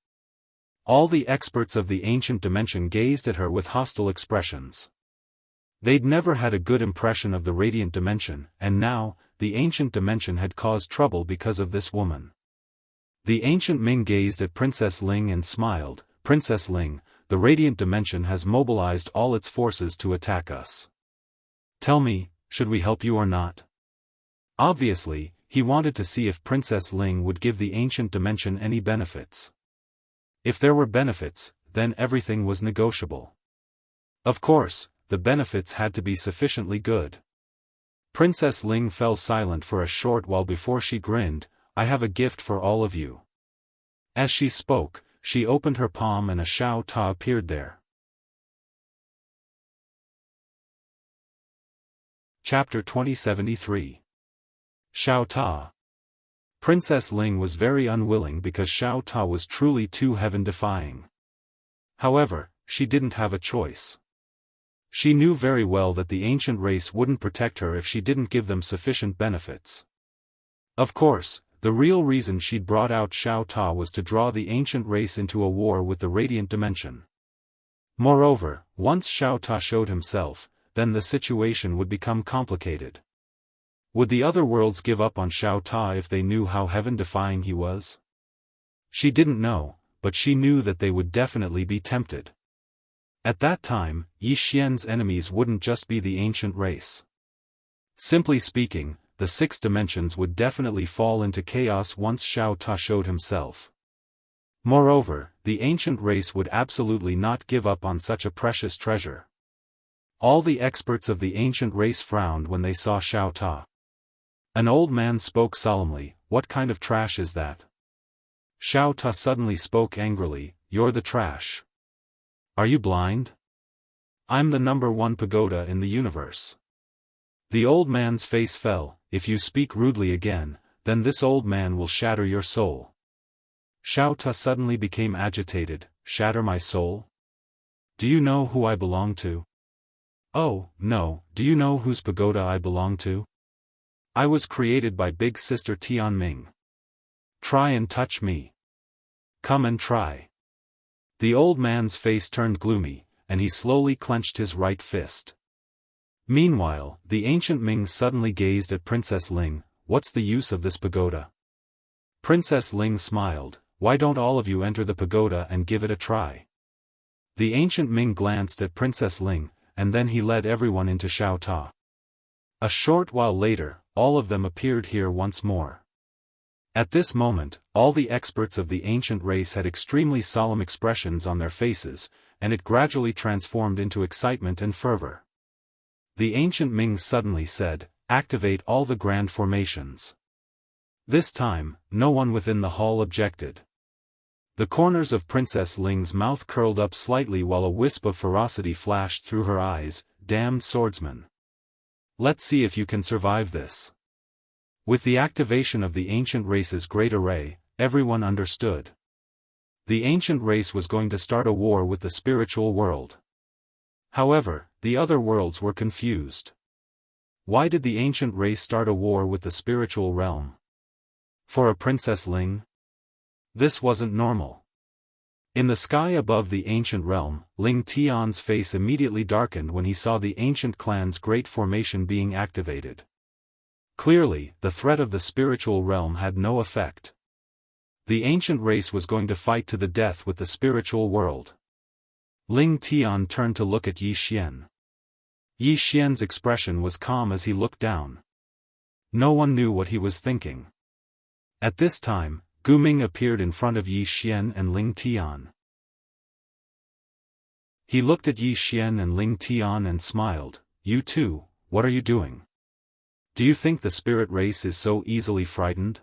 All the experts of the ancient dimension gazed at her with hostile expressions. They'd never had a good impression of the radiant dimension, and now, the ancient dimension had caused trouble because of this woman. The ancient Ming gazed at Princess Ling and smiled, Princess Ling, the radiant dimension has mobilized all its forces to attack us. Tell me, should we help you or not? Obviously, he wanted to see if Princess Ling would give the ancient dimension any benefits. If there were benefits, then everything was negotiable. Of course, the benefits had to be sufficiently good. Princess Ling fell silent for a short while before she grinned, I have a gift for all of you. As she spoke, she opened her palm and a Xiao Ta appeared there. Chapter 2073. Xiao Ta. Princess Ling was very unwilling because Xiao Ta was truly too heaven-defying. However, she didn't have a choice. She knew very well that the ancient race wouldn't protect her if she didn't give them sufficient benefits. Of course, the real reason she'd brought out Xiao Ta was to draw the ancient race into a war with the radiant dimension. Moreover, once Xiao Ta showed himself, then the situation would become complicated. Would the other worlds give up on Xiao Ta if they knew how heaven-defying he was? She didn't know, but she knew that they would definitely be tempted. At that time, Yi Xian's enemies wouldn't just be the ancient race. Simply speaking, the 6 dimensions would definitely fall into chaos once Xiao Ta showed himself. Moreover, the ancient race would absolutely not give up on such a precious treasure. All the experts of the ancient race frowned when they saw Xiao Ta. An old man spoke solemnly, "What kind of trash is that?" Xiao Ta suddenly spoke angrily, "You're the trash. Are you blind? I'm the #1 pagoda in the universe." The old man's face fell. "If you speak rudely again, then this old man will shatter your soul." Xiao Ta suddenly became agitated. "Shatter my soul? Do you know who I belong to?" "Oh, no, do you know whose pagoda I belong to?" "I was created by Big Sister Tianming. Try and touch me. Come and try." The old man's face turned gloomy, and he slowly clenched his right fist. Meanwhile, the ancient Ming suddenly gazed at Princess Ling. "What's the use of this pagoda?" Princess Ling smiled. "Why don't all of you enter the pagoda and give it a try?" The ancient Ming glanced at Princess Ling, and then he led everyone into Xiao Ta. A short while later, all of them appeared here once more. At this moment, all the experts of the ancient race had extremely solemn expressions on their faces, and it gradually transformed into excitement and fervor. The ancient Ming suddenly said, "Activate all the grand formations." This time, no one within the hall objected. The corners of Princess Ling's mouth curled up slightly while a wisp of ferocity flashed through her eyes. "Damned swordsman. Let's see if you can survive this." With the activation of the ancient race's great array, everyone understood. The ancient race was going to start a war with the spiritual world. However, the other worlds were confused. Why did the ancient race start a war with the spiritual realm? For a Princess Ling? This wasn't normal. In the sky above the ancient realm, Ling Tian's face immediately darkened when he saw the ancient clan's great formation being activated. Clearly, the threat of the spiritual realm had no effect. The ancient race was going to fight to the death with the spiritual world. Ling Tian turned to look at Yi Xian. Yi Xian's expression was calm as he looked down. No one knew what he was thinking. At this time, Gu Ming appeared in front of Yi Xian and Ling Tian. He looked at Yi Xian and Ling Tian and smiled. "You two, what are you doing? Do you think the spirit race is so easily frightened?"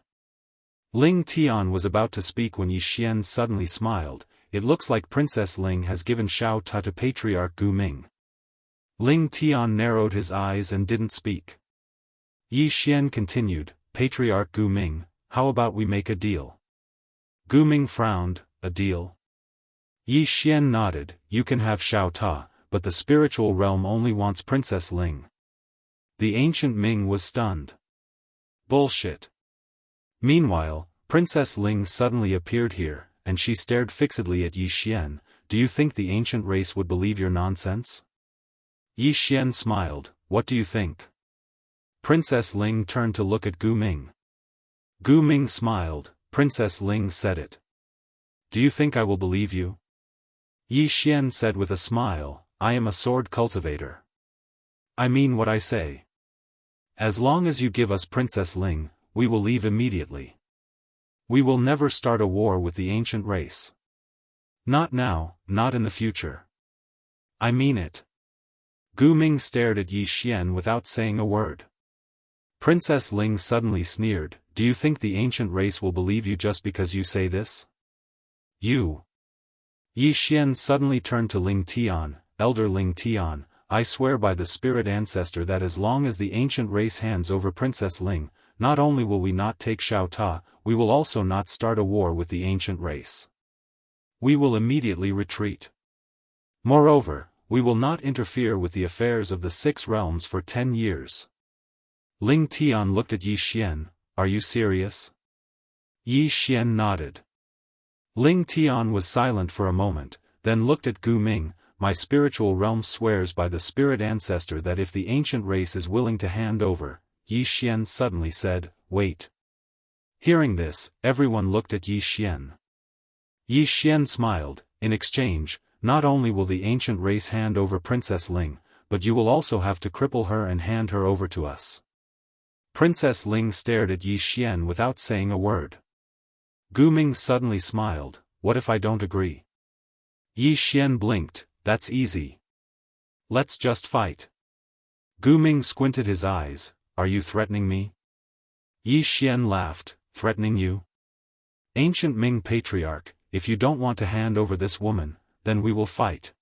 Ling Tian was about to speak when Yi Xian suddenly smiled. "It looks like Princess Ling has given Xiao Ta to Patriarch Gu Ming." Ling Tian narrowed his eyes and didn't speak. Yi Xian continued, "Patriarch Gu Ming, how about we make a deal?" Gu Ming frowned. "A deal?" Yi Xian nodded. "You can have Xiao Ta, but the spiritual realm only wants Princess Ling." The ancient Ming was stunned. "Bullshit." Meanwhile, Princess Ling suddenly appeared here, and she stared fixedly at Yi Xian. "Do you think the ancient race would believe your nonsense?" Yi Xian smiled. "What do you think?" Princess Ling turned to look at Gu Ming. Gu Ming smiled. Princess Ling said it. "Do you think I will believe you?" Yi Xian said with a smile, "I am a sword cultivator. I mean what I say. As long as you give us Princess Ling, we will leave immediately. We will never start a war with the ancient race. Not now, not in the future. I mean it." Gu Ming stared at Yi Xian without saying a word. Princess Ling suddenly sneered. "Do you think the ancient race will believe you just because you say this?" "You." Yi Xian suddenly turned to Ling Tian, Elder Ling Tian, I swear by the spirit ancestor that as long as the ancient race hands over Princess Ling, not only will we not take Xiao Ta, we will also not start a war with the ancient race. We will immediately retreat. Moreover, we will not interfere with the affairs of the 6 realms for 10 years. Ling Tian looked at Yi Xian, are you serious? Yi Xian nodded. Ling Tian was silent for a moment, then looked at Gu Ming, my spiritual realm swears by the spirit ancestor that if the ancient race is willing to hand over, Yi Xian suddenly said, wait. Hearing this, everyone looked at Yi Xian. Yi Xian smiled, in exchange, not only will the ancient race hand over Princess Ling, but you will also have to cripple her and hand her over to us. Princess Ling stared at Yi Xian without saying a word. Gu Ming suddenly smiled, what if I don't agree? Yi Xian blinked, that's easy. Let's just fight. Gu Ming squinted his eyes, are you threatening me? Yi Xian laughed, threatening you? Ancient Ming Patriarch, if you don't want to hand over this woman, then we will fight.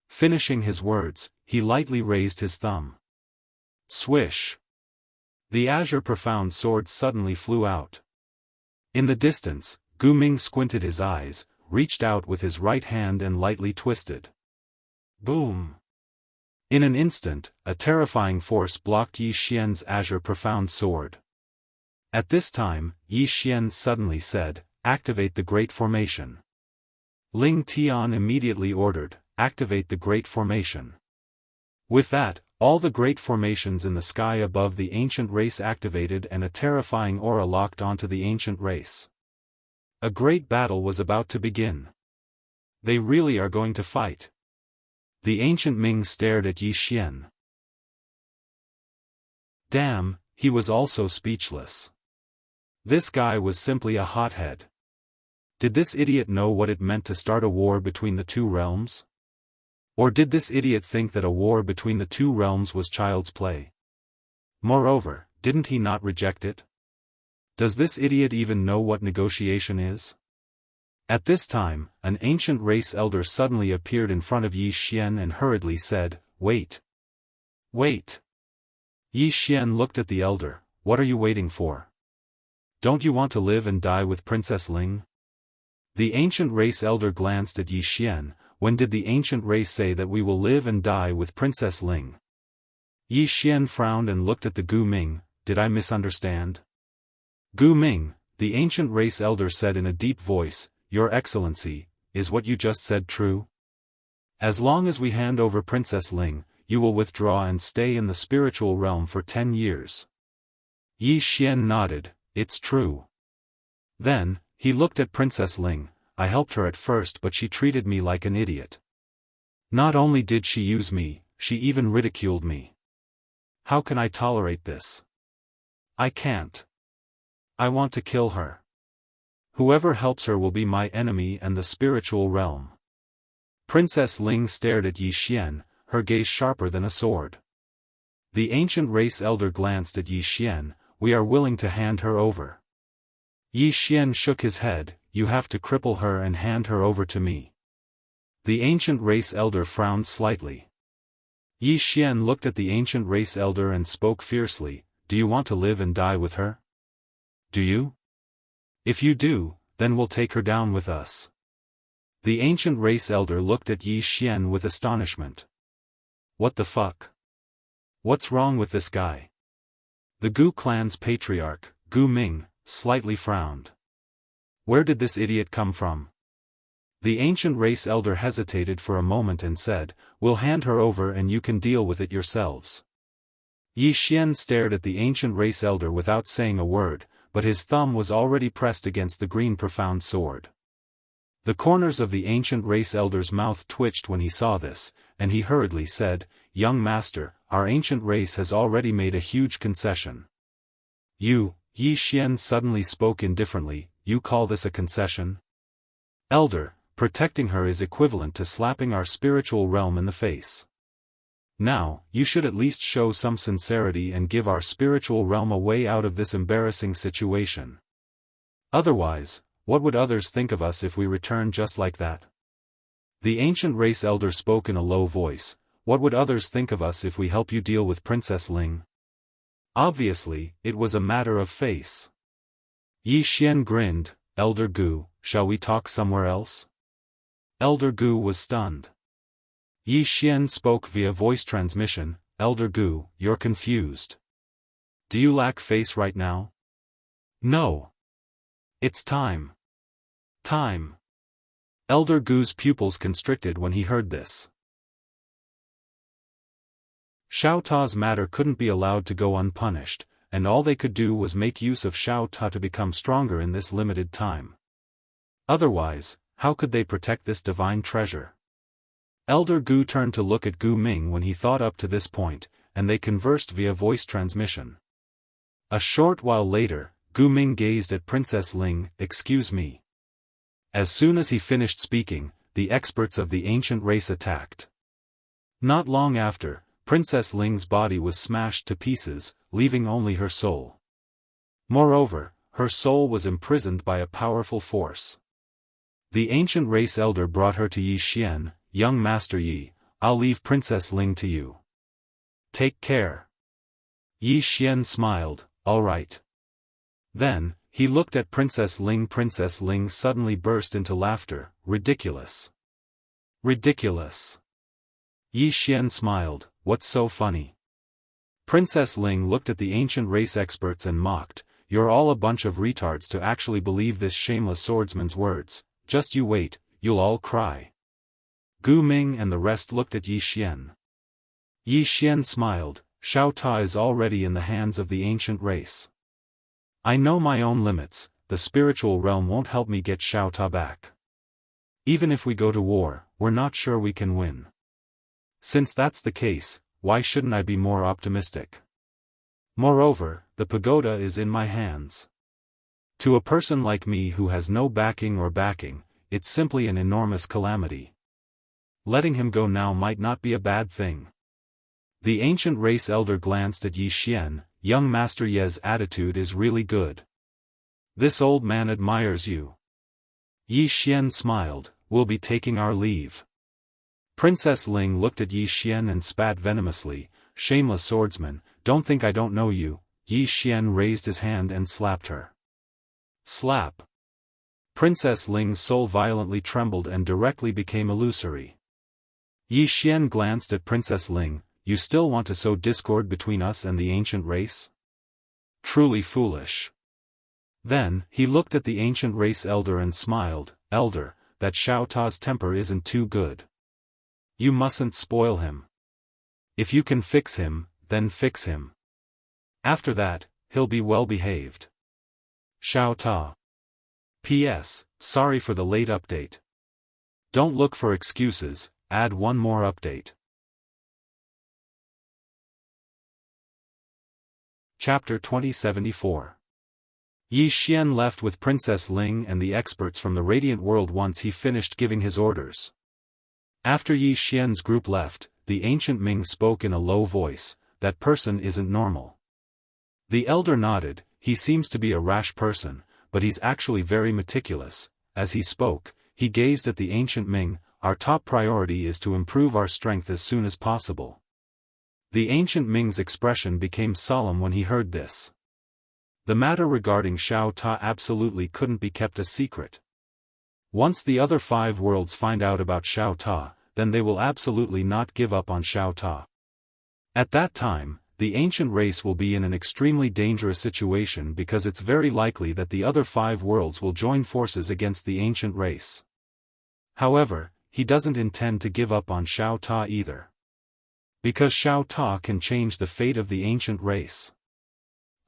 Finishing his words, he lightly raised his thumb. Swish! The azure profound sword suddenly flew out. In the distance, Gu Ming squinted his eyes, reached out with his right hand and lightly twisted. Boom! In an instant, a terrifying force blocked Yi Xian's azure profound sword. At this time, Yi Xian suddenly said, activate the Great Formation. Ling Tian immediately ordered, activate the Great Formation. With that, all the great formations in the sky above the ancient race activated and a terrifying aura locked onto the ancient race. A great battle was about to begin. They really are going to fight. The ancient Ming stared at Yi Xian. Damn, he was also speechless. This guy was simply a hothead. Did this idiot know what it meant to start a war between the 2 realms? Or did this idiot think that a war between the 2 realms was child's play? Moreover, didn't he not reject it? Does this idiot even know what negotiation is? At this time, an ancient race elder suddenly appeared in front of Yi Xian and hurriedly said, wait. Wait. Yi Xian looked at the elder, what are you waiting for? Don't you want to live and die with Princess Ling? The ancient race elder glanced at Yi Xian, when did the ancient race say that we will live and die with Princess Ling? Yi Xian frowned and looked at the Gu Ming, did I misunderstand? Gu Ming, the ancient race elder said in a deep voice, Your Excellency, is what you just said true? As long as we hand over Princess Ling, you will withdraw and stay in the spiritual realm for 10 years. Yi Xian nodded, it's true. Then, he looked at Princess Ling, I helped her at first but she treated me like an idiot. Not only did she use me, she even ridiculed me. How can I tolerate this? I can't. I want to kill her. Whoever helps her will be my enemy and the spiritual realm. Princess Ling stared at Yi Xian, her gaze sharper than a sword. The ancient race elder glanced at Yi Xian, we are willing to hand her over. Yi Xian shook his head, you have to cripple her and hand her over to me. The ancient race elder frowned slightly. Yi Xian looked at the ancient race elder and spoke fiercely, do you want to live and die with her? Do you? If you do, then we'll take her down with us. The ancient race elder looked at Yi Xian with astonishment. What the fuck? What's wrong with this guy? The Gu clan's patriarch, Gu Ming, slightly frowned. Where did this idiot come from? The ancient race elder hesitated for a moment and said, we'll hand her over and you can deal with it yourselves. Yi Xian stared at the ancient race elder without saying a word, but his thumb was already pressed against the green profound sword. The corners of the ancient race elder's mouth twitched when he saw this, and he hurriedly said, young master, our ancient race has already made a huge concession. You, Yi Xian suddenly spoke indifferently, you call this a concession? Elder, protecting her is equivalent to slapping our spiritual realm in the face. Now, you should at least show some sincerity and give our spiritual realm a way out of this embarrassing situation. Otherwise, what would others think of us if we return just like that? The ancient race elder spoke in a low voice. What would others think of us if we help you deal with Princess Ling? Obviously, it was a matter of face. Yi Xian grinned. Elder Gu, shall we talk somewhere else? Elder Gu was stunned. Yi Xian spoke via voice transmission. Elder Gu, you're confused. Do you lack face right now? No. It's time. Time. Elder Gu's pupils constricted when he heard this. Xiao Ta's matter couldn't be allowed to go unpunished, and all they could do was make use of Xiao Ta to become stronger in this limited time. Otherwise, how could they protect this divine treasure? Elder Gu turned to look at Gu Ming when he thought up to this point, and they conversed via voice transmission. A short while later, Gu Ming gazed at Princess Ling. Excuse me. As soon as he finished speaking, the experts of the ancient race attacked. Not long after, Princess Ling's body was smashed to pieces, leaving only her soul. Moreover, her soul was imprisoned by a powerful force. The ancient race elder brought her to Yi Xian. Young Master Yi, I'll leave Princess Ling to you. Take care. Yi Xian smiled. All right. Then, he looked at Princess Ling. Princess Ling suddenly burst into laughter. Ridiculous. Ridiculous. Yi Xian smiled. What's so funny? Princess Ling looked at the ancient race experts and mocked. You're all a bunch of retards to actually believe this shameless swordsman's words. Just you wait, you'll all cry. Gu Ming and the rest looked at Yi Xian. Yi Xian smiled. Xiao Ta is already in the hands of the ancient race. I know my own limits, the spiritual realm won't help me get Xiao Ta back. Even if we go to war, we're not sure we can win. Since that's the case, why shouldn't I be more optimistic? Moreover, the pagoda is in my hands. To a person like me who has no backing, it's simply an enormous calamity. Letting him go now might not be a bad thing. The ancient race elder glanced at Yi Xian. Young Master Ye's attitude is really good. This old man admires you. Yi Xian smiled. We'll be taking our leave. Princess Ling looked at Yi Xian and spat venomously. Shameless swordsman, don't think I don't know you. Yi Xian raised his hand and slapped her. Slap. Princess Ling's soul violently trembled and directly became illusory. Yi Xian glanced at Princess Ling. You still want to sow discord between us and the ancient race? Truly foolish. Then, he looked at the ancient race elder and smiled. Elder, that Xiao Ta's temper isn't too good. You mustn't spoil him. If you can fix him, then fix him. After that, he'll be well behaved. Xiao Ta. P.S. Sorry for the late update. Don't look for excuses, add one more update. Chapter 2074. Yi Xian left with Princess Ling and the experts from the Radiant World once he finished giving his orders. After Yi Xian's group left, the ancient Ming spoke in a low voice. That person isn't normal. The elder nodded. He seems to be a rash person, but he's actually very meticulous. As he spoke, he gazed at the ancient Ming. Our top priority is to improve our strength as soon as possible. The ancient Ming's expression became solemn when he heard this. The matter regarding Xiao Ta absolutely couldn't be kept a secret. Once the other 5 worlds find out about Xiao Ta, then they will absolutely not give up on Xiao Ta. At that time, the ancient race will be in an extremely dangerous situation because it's very likely that the other 5 worlds will join forces against the ancient race. However, he doesn't intend to give up on Xiao Ta either. Because Xiao Ta can change the fate of the ancient race.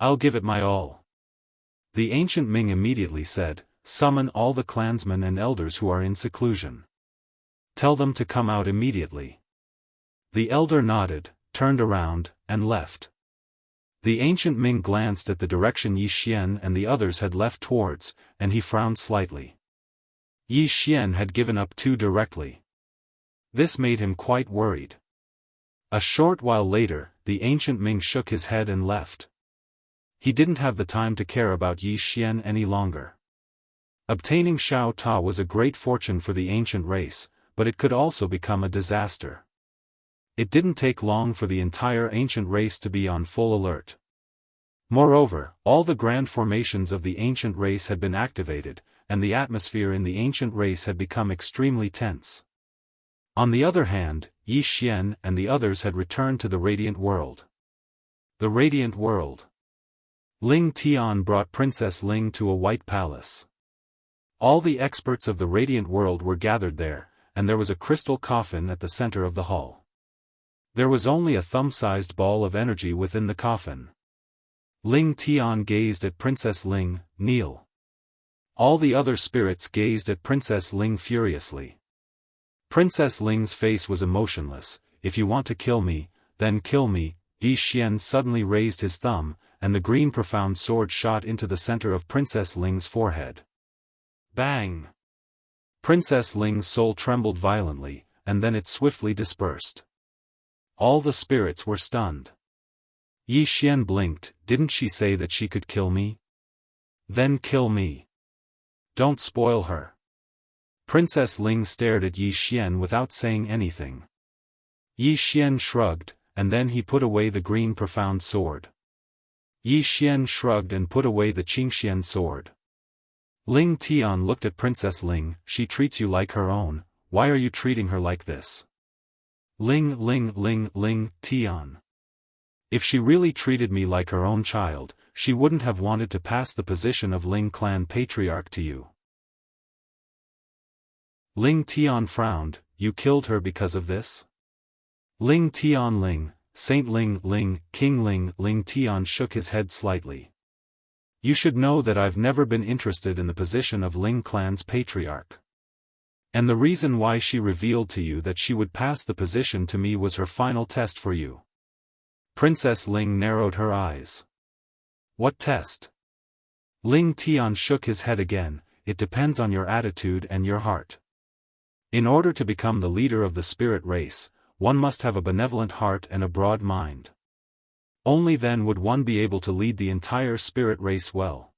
I'll give it my all. The ancient Ming immediately said, summon all the clansmen and elders who are in seclusion. Tell them to come out immediately. The elder nodded, turned around, and left. The ancient Ming glanced at the direction Yi Xian and the others had left towards, and he frowned slightly. Yi Xian had given up too directly. This made him quite worried. A short while later, the ancient Ming shook his head and left. He didn't have the time to care about Yi Xian any longer. Obtaining Xiao Ta was a great fortune for the ancient race, but it could also become a disaster. It didn't take long for the entire ancient race to be on full alert. Moreover, all the grand formations of the ancient race had been activated, and the atmosphere in the ancient race had become extremely tense. On the other hand, Yi Xian and the others had returned to the Radiant World. The Radiant World. Ling Tian brought Princess Ling to a white palace. All the experts of the Radiant World were gathered there, and there was a crystal coffin at the center of the hall. There was only a thumb-sized ball of energy within the coffin. Ling Tian gazed at Princess Ling, kneel. All the other spirits gazed at Princess Ling furiously. Princess Ling's face was emotionless. If you want to kill me, then kill me. Yi Xian suddenly raised his thumb, and the green profound sword shot into the center of Princess Ling's forehead. Bang! Princess Ling's soul trembled violently, and then it swiftly dispersed. All the spirits were stunned. Yi Xian blinked. Didn't she say that she could kill me? Then kill me. Don't spoil her. Princess Ling stared at Yi Xian without saying anything. Yi Xian shrugged, and then he put away the green profound sword. Yi Xian shrugged and put away the Qingxian sword. Ling Tian looked at Princess Ling. She treats you like her own. Why are you treating her like this? Ling Tian. If she really treated me like her own child, she wouldn't have wanted to pass the position of Ling clan patriarch to you. Ling Tian frowned. You killed her because of this? Ling Tian Ling, Saint Ling, King Ling Tian shook his head slightly. You should know that I've never been interested in the position of Ling clan's patriarch. And the reason why she revealed to you that she would pass the position to me was her final test for you. Princess Ling narrowed her eyes. What test? Ling Tian shook his head again. It depends on your attitude and your heart. In order to become the leader of the spirit race, one must have a benevolent heart and a broad mind. Only then would one be able to lead the entire spirit race well.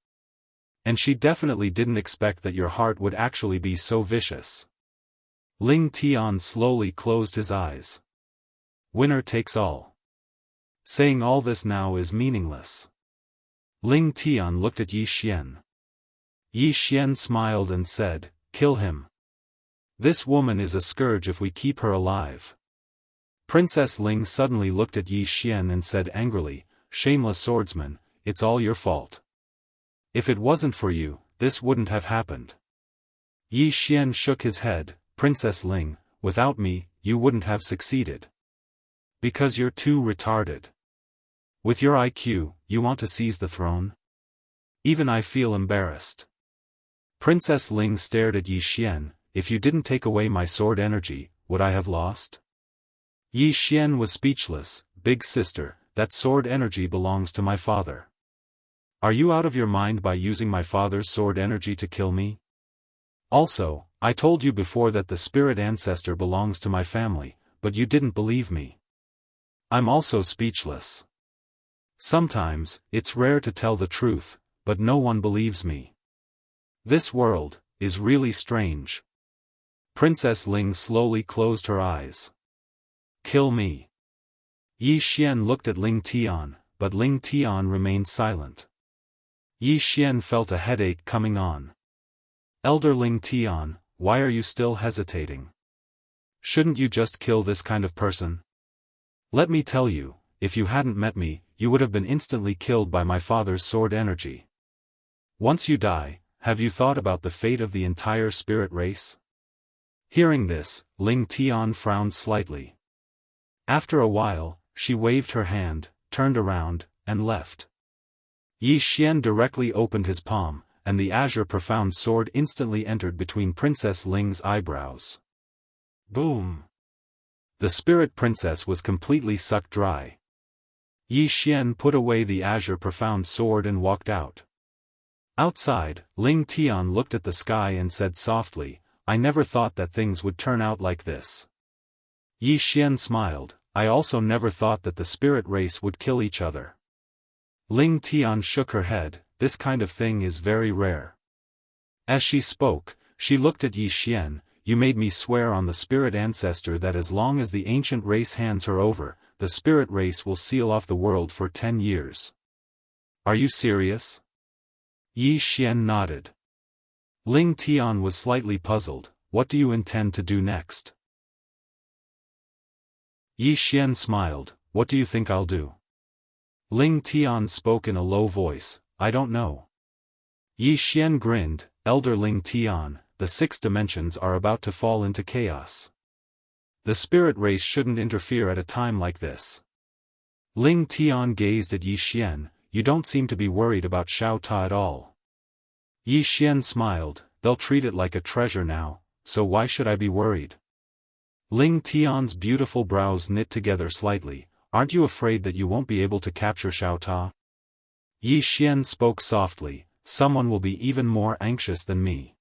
And she definitely didn't expect that your heart would actually be so vicious. Ling Tian slowly closed his eyes. Winner takes all. Saying all this now is meaningless. Ling Tian looked at Yi Xian. Yi Xian smiled and said, kill him. This woman is a scourge if we keep her alive. Princess Ling suddenly looked at Yi Xian and said angrily, shameless swordsman, it's all your fault. If it wasn't for you, this wouldn't have happened. Yi Xian shook his head. Princess Ling, without me, you wouldn't have succeeded. Because you're too retarded. With your IQ, you want to seize the throne? Even I feel embarrassed. Princess Ling stared at Yi Xian. If you didn't take away my sword energy, would I have lost? Yi Xian was speechless. Big sister, that sword energy belongs to my father. Are you out of your mind by using my father's sword energy to kill me? Also, I told you before that the spirit ancestor belongs to my family, but you didn't believe me. I'm also speechless. Sometimes, it's rare to tell the truth, but no one believes me. This world is really strange. Princess Ling slowly closed her eyes. Kill me. Yi Xian looked at Ling Tian, but Ling Tian remained silent. Yi Xian felt a headache coming on. Elder Ling Tian, why are you still hesitating? Shouldn't you just kill this kind of person? Let me tell you, if you hadn't met me, you would have been instantly killed by my father's sword energy. Once you die, have you thought about the fate of the entire spirit race? Hearing this, Ling Tian frowned slightly. After a while, she waved her hand, turned around, and left. Yi Xian directly opened his palm, and the azure profound sword instantly entered between Princess Ling's eyebrows. Boom! The spirit princess was completely sucked dry. Yi Xian put away the azure profound sword and walked out. Outside, Ling Tian looked at the sky and said softly, I never thought that things would turn out like this. Yi Xian smiled, I also never thought that the spirit race would kill each other. Ling Tian shook her head, this kind of thing is very rare. As she spoke, she looked at Yi Xian, you made me swear on the spirit ancestor that as long as the ancient race hands her over, the spirit race will seal off the world for 10 years. Are you serious? Yi Xian nodded. Ling Tian was slightly puzzled. What do you intend to do next? Yi Xian smiled. What do you think I'll do? Ling Tian spoke in a low voice. I don't know. Yi Xian grinned. Elder Ling Tian, the 6 dimensions are about to fall into chaos. The spirit race shouldn't interfere at a time like this. Ling Tian gazed at Yi Xian. You don't seem to be worried about Xiao Ta at all. Yi Xian smiled. They'll treat it like a treasure now, so why should I be worried? Ling Tian's beautiful brows knit together slightly. Aren't you afraid that you won't be able to capture Xiao Ta? Yi Xian spoke softly. Someone will be even more anxious than me.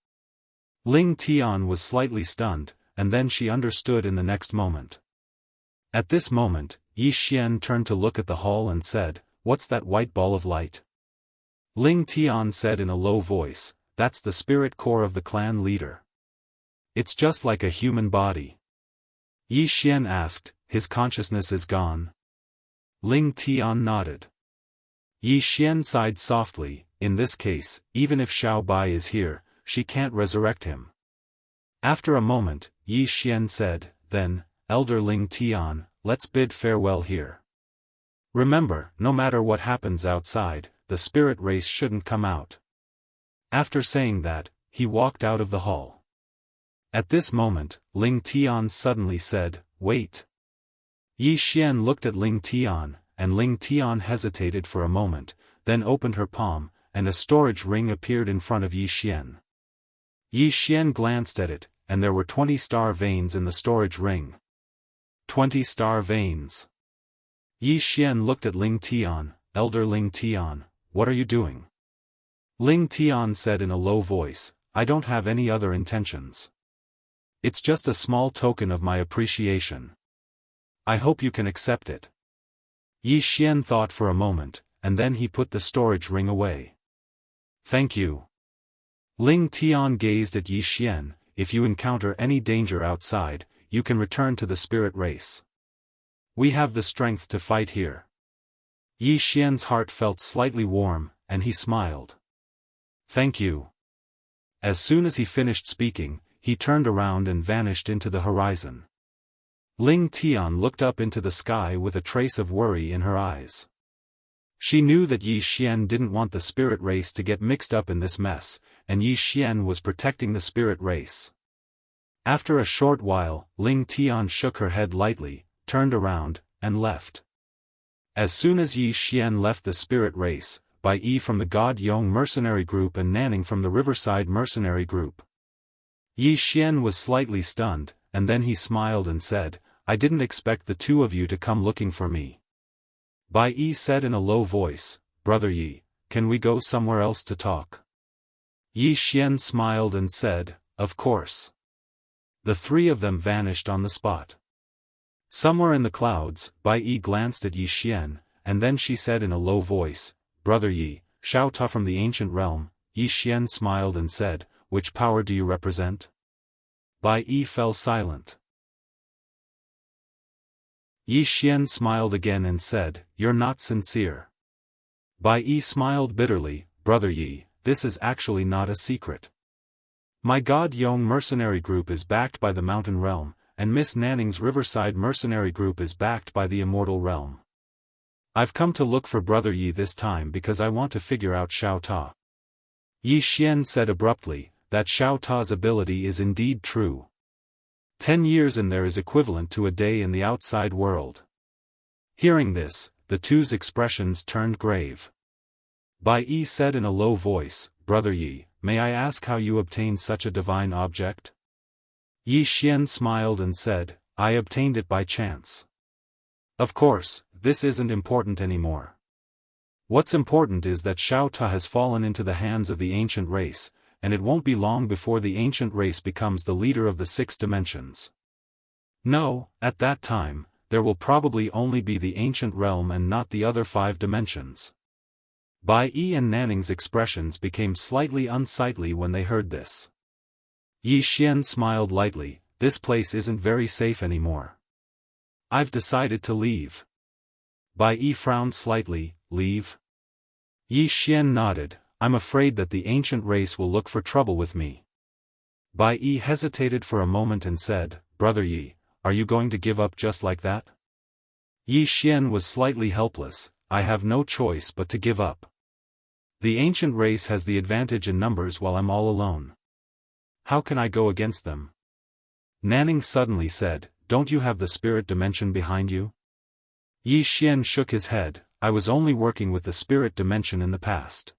Ling Tian was slightly stunned, and then she understood in the next moment. At this moment, Yi Xian turned to look at the hall and said, "What's that white ball of light?" Ling Tian said in a low voice, "That's the spirit core of the clan leader. It's just like a human body." Yi Xian asked, "His consciousness is gone?" Ling Tian nodded. Yi Xian sighed softly. In this case, even if Xiao Bai is here, she can't resurrect him. After a moment, Yi Xian said, "Then, Elder Ling Tian, let's bid farewell here. Remember, no matter what happens outside, the spirit race shouldn't come out." After saying that, he walked out of the hall. At this moment, Ling Tian suddenly said, "Wait." Yi Xian looked at Ling Tian, and Ling Tian hesitated for a moment, then opened her palm, and a storage ring appeared in front of Yi Xian. Yi Xian glanced at it, and there were 20 star veins in the storage ring. 20 star veins. Yi Xian looked at Ling Tian. "Elder Ling Tian, what are you doing?" Ling Tian said in a low voice, "I don't have any other intentions. It's just a small token of my appreciation. I hope you can accept it." Yi Xian thought for a moment, and then he put the storage ring away. "Thank you." Ling Tian gazed at Yi Xian. "If you encounter any danger outside, you can return to the spirit race. We have the strength to fight here." Yi Xian's heart felt slightly warm, and he smiled. "Thank you." As soon as he finished speaking, he turned around and vanished into the horizon. Ling Tian looked up into the sky with a trace of worry in her eyes. She knew that Yi Xian didn't want the spirit race to get mixed up in this mess, and Yi Xian was protecting the spirit race. After a short while, Ling Tian shook her head lightly, turned around, and left. As soon as Yi Xian left the spirit race, Bai Yi from the God Yong mercenary group and Nanning from the Riverside mercenary group. Yi Xian was slightly stunned, and then he smiled and said, "I didn't expect the 2 of you to come looking for me." Bai Yi said in a low voice, "Brother Yi, can we go somewhere else to talk?" Yi Xian smiled and said, "Of course." The 3 of them vanished on the spot. Somewhere in the clouds, Bai Yi glanced at Yi Xian, and then she said in a low voice, "Brother Yi, Xiao Ta from the ancient realm." Yi Xian smiled and said, "Which power do you represent?" Bai Yi fell silent. Yi Xian smiled again and said, "You're not sincere." Bai Yi smiled bitterly, "Brother Yi, this is actually not a secret. My God Yong mercenary group is backed by the Mountain Realm, and Miss Nanning's Riverside mercenary group is backed by the Immortal Realm. I've come to look for Brother Yi this time because I want to figure out Xiao Ta." Yi Xian said abruptly, "That Xiao Ta's ability is indeed true. 10 years in there is equivalent to a day in the outside world." Hearing this, the 2's expressions turned grave. Bai Yi said in a low voice, "Brother Yi, may I ask how you obtained such a divine object?" Yi Xian smiled and said, "I obtained it by chance. Of course, this isn't important anymore. What's important is that Xiao Ta has fallen into the hands of the ancient race, and it won't be long before the ancient race becomes the leader of the 6 dimensions. No, at that time, there will probably only be the ancient realm and not the other 5 dimensions." Bai Yi and Nanning's expressions became slightly unsightly when they heard this. Yi Xian smiled lightly, this place isn't very safe anymore. I've decided to leave. Bai Yi frowned slightly, leave? Yi Xian nodded, I'm afraid that the ancient race will look for trouble with me. Bai Yi hesitated for a moment and said, Brother Yi, are you going to give up just like that? Yi Xian was slightly helpless, I have no choice but to give up. The ancient race has the advantage in numbers while I'm all alone. How can I go against them? Nanning suddenly said, don't you have the spirit dimension behind you? Yi Xian shook his head, I was only working with the spirit dimension in the past.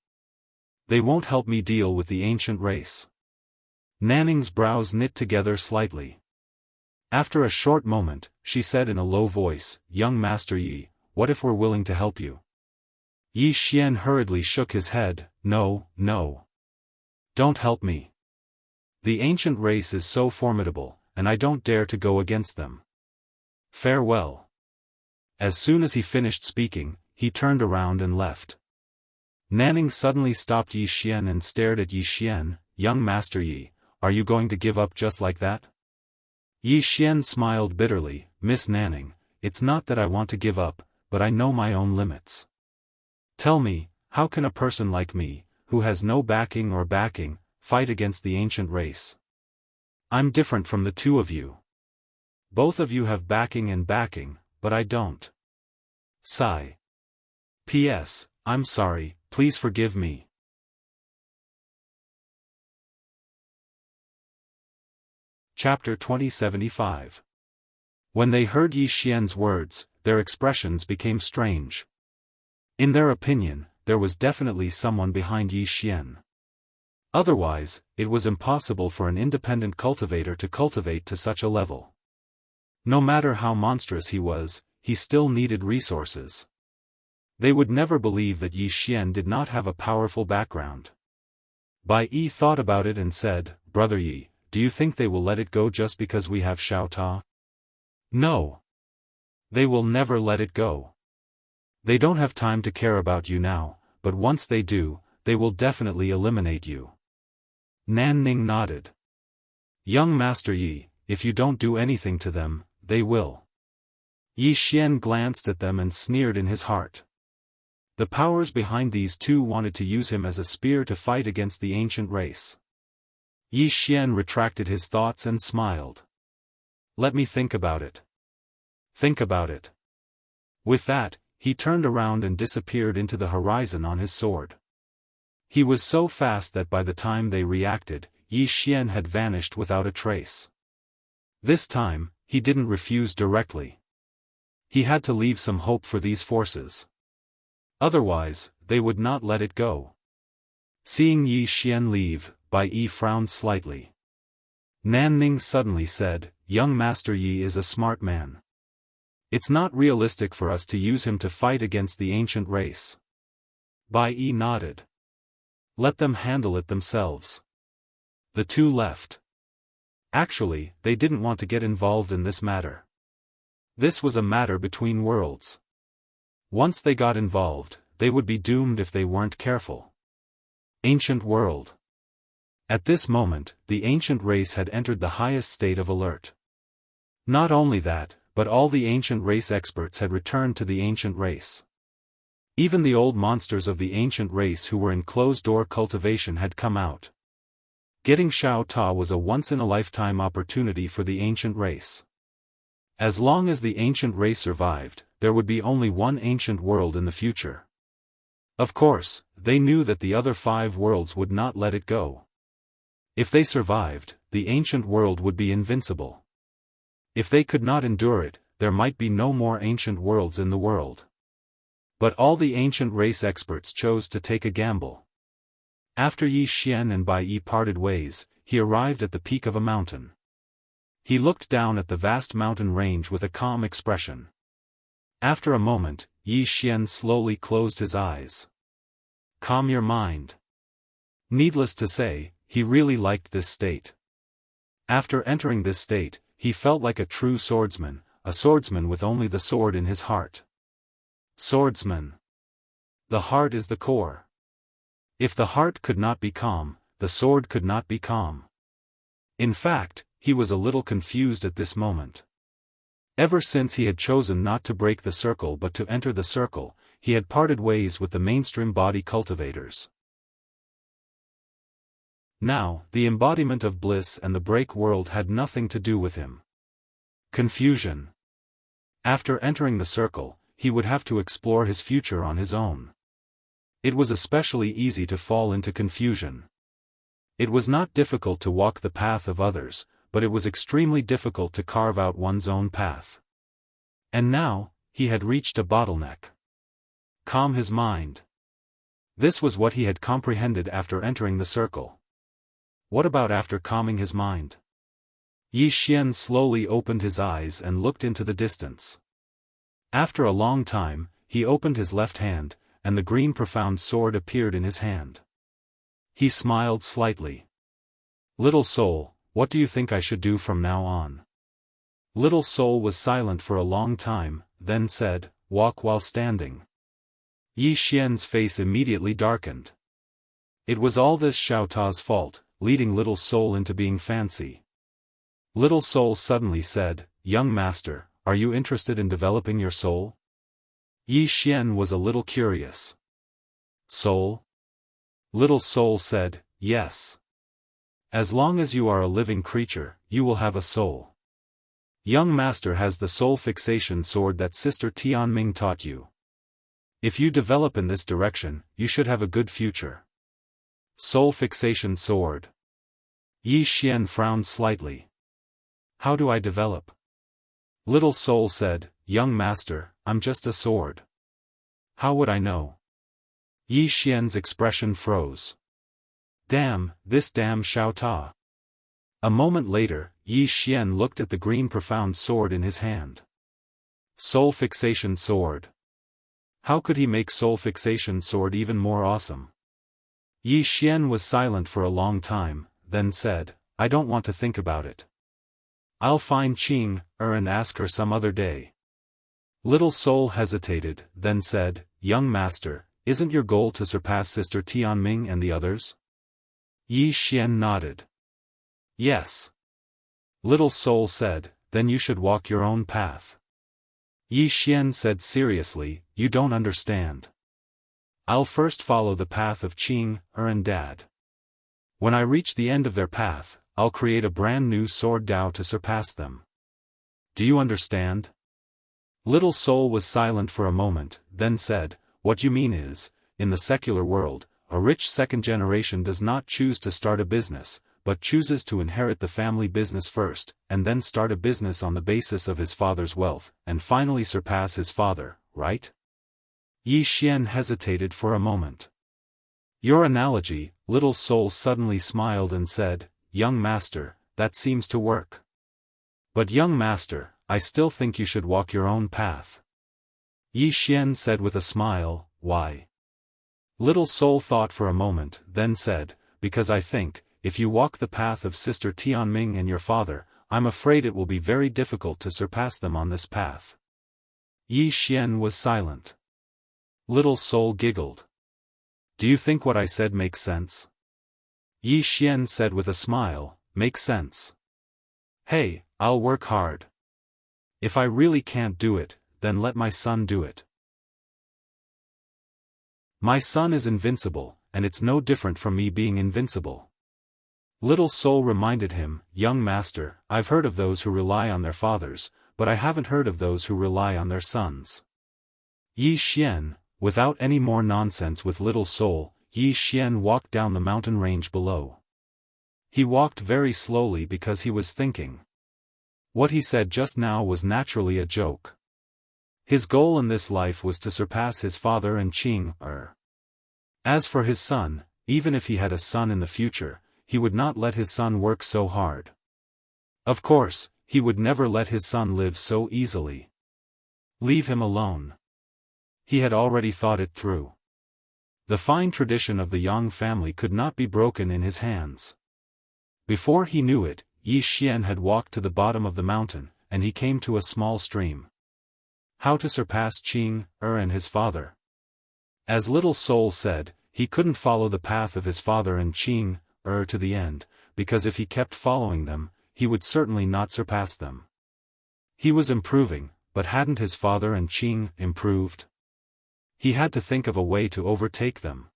They won't help me deal with the ancient race. Nanning's brows knit together slightly. After a short moment, she said in a low voice, Young Master Yi, what if we're willing to help you? Yi Xian hurriedly shook his head, no, no. Don't help me. The ancient race is so formidable, and I don't dare to go against them. Farewell. As soon as he finished speaking, he turned around and left. Nanning suddenly stopped Yi Xian and stared at Yi Xian, Young Master Yi, are you going to give up just like that? Yi Xian smiled bitterly, Miss Nanning, it's not that I want to give up, but I know my own limits. Tell me, how can a person like me, who has no backing, fight against the ancient race? I'm different from the two of you. Both of you have backing, but I don't. Sigh. P.S. I'm sorry, please forgive me. Chapter 2075. When they heard Yi Xian's words, their expressions became strange. In their opinion, there was definitely someone behind Yi Xian. Otherwise, it was impossible for an independent cultivator to cultivate to such a level. No matter how monstrous he was, he still needed resources. They would never believe that Yi Xian did not have a powerful background. Bai Yi thought about it and said, Brother Yi, do you think they will let it go just because we have Xiao Ta? No. They will never let it go. They don't have time to care about you now, but once they do, they will definitely eliminate you. Nanning nodded. Young Master Yi, if you don't do anything to them, they will. Yi Xian glanced at them and sneered in his heart. The powers behind these two wanted to use him as a spear to fight against the ancient race. Yi Xian retracted his thoughts and smiled. Let me think about it. Think about it. With that, he turned around and disappeared into the horizon on his sword. He was so fast that by the time they reacted, Yi Xian had vanished without a trace. This time, he didn't refuse directly. He had to leave some hope for these forces. Otherwise, they would not let it go. Seeing Yi Xian leave, Bai Yi frowned slightly. Nanning suddenly said, Young Master Yi is a smart man. It's not realistic for us to use him to fight against the ancient race. Bai Yi nodded. Let them handle it themselves. The two left. Actually, they didn't want to get involved in this matter. This was a matter between worlds. Once they got involved, they would be doomed if they weren't careful. Ancient world. At this moment, the ancient race had entered the highest state of alert. Not only that, but all the ancient race experts had returned to the ancient race. Even the old monsters of the ancient race who were in closed-door cultivation had come out. Getting Xiao Ta was a once-in-a-lifetime opportunity for the ancient race. As long as the ancient race survived, there would be only one ancient world in the future. Of course, they knew that the other 5 worlds would not let it go. If they survived, the ancient world would be invincible. If they could not endure it, there might be no more ancient worlds in the world. But all the ancient race experts chose to take a gamble. After Yi Xian and Bai Yi parted ways, he arrived at the peak of a mountain. He looked down at the vast mountain range with a calm expression. After a moment, Yi Xian slowly closed his eyes. Calm your mind. Needless to say, he really liked this state. After entering this state, he felt like a true swordsman, a swordsman with only the sword in his heart. Swordsman. The heart is the core. If the heart could not be calm, the sword could not be calm. In fact, he was a little confused at this moment. Ever since he had chosen not to break the circle but to enter the circle, he had parted ways with the mainstream body cultivators. Now, the embodiment of bliss and the break world had nothing to do with him. Confusion. After entering the circle, he would have to explore his future on his own. It was especially easy to fall into confusion. It was not difficult to walk the path of others, but it was extremely difficult to carve out one's own path. And now, he had reached a bottleneck. Calm his mind. This was what he had comprehended after entering the circle. What about after calming his mind? Yi Xian slowly opened his eyes and looked into the distance. After a long time, he opened his left hand, and the green profound sword appeared in his hand. He smiled slightly. Little soul, what do you think I should do from now on? Little soul was silent for a long time, then said, walk while standing. Yi Xian's face immediately darkened. It was all this Xiaota's fault, leading little soul into being fancy. Little soul suddenly said, young master, are you interested in developing your soul? Yi Xian was a little curious. Soul? Little soul said, yes. As long as you are a living creature, you will have a soul. Young master has the soul fixation sword that Sister Tianming taught you. If you develop in this direction, you should have a good future. Soul fixation sword. Yi Xian frowned slightly. How do I develop? Little soul said, young master, I'm just a sword. How would I know? Yi Xian's expression froze. Damn, this damn Xiaota. A moment later, Yi Xian looked at the green profound sword in his hand. Soul fixation sword. How could he make soul fixation sword even more awesome? Yi Xian was silent for a long time, then said, I don't want to think about it. I'll find Qing, and ask her some other day. Little soul hesitated, then said, young master, isn't your goal to surpass Sister Tianming and the others? Yi Xian nodded. Yes. Little soul said, then you should walk your own path. Yi Xian said seriously, you don't understand. I'll first follow the path of Qing, and Dad. When I reach the end of their path, I'll create a brand new sword Dao to surpass them. Do you understand? Little soul was silent for a moment, then said, what you mean is, in the secular world, a rich second generation does not choose to start a business, but chooses to inherit the family business first, and then start a business on the basis of his father's wealth, and finally surpass his father, right? Yi Xian hesitated for a moment. Your analogy, little soul suddenly smiled and said, young master, that seems to work. But young master, I still think you should walk your own path. Yi Xian said with a smile, why? Little soul thought for a moment, then said, because I think, if you walk the path of Sister Tianming and your father, I'm afraid it will be very difficult to surpass them on this path. Yi Xian was silent. Little soul giggled. Do you think what I said makes sense? Yi Xian said with a smile, makes sense. Hey, I'll work hard. If I really can't do it, then let my son do it. My son is invincible, and it's no different from me being invincible. Little soul reminded him, young master, I've heard of those who rely on their fathers, but I haven't heard of those who rely on their sons. Yi Xian, without any more nonsense with little soul, Yi Xian walked down the mountain range below. He walked very slowly because he was thinking. What he said just now was naturally a joke. His goal in this life was to surpass his father and Qing. As for his son, even if he had a son in the future, he would not let his son work so hard. Of course, he would never let his son live so easily. Leave him alone. He had already thought it through. The fine tradition of the Yang family could not be broken in his hands. Before he knew it, Yi Xian had walked to the bottom of the mountain, and he came to a small stream. How to surpass Qing, and his father? As little soul said, he couldn't follow the path of his father and Qing, to the end, because if he kept following them, he would certainly not surpass them. He was improving, but hadn't his father and Qing improved? He had to think of a way to overtake them.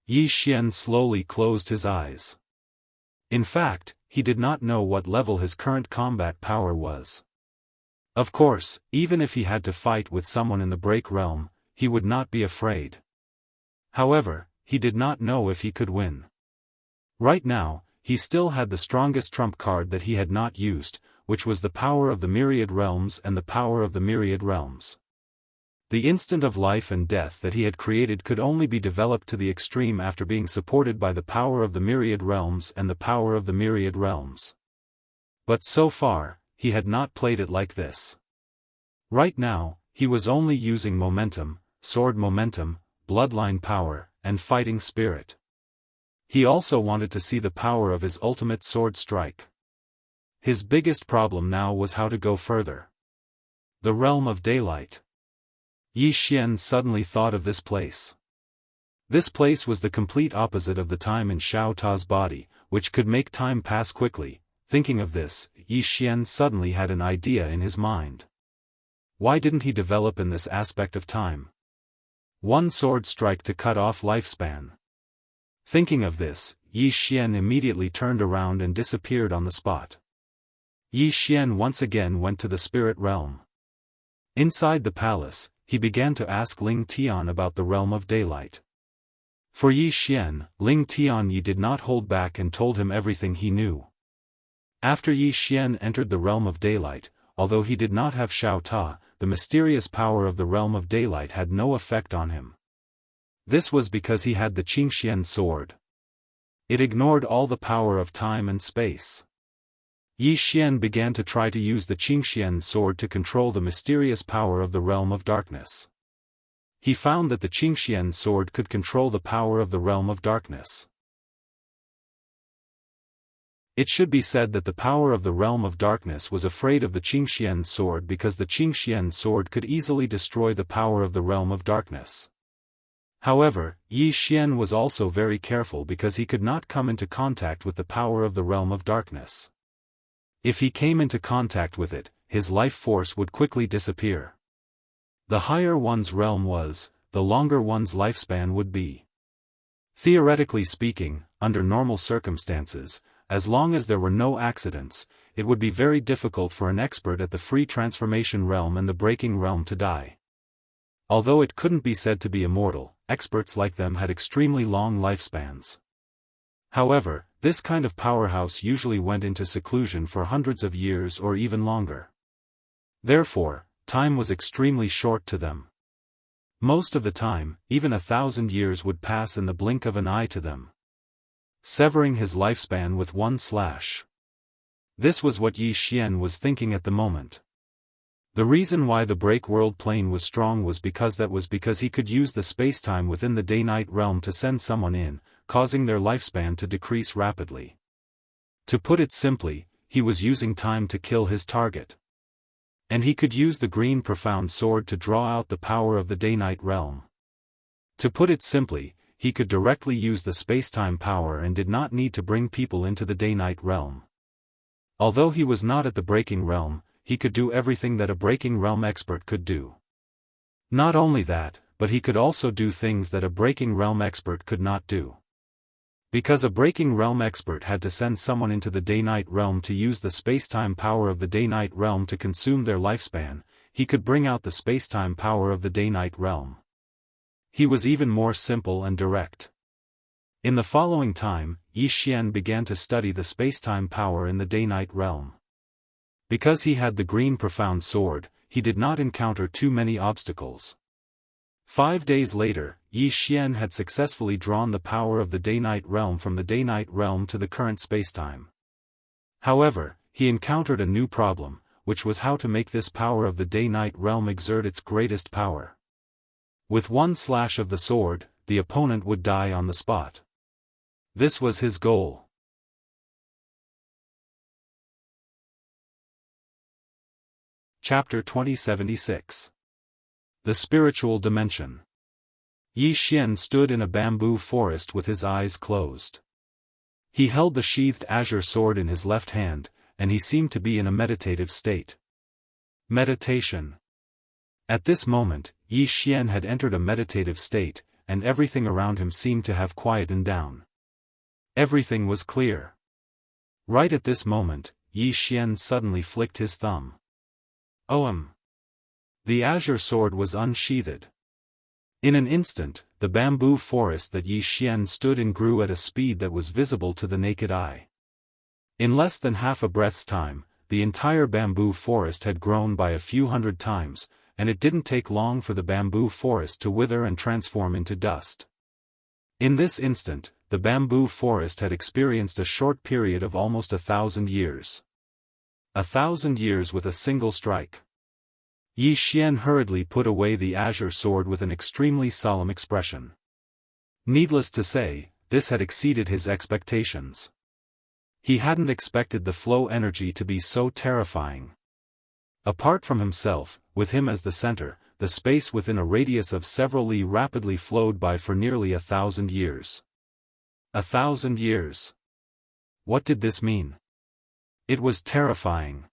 Yi Xian slowly closed his eyes. In fact, he did not know what level his current combat power was. Of course, even if he had to fight with someone in the break realm, he would not be afraid. However, he did not know if he could win. Right now, he still had the strongest trump card that he had not used, which was the power of the myriad realms and the power of the myriad realms. The instant of life and death that he had created could only be developed to the extreme after being supported by the power of the myriad realms and the power of the myriad realms. But so far, he had not played it like this. Right now, he was only using momentum, sword momentum, bloodline power, and fighting spirit. He also wanted to see the power of his ultimate sword strike. His biggest problem now was how to go further. The realm of daylight. Yi Xian suddenly thought of this place. This place was the complete opposite of the time in Xiao Ta's body, which could make time pass quickly. Thinking of this, Yi Xian suddenly had an idea in his mind. Why didn't he develop in this aspect of time? One sword strike to cut off lifespan. Thinking of this, Yi Xian immediately turned around and disappeared on the spot. Yi Xian once again went to the spirit realm. Inside the palace, he began to ask Ling Tian about the realm of daylight. For Yi Xian, Ling Tianyi did not hold back and told him everything he knew. After Yi Xian entered the realm of daylight, although he did not have Xiao Ta, the mysterious power of the realm of daylight had no effect on him. This was because he had the Qingxian sword. It ignored all the power of time and space. Yi Xian began to try to use the Qingxian sword to control the mysterious power of the realm of darkness. He found that the Qingxian sword could control the power of the realm of darkness. It should be said that the power of the realm of darkness was afraid of the Qingxian sword because the Qingxian sword could easily destroy the power of the realm of darkness. However, Yi Xian was also very careful because he could not come into contact with the power of the realm of darkness. If he came into contact with it, his life force would quickly disappear. The higher one's realm was, the longer one's lifespan would be. Theoretically speaking, under normal circumstances, as long as there were no accidents, it would be very difficult for an expert at the free transformation realm and the breaking realm to die. Although it couldn't be said to be immortal, experts like them had extremely long lifespans. However, this kind of powerhouse usually went into seclusion for hundreds of years or even longer. Therefore, time was extremely short to them. Most of the time, even 1,000 years would pass in the blink of an eye to them, severing his lifespan with one slash. This was what Yi Xian was thinking at the moment. The reason why the break world plane was strong was because he could use the spacetime within the day-night realm to send someone in, causing their lifespan to decrease rapidly. To put it simply, he was using time to kill his target. And he could use the green profound sword to draw out the power of the day-night realm. To put it simply, he could directly use the spacetime power and did not need to bring people into the day-night realm. Although he was not at the breaking realm, he could do everything that a breaking realm expert could do. Not only that, but he could also do things that a breaking realm expert could not do. Because a breaking realm expert had to send someone into the day-night realm to use the spacetime power of the day-night realm to consume their lifespan, he could bring out the spacetime power of the day-night realm. He was even more simple and direct. In the following time, Yi Xian began to study the spacetime power in the day-night realm. Because he had the green profound sword, he did not encounter too many obstacles. 5 days later, Yi Xian had successfully drawn the power of the day-night realm from the day-night realm to the current spacetime. However, he encountered a new problem, which was how to make this power of the day-night realm exert its greatest power. With one slash of the sword, the opponent would die on the spot. This was his goal. Chapter 2076. The Spiritual Dimension. Yi Xian stood in a bamboo forest with his eyes closed. He held the sheathed azure sword in his left hand, and he seemed to be in a meditative state. Meditation. At this moment, Yi Xian had entered a meditative state, and everything around him seemed to have quietened down. Everything was clear. Right at this moment, Yi Xian suddenly flicked his thumb. The azure sword was unsheathed. In an instant, the bamboo forest that Yi Xian stood in grew at a speed that was visible to the naked eye. In less than half a breath's time, the entire bamboo forest had grown by a few hundred times, and it didn't take long for the bamboo forest to wither and transform into dust. In this instant, the bamboo forest had experienced a short period of almost 1,000 years. 1,000 years with a single strike. Yi Xian hurriedly put away the azure sword with an extremely solemn expression. Needless to say, this had exceeded his expectations. He hadn't expected the flow energy to be so terrifying. Apart from himself, with him as the center, the space within a radius of several li rapidly flowed by for nearly 1,000 years. 1,000 years. What did this mean? It was terrifying.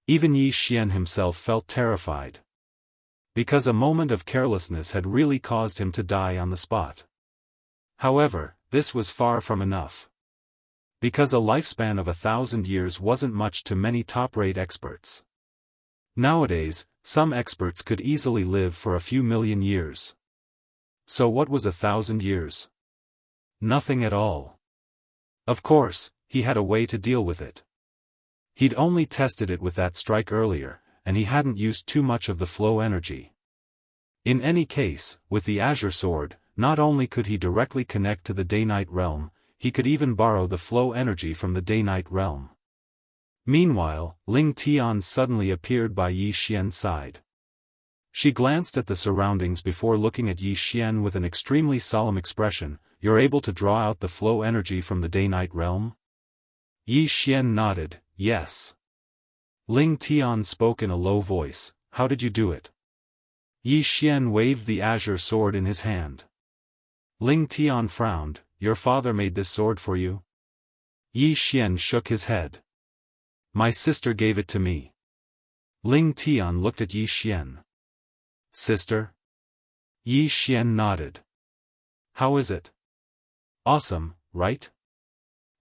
Even Yi Xian himself felt terrified. Because a moment of carelessness had really caused him to die on the spot. However, this was far from enough. Because a lifespan of 1,000 years wasn't much to many top-rate experts. Nowadays, some experts could easily live for a few million years. So what was 1,000 years? Nothing at all. Of course, he had a way to deal with it. He'd only tested it with that strike earlier, and he hadn't used too much of the flow energy. In any case, with the azure sword, not only could he directly connect to the day-night realm, he could even borrow the flow energy from the day-night realm. Meanwhile, Ling Tian suddenly appeared by Yi Xian's side. She glanced at the surroundings before looking at Yi Xian with an extremely solemn expression. "You're able to draw out the flow energy from the day-night realm?" Yi Xian nodded, "Yes." Ling Tian spoke in a low voice, "How did you do it?" Yi Xian waved the azure sword in his hand. Ling Tian frowned, "Your father made this sword for you?" Yi Xian shook his head. "My sister gave it to me." Ling Tian looked at Yi Xian. "Sister?" Yi Xian nodded. "How is it? Awesome, right?"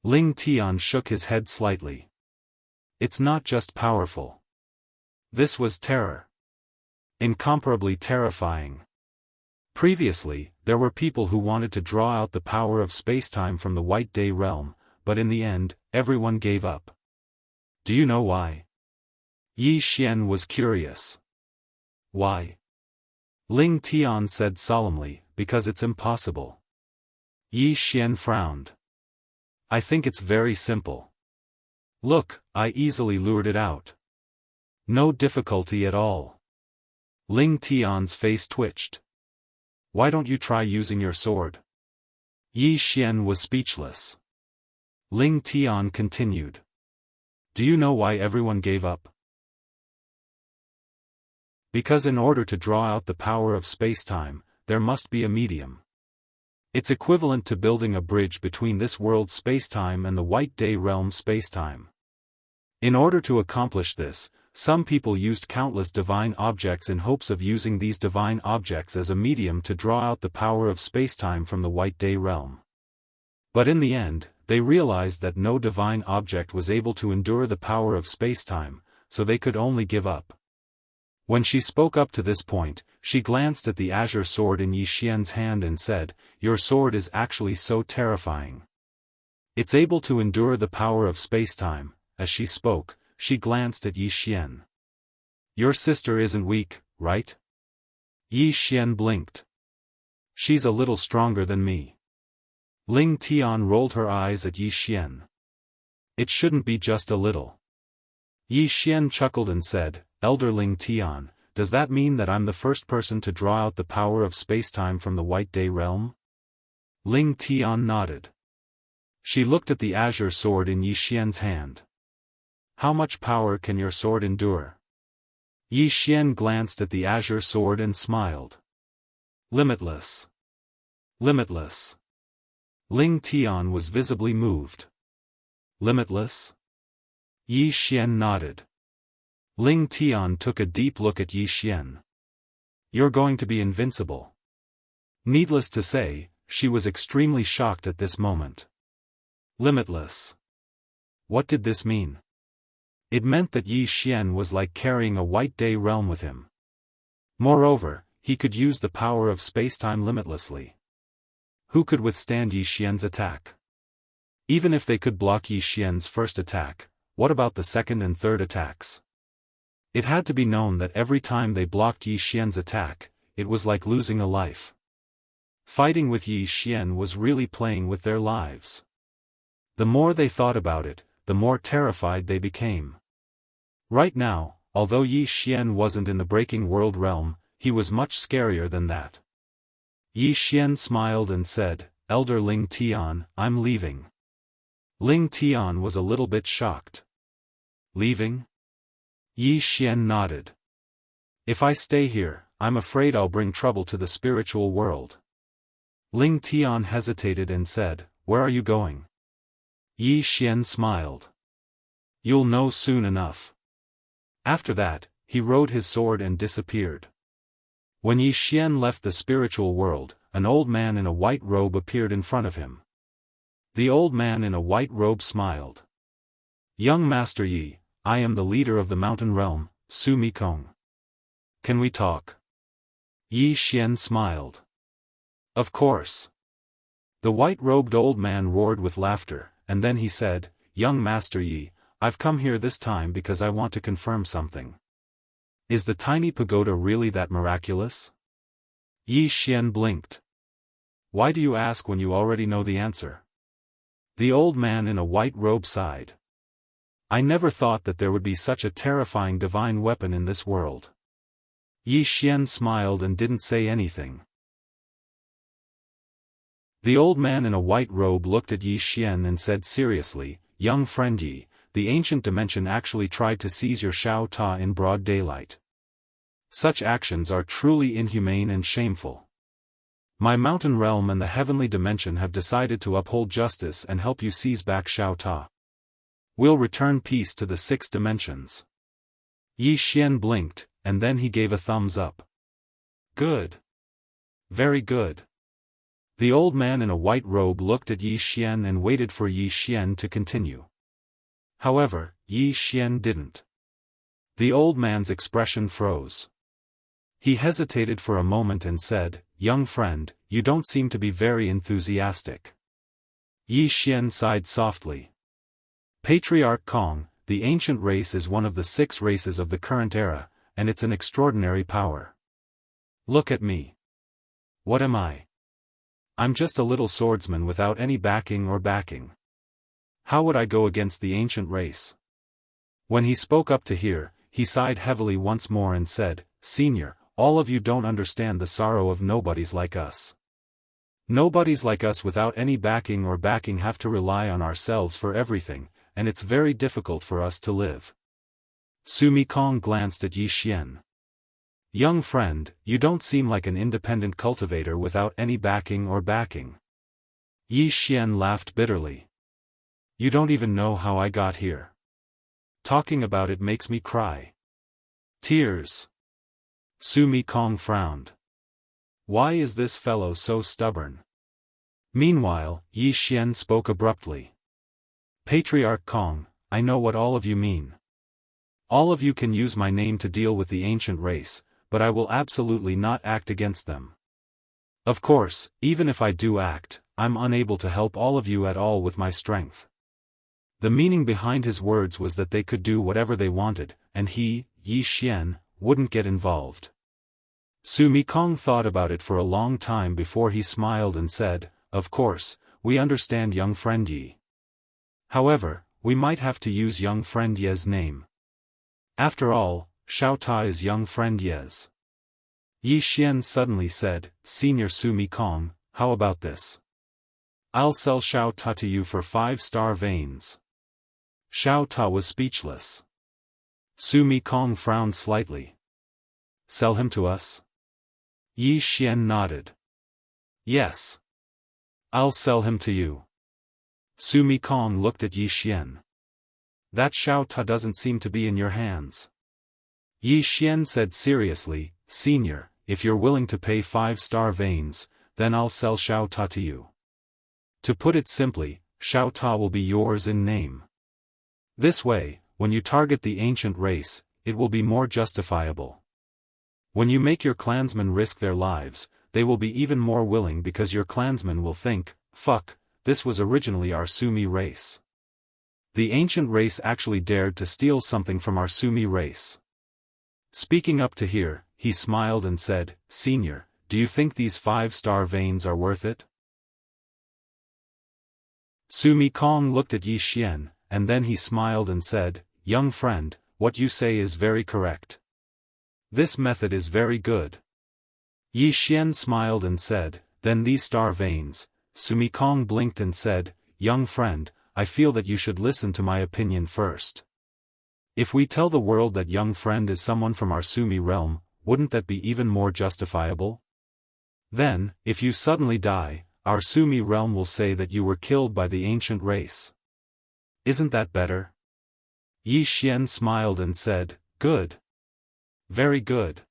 Ling Tian shook his head slightly. "It's not just powerful. This was terror. Incomparably terrifying. Previously, there were people who wanted to draw out the power of spacetime from the White Day realm, but in the end, everyone gave up. Do you know why?" Yi Xian was curious. "Why?" Ling Tian said solemnly, "Because it's impossible." Yi Xian frowned. "I think it's very simple. Look, I easily lured it out. No difficulty at all." Ling Tian's face twitched. "Why don't you try using your sword?" Yi Xian was speechless. Ling Tian continued. "Do you know why everyone gave up? Because in order to draw out the power of spacetime, there must be a medium. It's equivalent to building a bridge between this world's spacetime and the White Day realm spacetime. In order to accomplish this, some people used countless divine objects in hopes of using these divine objects as a medium to draw out the power of spacetime from the White Day realm. But in the end, they realized that no divine object was able to endure the power of spacetime, so they could only give up." When she spoke up to this point, she glanced at the azure sword in Yi Xian's hand and said, "Your sword is actually so terrifying. It's able to endure the power of spacetime." As she spoke, she glanced at Yi Xian. "Your sister isn't weak, right?" Yi Xian blinked. "She's a little stronger than me." Ling Tian rolled her eyes at Yi Xian. "It shouldn't be just a little." Yi Xian chuckled and said, "Elder Ling Tian, does that mean that I'm the first person to draw out the power of spacetime from the White Day realm?" Ling Tian nodded. She looked at the azure sword in Yi Xian's hand. "How much power can your sword endure?" Yi Xian glanced at the azure sword and smiled. "Limitless. Limitless." Ling Tian was visibly moved. Limitless? Yi Xian nodded. Ling Tian took a deep look at Yi Xian. You're going to be invincible. Needless to say, she was extremely shocked at this moment. Limitless. What did this mean? It meant that Yi Xian was like carrying a white day realm with him. Moreover, he could use the power of spacetime limitlessly. Who could withstand Yi Xian's attack? Even if they could block Yi Xian's first attack, what about the second and third attacks? It had to be known that every time they blocked Yi Xian's attack, it was like losing a life. Fighting with Yi Xian was really playing with their lives. The more they thought about it, the more terrified they became. Right now, although Yi Xian wasn't in the breaking world realm, he was much scarier than that. Yi Xian smiled and said, "Elder Ling Tian, I'm leaving." Ling Tian was a little bit shocked. Leaving? Yi Xian nodded. If I stay here, I'm afraid I'll bring trouble to the spiritual world. Ling Tian hesitated and said, "Where are you going?" Yi Xian smiled. "You'll know soon enough." After that, he rode his sword and disappeared. When Yi Xian left the spiritual world, an old man in a white robe appeared in front of him. The old man in a white robe smiled. "Young Master Yi, I am the leader of the mountain realm, Su Mikong. Can we talk?" Yi Xian smiled. "Of course." The white-robed old man roared with laughter, and then he said, "Young Master Yi, I've come here this time because I want to confirm something. Is the tiny pagoda really that miraculous?" Yi Xian blinked. "Why do you ask when you already know the answer?" The old man in a white robe sighed. "I never thought that there would be such a terrifying divine weapon in this world." Yi Xian smiled and didn't say anything. The old man in a white robe looked at Yi Xian and said seriously, "Young friend Yi, the ancient dimension actually tried to seize your Xiao Ta in broad daylight. Such actions are truly inhumane and shameful. My mountain realm and the heavenly dimension have decided to uphold justice and help you seize back Xiao Ta. We'll return peace to the 6 dimensions." Yi Xian blinked, and then he gave a thumbs up. "Good. Very good." The old man in a white robe looked at Yi Xian and waited for Yi Xian to continue. However, Yi Xian didn't. The old man's expression froze. He hesitated for a moment and said, "Young friend, you don't seem to be very enthusiastic." Yi Xian sighed softly. Patriarch Kong, the ancient race is one of the 6 races of the current era, and it's an extraordinary power. Look at me. What am I? I'm just a little swordsman without any backing. How would I go against the ancient race? When he spoke up to here, he sighed heavily once more and said, "Senior, all of you don't understand the sorrow of nobodies like us. Nobodies like us without any backing have to rely on ourselves for everything, and it's very difficult for us to live." Su Mikong glanced at Yi Xian. "Young friend, you don't seem like an independent cultivator without any backing. Yi Xian laughed bitterly. "You don't even know how I got here. Talking about it makes me cry. Tears." Su Mikong frowned. Why is this fellow so stubborn? Meanwhile, Yi Xian spoke abruptly. "Patriarch Kong, I know what all of you mean. All of you can use my name to deal with the ancient race, but I will absolutely not act against them. Of course, even if I do act, I'm unable to help all of you at all with my strength." The meaning behind his words was that they could do whatever they wanted, and he, Yi Xian, wouldn't get involved. Su Mikong thought about it for a long time before he smiled and said, "Of course, we understand young friend Yi. However, we might have to use young friend Ye's name. After all, Xiao Ta is young friend Ye's." Yi Xian suddenly said, "Senior Su Mikong, how about this? I'll sell Xiao Ta to you for 5-star veins." Xiao Ta was speechless. Su Mikong frowned slightly. "Sell him to us?" Yi Xian nodded. "Yes. I'll sell him to you. Su Mikong looked at Yi Xian. That Xiao Ta doesn't seem to be in your hands. Yi Xian said seriously, Senior, if you're willing to pay 5-star veins, then I'll sell Xiao Ta to you. To put it simply, Xiao Ta will be yours in name. This way, when you target the ancient race, it will be more justifiable. When you make your clansmen risk their lives, they will be even more willing because your clansmen will think, fuck, this was originally our Sumi race. The ancient race actually dared to steal something from our Sumi race. Speaking up to here, he smiled and said, Senior, do you think these 5-star veins are worth it? Su Mikong looked at Yi Xian, and then he smiled and said, Young friend, what you say is very correct. This method is very good. Yi Xian smiled and said, Then these star veins. Su Mikong blinked and said, Young friend, I feel that you should listen to my opinion first. If we tell the world that young friend is someone from our Sumi realm, wouldn't that be even more justifiable? Then, if you suddenly die, our Sumi realm will say that you were killed by the ancient race. Isn't that better? Yi Xian smiled and said, Good. Very good.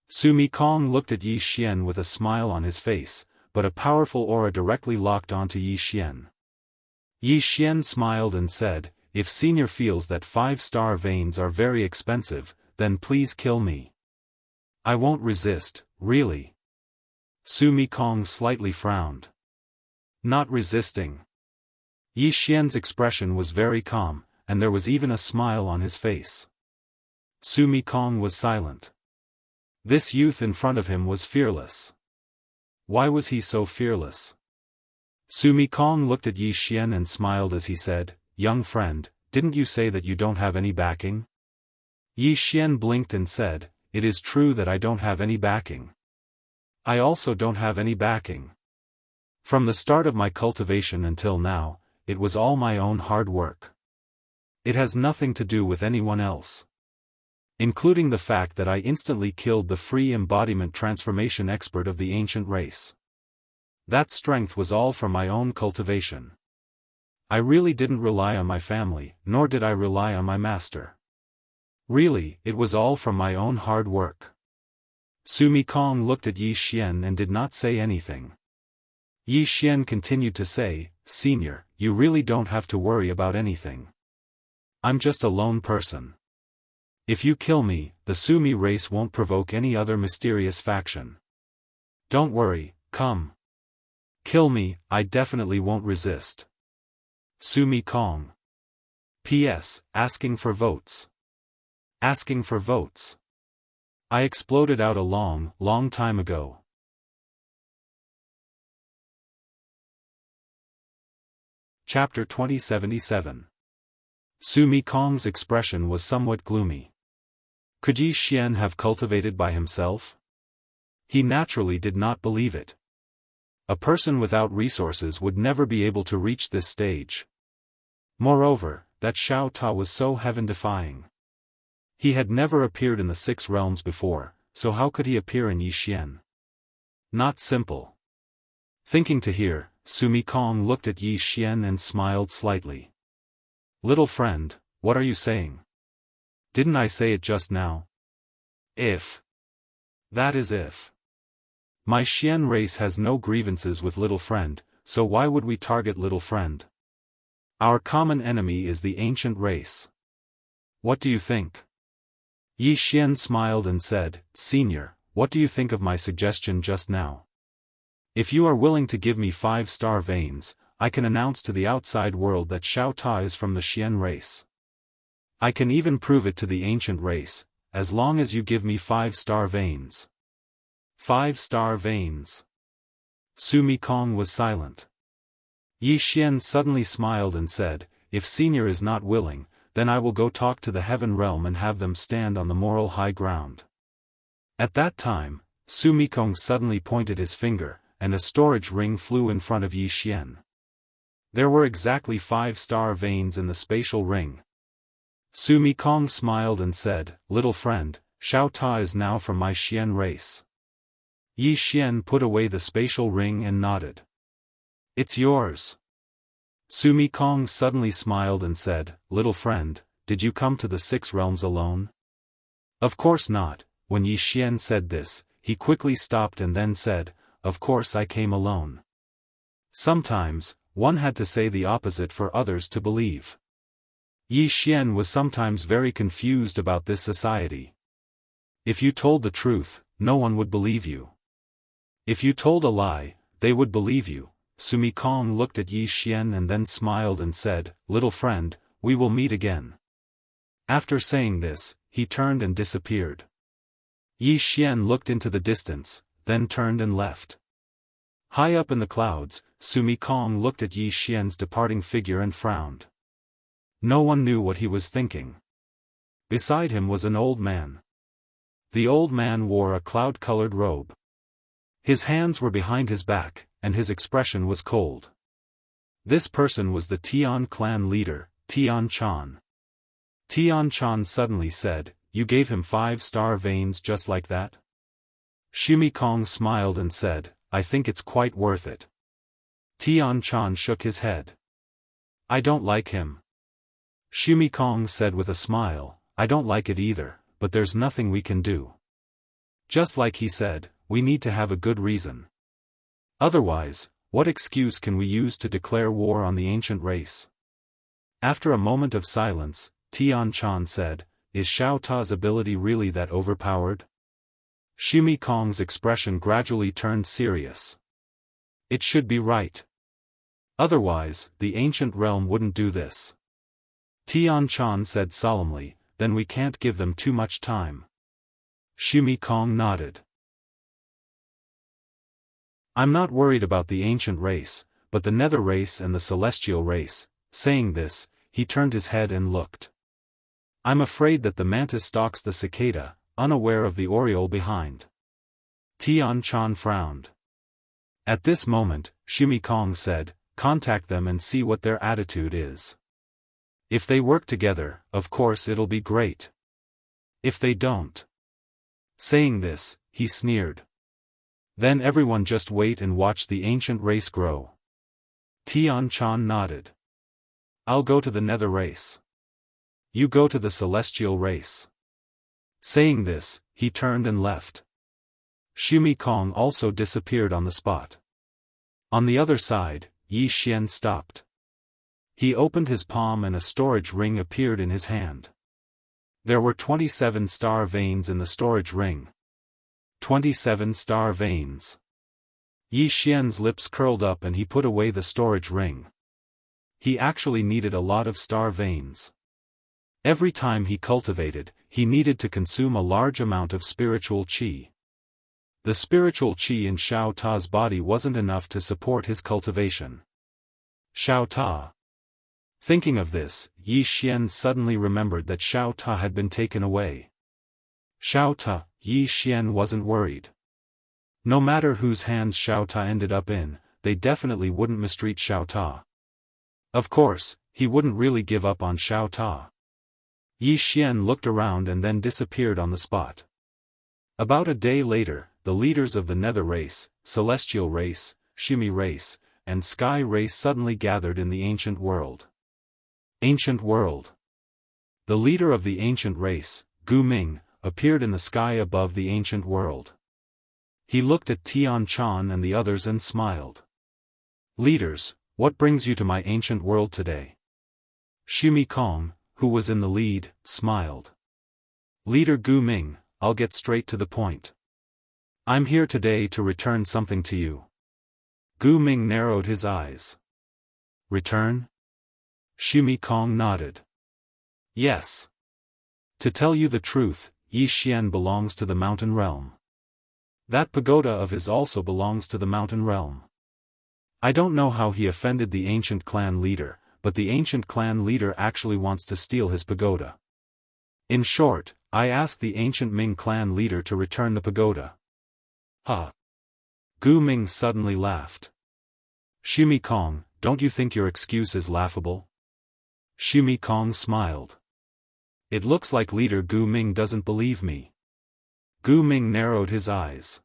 Su Mikong looked at Yi Xian with a smile on his face, but a powerful aura directly locked onto Yi Xian. Yi Xian smiled and said, If Senior feels that 5-star veins are very expensive, then please kill me. I won't resist, really. Su Mikong slightly frowned. Not resisting. Yi Xian's expression was very calm, and there was even a smile on his face. Su Mikong was silent. This youth in front of him was fearless. Why was he so fearless? Su Mikong looked at Yi Xian and smiled as he said, Young friend, didn't you say that you don't have any backing? Yi Xian blinked and said, It is true that I don't have any backing. I also don't have any backing. From the start of my cultivation until now, it was all my own hard work. It has nothing to do with anyone else. Including the fact that I instantly killed the free embodiment transformation expert of the ancient race. That strength was all from my own cultivation. I really didn't rely on my family, nor did I rely on my master. Really, it was all from my own hard work. Su Mikong looked at Yi Xian and did not say anything. Yi Xian continued to say, Senior, you really don't have to worry about anything. I'm just a lone person. If you kill me, the Sumi race won't provoke any other mysterious faction. Don't worry, come. Kill me, I definitely won't resist. Su Mikong. P.S. Asking for votes. Asking for votes. I exploded out a long, long time ago. Chapter 2077. Su Mikong's expression was somewhat gloomy. Could Yi Xian have cultivated by himself? He naturally did not believe it. A person without resources would never be able to reach this stage. Moreover, that Xiao Ta was so heaven-defying. He had never appeared in the 6 realms before, so how could he appear in Yi Xian? Not simple. Thinking to hear, Su Mikong looked at Yi Xian and smiled slightly. Little friend, what are you saying? Didn't I say it just now? If. That is if. My Xian race has no grievances with little friend, so why would we target little friend? Our common enemy is the ancient race. What do you think? Yi Xian smiled and said, Senior, what do you think of my suggestion just now? If you are willing to give me 5-star veins, I can announce to the outside world that Xiao Ta is from the Xian race. I can even prove it to the ancient race, as long as you give me 5-star veins. 5-star veins. Su Mikong was silent. Yi Xian suddenly smiled and said, If Senior is not willing, then I will go talk to the heaven realm and have them stand on the moral high ground. At that time, Su Mikong suddenly pointed his finger, and a storage ring flew in front of Yi Xian. There were exactly 5-star veins in the spatial ring. Su Mikong smiled and said, Little friend, Xiao Ta is now from my Xian race. Yi Xian put away the spatial ring and nodded. It's yours. Sumi Kong suddenly smiled and said, "Little friend, did you come to the 6 realms alone?" "Of course not." When Yi Xian said this, he quickly stopped and then said, "Of course I came alone." Sometimes, one had to say the opposite for others to believe. Yi Xian was sometimes very confused about this society. If you told the truth, no one would believe you. If you told a lie, they would believe you. Sumi Kong looked at Yi Xian and then smiled and said, "Little friend, we will meet again." After saying this, he turned and disappeared. Yi Xian looked into the distance, then turned and left. High up in the clouds, Sumi Kong looked at Yi Xian's departing figure and frowned. No one knew what he was thinking. Beside him was an old man. The old man wore a cloud-colored robe. His hands were behind his back, and his expression was cold. This person was the Tian clan leader, Tian Chan. Tian Chan suddenly said, "You gave him 5-star veins just like that?" Sumi Kong smiled and said, "I think it's quite worth it." Tian Chan shook his head. "I don't like him." Sumi Kong said with a smile, "I don't like it either, but there's nothing we can do." Just like he said, we need to have a good reason. Otherwise, what excuse can we use to declare war on the ancient race? After a moment of silence, Tian Chan said, "Is Xiao Ta's ability really that overpowered?" Sumi Kong's expression gradually turned serious. "It should be right. Otherwise, the ancient realm wouldn't do this." Tian Chan said solemnly, "Then we can't give them too much time." Sumi Kong nodded. "I'm not worried about the ancient race, but the nether race and the celestial race." Saying this, he turned his head and looked. "I'm afraid that the mantis stalks the cicada, unaware of the oriole behind." Tian Chan frowned. At this moment, Sumi Kong said, "Contact them and see what their attitude is. If they work together, of course it'll be great. If they don't." Saying this, he sneered. "Then everyone just wait and watch the ancient race grow." Tian Chan nodded. "I'll go to the nether race. You go to the celestial race." Saying this, he turned and left. Sumi Kong also disappeared on the spot. On the other side, Yi Xian stopped. He opened his palm and a storage ring appeared in his hand. There were 27 star veins in the storage ring. 27 star veins. Yi Xian's lips curled up and he put away the storage ring. He actually needed a lot of star veins. Every time he cultivated, he needed to consume a large amount of spiritual qi. The spiritual qi in Xiao Ta's body wasn't enough to support his cultivation. Xiao Ta. Thinking of this, Yi Xian suddenly remembered that Xiao Ta had been taken away. Xiao Ta, Yi Xian wasn't worried. No matter whose hands Xiao Ta ended up in, they definitely wouldn't mistreat Xiao Ta. Of course, he wouldn't really give up on Xiao Ta. Yi Xian looked around and then disappeared on the spot. About a day later, the leaders of the nether race, celestial race, Shimi race, and sky race suddenly gathered in the ancient world. Ancient world. The leader of the ancient race, Gu Ming, appeared in the sky above the ancient world. He looked at Tian Chan and the others and smiled. "Leaders, what brings you to my ancient world today?" Sumi Kong, who was in the lead, smiled. "Leader Gu Ming, I'll get straight to the point. I'm here today to return something to you." Gu Ming narrowed his eyes. "Return?" Sumi Kong nodded. "Yes. To tell you the truth, Yi Xian belongs to the mountain realm. That pagoda of his also belongs to the mountain realm. I don't know how he offended the ancient clan leader, but the ancient clan leader actually wants to steal his pagoda. In short, I asked the ancient Ming clan leader to return the pagoda." "Ha!" Gu Ming suddenly laughed. "Sumi Kong, don't you think your excuse is laughable?" Sumi Kong smiled. "It looks like leader Gu Ming doesn't believe me." Gu Ming narrowed his eyes.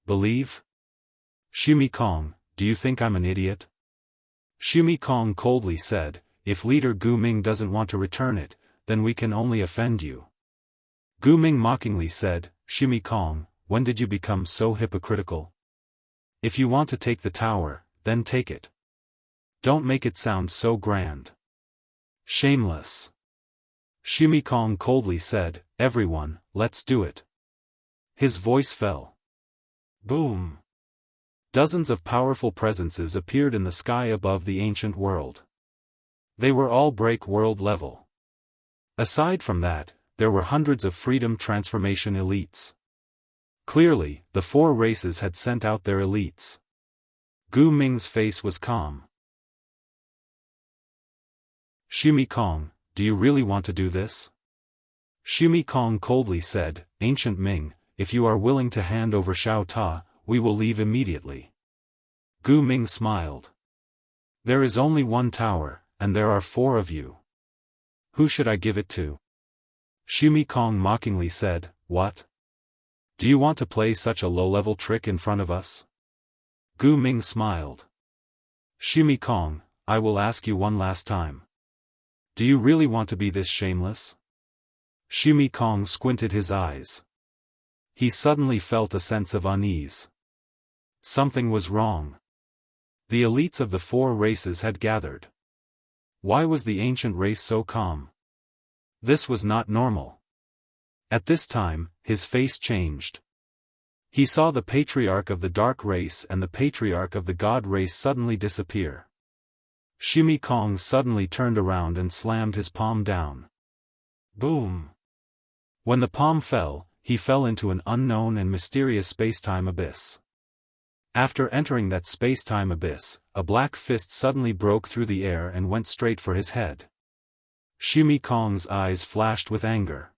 "Believe?" Sumi Kong, do you think I'm an idiot? Xumi Kong coldly said, if Leader Gu Ming doesn't want to return it, then we can only offend you. Gu Ming mockingly said, Xumi Kong, when did you become so hypocritical? If you want to take the tower, then take it. Don't make it sound so grand. Shameless. Xumi Kong coldly said, everyone, let's do it. His voice fell. Boom. Dozens of powerful presences appeared in the sky above the ancient world. They were all break world level. Aside from that, there were hundreds of freedom transformation elites. Clearly, the 4 races had sent out their elites. Gu Ming's face was calm. Xumi Kong, do you really want to do this? Xumi Kong coldly said, Ancient Ming, if you are willing to hand over Xiao Ta, we will leave immediately. Gu Ming smiled. There is only one tower, and there are 4 of you. Who should I give it to? Xumi Kong mockingly said, what? Do you want to play such a low-level trick in front of us? Gu Ming smiled. Xumi Kong, I will ask you one last time. Do you really want to be this shameless? Xumi Kong squinted his eyes. He suddenly felt a sense of unease. Something was wrong. The elites of the 4 races had gathered. Why was the ancient race so calm? This was not normal. At this time, his face changed. He saw the patriarch of the dark race and the patriarch of the god race suddenly disappear. Xumi Kong suddenly turned around and slammed his palm down. Boom! When the palm fell, he fell into an unknown and mysterious space-time abyss. After entering that space-time abyss, a black fist suddenly broke through the air and went straight for his head. Xumi Kong's eyes flashed with anger.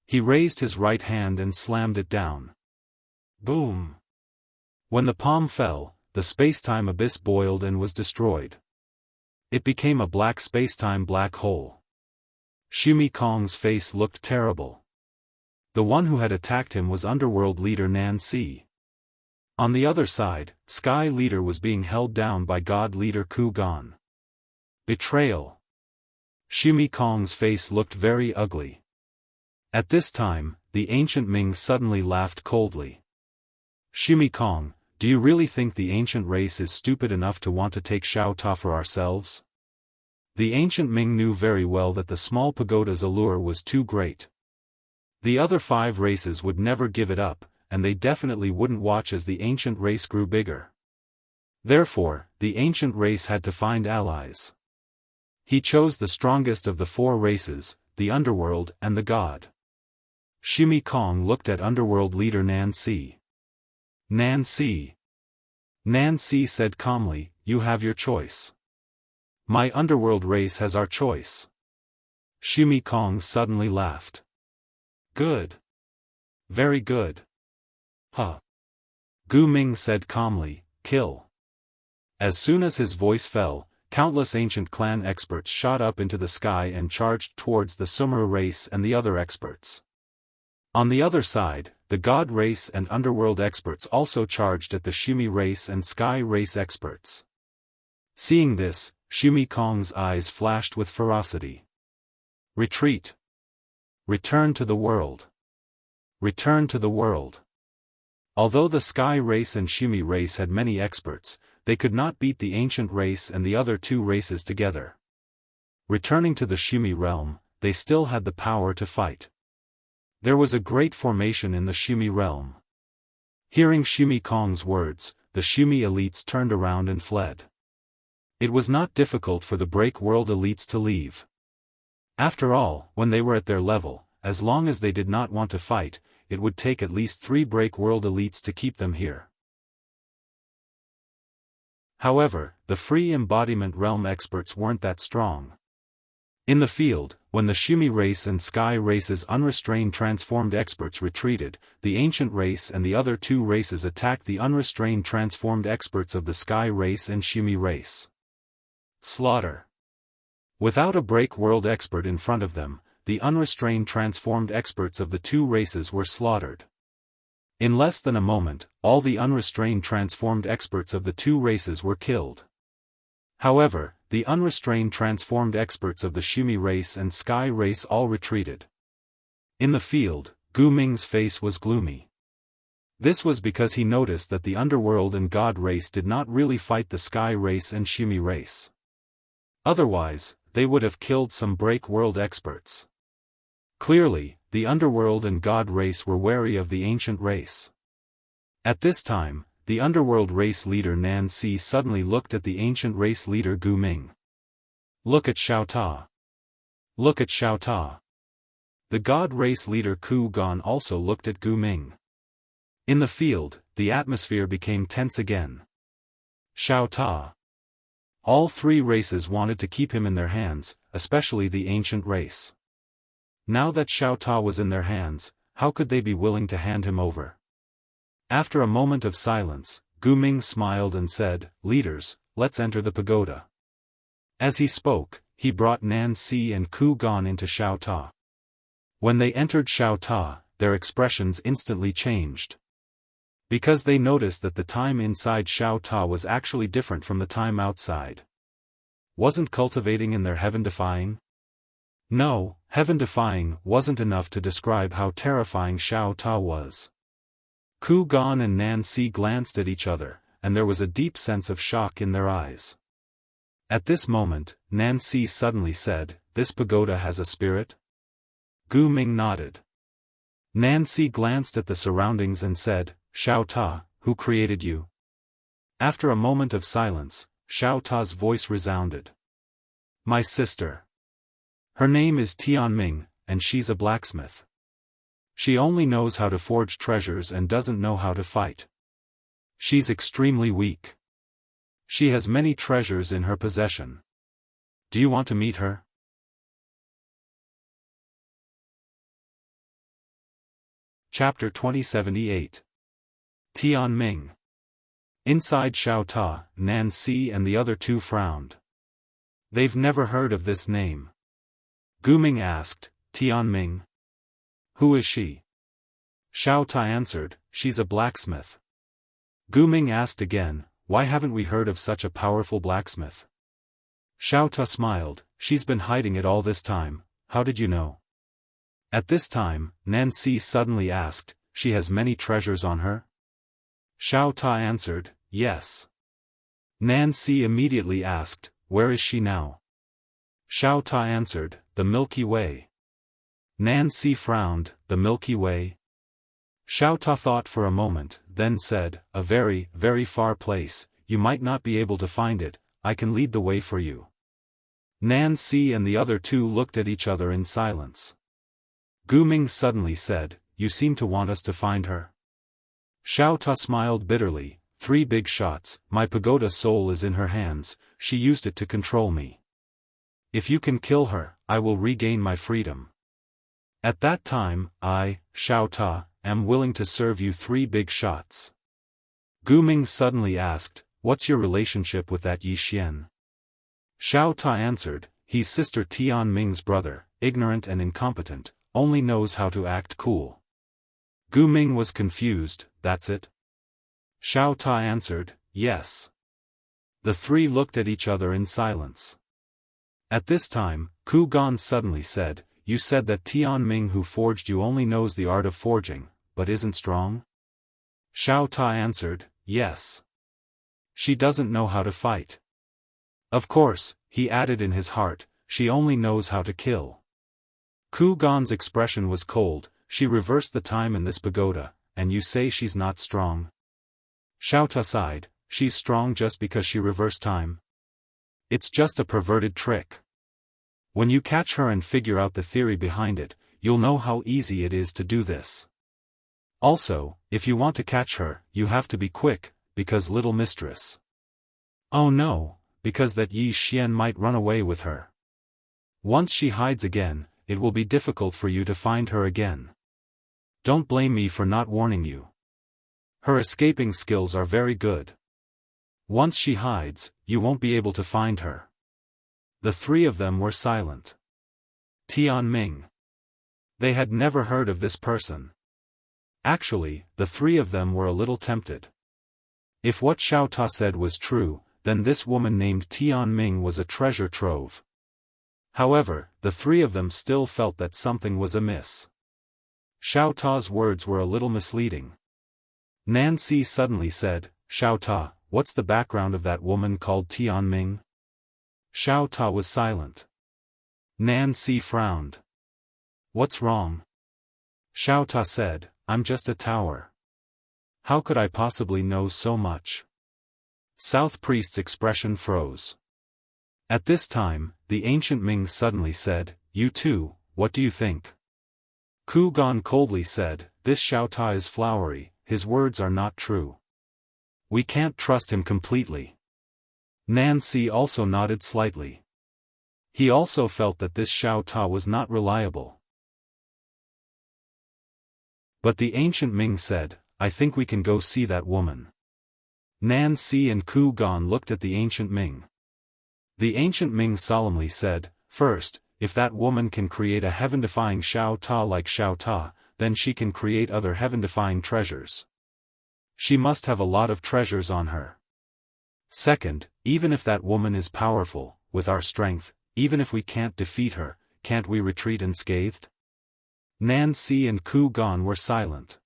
He raised his right hand and slammed it down. Boom! When the palm fell, the space-time abyss boiled and was destroyed. It became a black space-time black hole. Xumi Kong's face looked terrible. The one who had attacked him was Underworld leader Nan Si. On the other side, Sky leader was being held down by God leader Ku Gan. Betrayal. Xumi Kong's face looked very ugly. At this time, the ancient Ming suddenly laughed coldly. Xumi Kong, do you really think the ancient race is stupid enough to want to take Xiao Ta for ourselves? The ancient Ming knew very well that the small pagoda's allure was too great. The other 5 races would never give it up, and they definitely wouldn't watch as the ancient race grew bigger. Therefore, the ancient race had to find allies. He chose the strongest of the 4 races, the Underworld and the God. Xumi Kong looked at Underworld leader Nan Si. Nan Si. Nan Si said calmly, you have your choice. My Underworld race has our choice. Xumi Kong suddenly laughed. Good. Very good. Huh. Gu Ming said calmly, kill. As soon as his voice fell, countless ancient clan experts shot up into the sky and charged towards the Sumeru race and the other experts. On the other side, the God race and Underworld experts also charged at the Xumi race and Sky race experts. Seeing this, Xumi Kong's eyes flashed with ferocity. Retreat. Return to the world. Return to the world. Although the Sky race and Xumi race had many experts, they could not beat the ancient race and the other 2 races together. Returning to the Xumi realm, they still had the power to fight. There was a great formation in the Xumi realm. Hearing Xumi Kong's words, the Xumi elites turned around and fled. It was not difficult for the Break World elites to leave. After all, when they were at their level, as long as they did not want to fight, it would take at least 3 Break World elites to keep them here. However, the Free Embodiment Realm experts weren't that strong. In the field, when the Xumi race and Sky race's unrestrained transformed experts retreated, the Ancient race and the other 2 races attacked the unrestrained transformed experts of the Sky race and Xumi race. Slaughter. Without a Break World expert in front of them, the unrestrained transformed experts of the 2 races were slaughtered. In less than a moment, all the unrestrained transformed experts of the two races were killed. However, the unrestrained transformed experts of the Shumi race and Sky race all retreated. In the field, Gu Ming's face was gloomy. This was because he noticed that the underworld and God race did not really fight the Sky race and Shumi race. Otherwise, they would have killed some break world experts. Clearly, the underworld and God race were wary of the ancient race. At this time, the underworld race leader Nan Si suddenly looked at the ancient race leader Gu Ming. Look at Xiao Ta. Look at Xiao Ta. The God race leader Ku Gan also looked at Gu Ming. In the field, the atmosphere became tense again. Xiao Ta. All three races wanted to keep him in their hands, especially the ancient race. Now that Xiao Ta was in their hands, how could they be willing to hand him over? After a moment of silence, Gu Ming smiled and said, "Leaders, let's enter the pagoda." As he spoke, he brought Nan Si and Ku Gan into Xiao Ta. When they entered Xiao Ta, their expressions instantly changed. Because they noticed that the time inside Xiao Ta was actually different from the time outside. Wasn't cultivating in their heaven-defying? No, heaven-defying wasn't enough to describe how terrifying Xiao Ta was. Ku Gan and Nan Si glanced at each other, and there was a deep sense of shock in their eyes. At this moment, Nan Si suddenly said, "This pagoda has a spirit?" Gu Ming nodded. Nan Si glanced at the surroundings and said, "Xiao Ta, who created you?" After a moment of silence, Xiao Ta's voice resounded. "My sister. Her name is Tianming, and she's a blacksmith. She only knows how to forge treasures and doesn't know how to fight. She's extremely weak. She has many treasures in her possession. Do you want to meet her?" Chapter 2078. Tianming. Inside Xiao Ta, Nan Si and the other two frowned. They've never heard of this name. Gu Ming asked, "Tianming? Who is she?" Xiao Ta answered, "She's a blacksmith." Gu Ming asked again, "Why haven't we heard of such a powerful blacksmith?" Xiao Ta smiled, "She's been hiding it all this time, how did you know?" At this time, Nan Si suddenly asked, "She has many treasures on her?" Xiao Ta answered, "Yes." Nan Si immediately asked, "Where is she now?" Xiao Ta answered, "The Milky Way." Nan Si frowned, "The Milky Way?" Xiao Ta thought for a moment, then said, "A very, very far place, you might not be able to find it, I can lead the way for you." Nan Si and the other two looked at each other in silence. Gu Ming suddenly said, "You seem to want us to find her." Xiao Ta smiled bitterly, "3 big shots, my pagoda soul is in her hands, she used it to control me. If you can kill her, I will regain my freedom. At that time, I, Xiao Ta, am willing to serve you 3 big shots." Gu Ming suddenly asked, "What's your relationship with that Yi Xian?" Xiao Ta answered, "He's Sister Tian Ming's brother, ignorant and incompetent, only knows how to act cool." Gu Ming was confused, "That's it?" Xiao Ta answered, "Yes." The three looked at each other in silence. At this time, Ku Gan suddenly said, "You said that Tian Ming who forged you only knows the art of forging, but isn't strong?" Xiao Ta answered, "Yes. She doesn't know how to fight. Of course," he added in his heart, "she only knows how to kill." Ku Gan's expression was cold, "She reversed the time in this pagoda, and you say she's not strong?" Xiao Ta sighed, "She's strong just because she reversed time. It's just a perverted trick. When you catch her and figure out the theory behind it, you'll know how easy it is to do this. Also, if you want to catch her, you have to be quick, because little mistress. Oh no, because that Yi Xian might run away with her. Once she hides again, it will be difficult for you to find her again. Don't blame me for not warning you. Her escaping skills are very good. Once she hides, you won't be able to find her." The three of them were silent. Tian Ming. They had never heard of this person. Actually, the three of them were a little tempted. If what Xiao Ta said was true, then this woman named Tian Ming was a treasure trove. However, the three of them still felt that something was amiss. Xiao Ta's words were a little misleading. Nancy suddenly said, "Xiao Ta, what's the background of that woman called Tian Ming?" Xiao Ta was silent. Nancy frowned. "What's wrong?" Xiao Ta said, "I'm just a tower. How could I possibly know so much?" South Priest's expression froze. At this time, the ancient Ming suddenly said, "You too, what do you think?" Ku Gan coldly said, "This Xiao Ta is flowery, his words are not true. We can't trust him completely." Nancy also nodded slightly. He also felt that this Xiao Ta was not reliable. But the ancient Ming said, "I think we can go see that woman." Nancy and Ku Gan looked at the ancient Ming. The ancient Ming solemnly said, "First, if that woman can create a heaven-defying Xiao Ta like Xiao Ta, then she can create other heaven-defying treasures. She must have a lot of treasures on her. Second, even if that woman is powerful, with our strength, even if we can't defeat her, can't we retreat unscathed?" Nancy and Ku Gan were silent.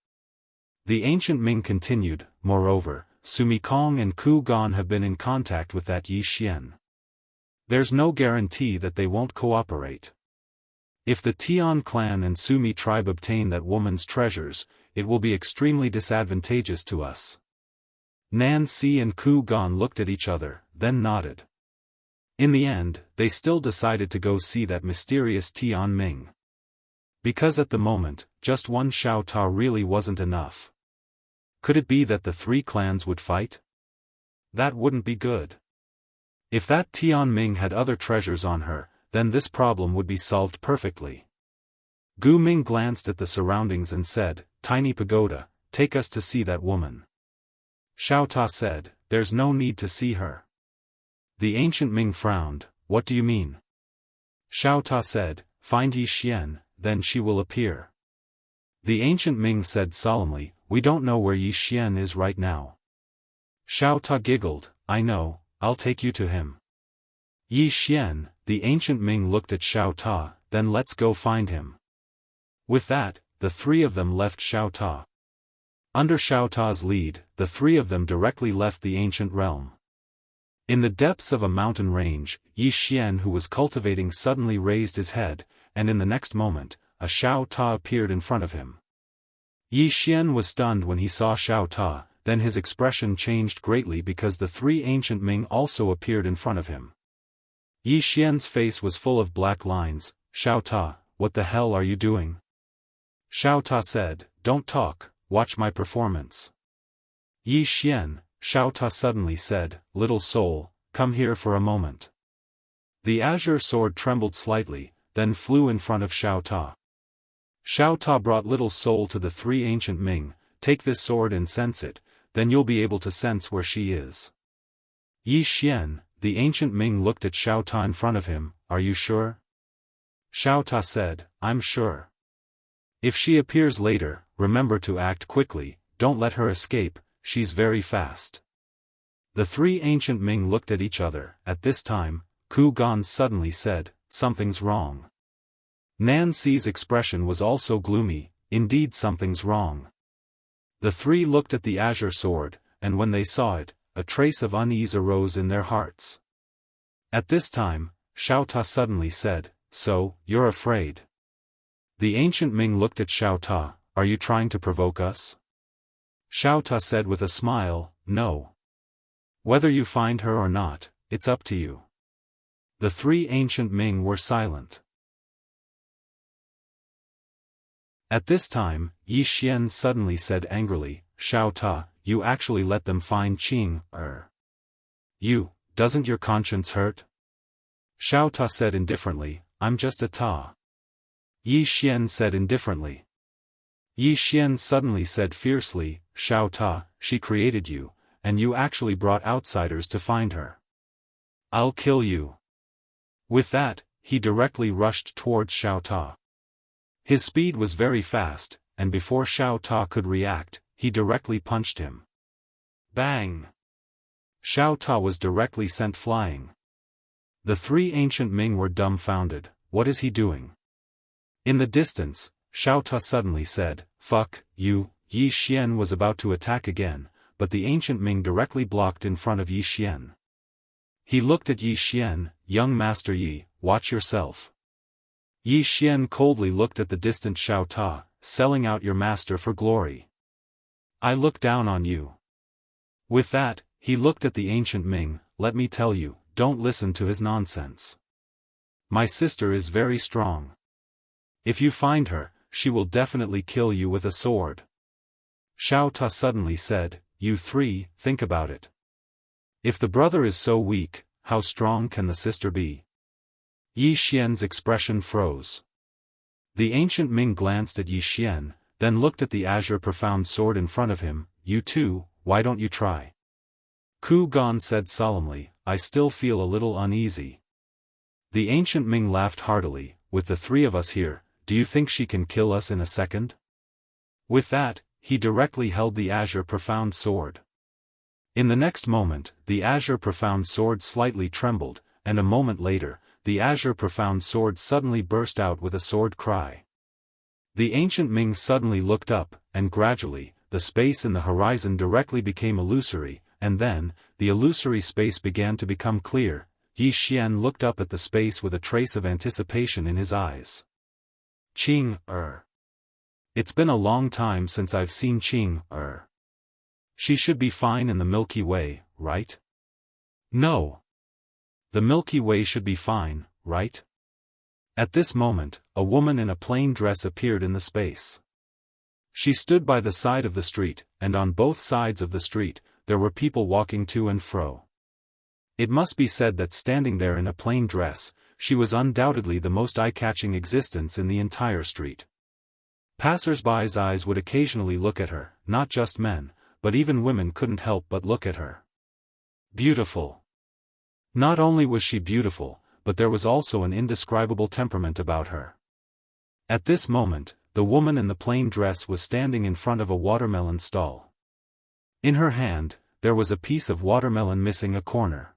The ancient Ming continued, "Moreover, Sumi Kong and Ku Gan have been in contact with that Yi Xian. There's no guarantee that they won't cooperate. If the Tian clan and Sumi tribe obtain that woman's treasures, it will be extremely disadvantageous to us." Nancy and Ku Gan looked at each other, then nodded. In the end, they still decided to go see that mysterious Tian Ming. Because at the moment, just one Xiao Ta really wasn't enough. Could it be that the three clans would fight? That wouldn't be good. If that Tian Ming had other treasures on her, then this problem would be solved perfectly. Gu Ming glanced at the surroundings and said, "Tiny pagoda, take us to see that woman." Xiao Ta said, "There's no need to see her." The ancient Ming frowned, "What do you mean?" Xiao Ta said, "Find Yi Xian, then she will appear." The ancient Ming said solemnly, "We don't know where Yi Xian is right now." Xiao Ta giggled, "I know, I'll take you to him." Yi Xian, the ancient Ming looked at Xiao Ta, "Then let's go find him." With that, the three of them left Xiao Ta. Under Xiao Ta's lead, the three of them directly left the ancient realm. In the depths of a mountain range, Yi Xian, who was cultivating, suddenly raised his head, and in the next moment, a Xiao Ta appeared in front of him. Yi Xian was stunned when he saw Xiao Ta, then his expression changed greatly because the three ancient Ming also appeared in front of him. Yi Xian's face was full of black lines. "Xiao Ta, what the hell are you doing?" Xiao Ta said, "Don't talk, watch my performance." Yi Xian, Xiao Ta suddenly said, "Little soul, come here for a moment." The azure sword trembled slightly, then flew in front of Xiao Ta. Xiao Ta brought Little Soul to the three ancient Ming, "Take this sword and sense it, then you'll be able to sense where she is." Yi Xian, the ancient Ming looked at Xiao Ta in front of him, "Are you sure?" Xiao Ta said, "I'm sure. If she appears later, remember to act quickly, don't let her escape, she's very fast." The three ancient Ming looked at each other. At this time, Ku Gan suddenly said, "Something's wrong." Nancy's expression was also gloomy, "Indeed something's wrong." The three looked at the azure sword, and when they saw it, a trace of unease arose in their hearts. At this time, Xiao Ta suddenly said, "So, you're afraid?" The ancient Ming looked at Xiao Ta, "Are you trying to provoke us?" Xiao Ta said with a smile, "No. Whether you find her or not, it's up to you." The three ancient Ming were silent. At this time, Yi Xian suddenly said angrily, "Xiao Ta, you actually let them find Qing, You, doesn't your conscience hurt?" Xiao Ta said indifferently, "I'm just a Ta." Yi Xian said indifferently. Yi Xian suddenly said fiercely, "Xiao Ta, she created you, and you actually brought outsiders to find her. I'll kill you." With that, he directly rushed towards Xiao Ta. His speed was very fast, and before Xiao Ta could react, he directly punched him. Bang! Xiao Ta was directly sent flying. The three ancient Ming were dumbfounded. What is he doing? In the distance, Xiao Ta suddenly said, "Fuck you." Yi Xian was about to attack again, but the ancient Ming directly blocked in front of Yi Xian. He looked at Yi Xian. "Young Master Yi, watch yourself." Yi Xian coldly looked at the distant Xiao Ta, "Selling out your master for glory. I look down on you." With that, he looked at the ancient Ming. "Let me tell you, don't listen to his nonsense. My sister is very strong. If you find her, she will definitely kill you with a sword." Xiao Ta suddenly said, "You three, think about it. If the brother is so weak, how strong can the sister be?" Yi Xian's expression froze. The ancient Ming glanced at Yi Xian, then looked at the azure profound sword in front of him. "You too, why don't you try?" Ku Gon said solemnly, "I still feel a little uneasy." The ancient Ming laughed heartily. "With the three of us here, do you think she can kill us in a second?" With that, he directly held the azure profound sword. In the next moment, the azure profound sword slightly trembled, and a moment later, the azure profound sword suddenly burst out with a sword cry. The ancient Ming suddenly looked up, and gradually, the space in the horizon directly became illusory, and then, the illusory space began to become clear. Yi Xian looked up at the space with a trace of anticipation in his eyes. Qing. It's been a long time since I've seen Qing. She should be fine in the Milky Way, right? No. The Milky Way should be fine, right? At this moment, a woman in a plain dress appeared in the space. She stood by the side of the street, and on both sides of the street, there were people walking to and fro. It must be said that standing there in a plain dress, she was undoubtedly the most eye-catching existence in the entire street. Passers-by's eyes would occasionally look at her, not just men, but even women couldn't help but look at her. Beautiful. Not only was she beautiful, but there was also an indescribable temperament about her. At this moment, the woman in the plain dress was standing in front of a watermelon stall. In her hand, there was a piece of watermelon missing a corner.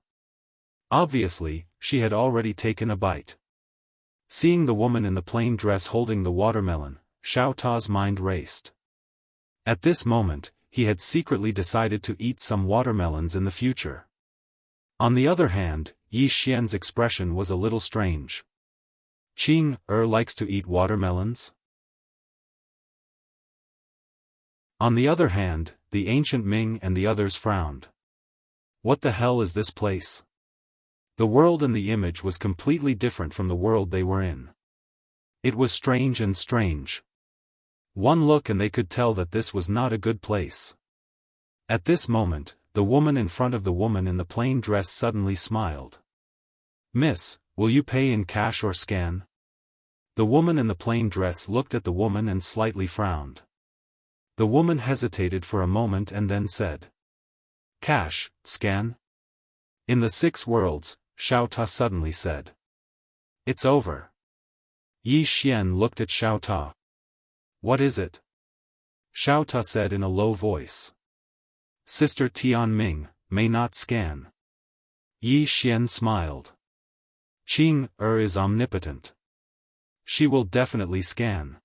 Obviously, she had already taken a bite. Seeing the woman in the plain dress holding the watermelon, Xiao Ta's mind raced. At this moment, he had secretly decided to eat some watermelons in the future. On the other hand, Yi Xian's expression was a little strange. Qing likes to eat watermelons? On the other hand, the ancient Ming and the others frowned. What the hell is this place? The world in the image was completely different from the world they were in. It was strange and strange. One look and they could tell that this was not a good place. At this moment, the woman in front of the woman in the plain dress suddenly smiled. "Miss, will you pay in cash or scan?" The woman in the plain dress looked at the woman and slightly frowned. The woman hesitated for a moment and then said, "Cash, scan?" "In the 6 worlds," Xiao Ta suddenly said. "It's over." Yi Xian looked at Xiao Ta. "What is it?" Xiao Ta said in a low voice. "Sister Tian Ming, may not scan." Yi Xian smiled. "Qing is omnipotent. She will definitely scan."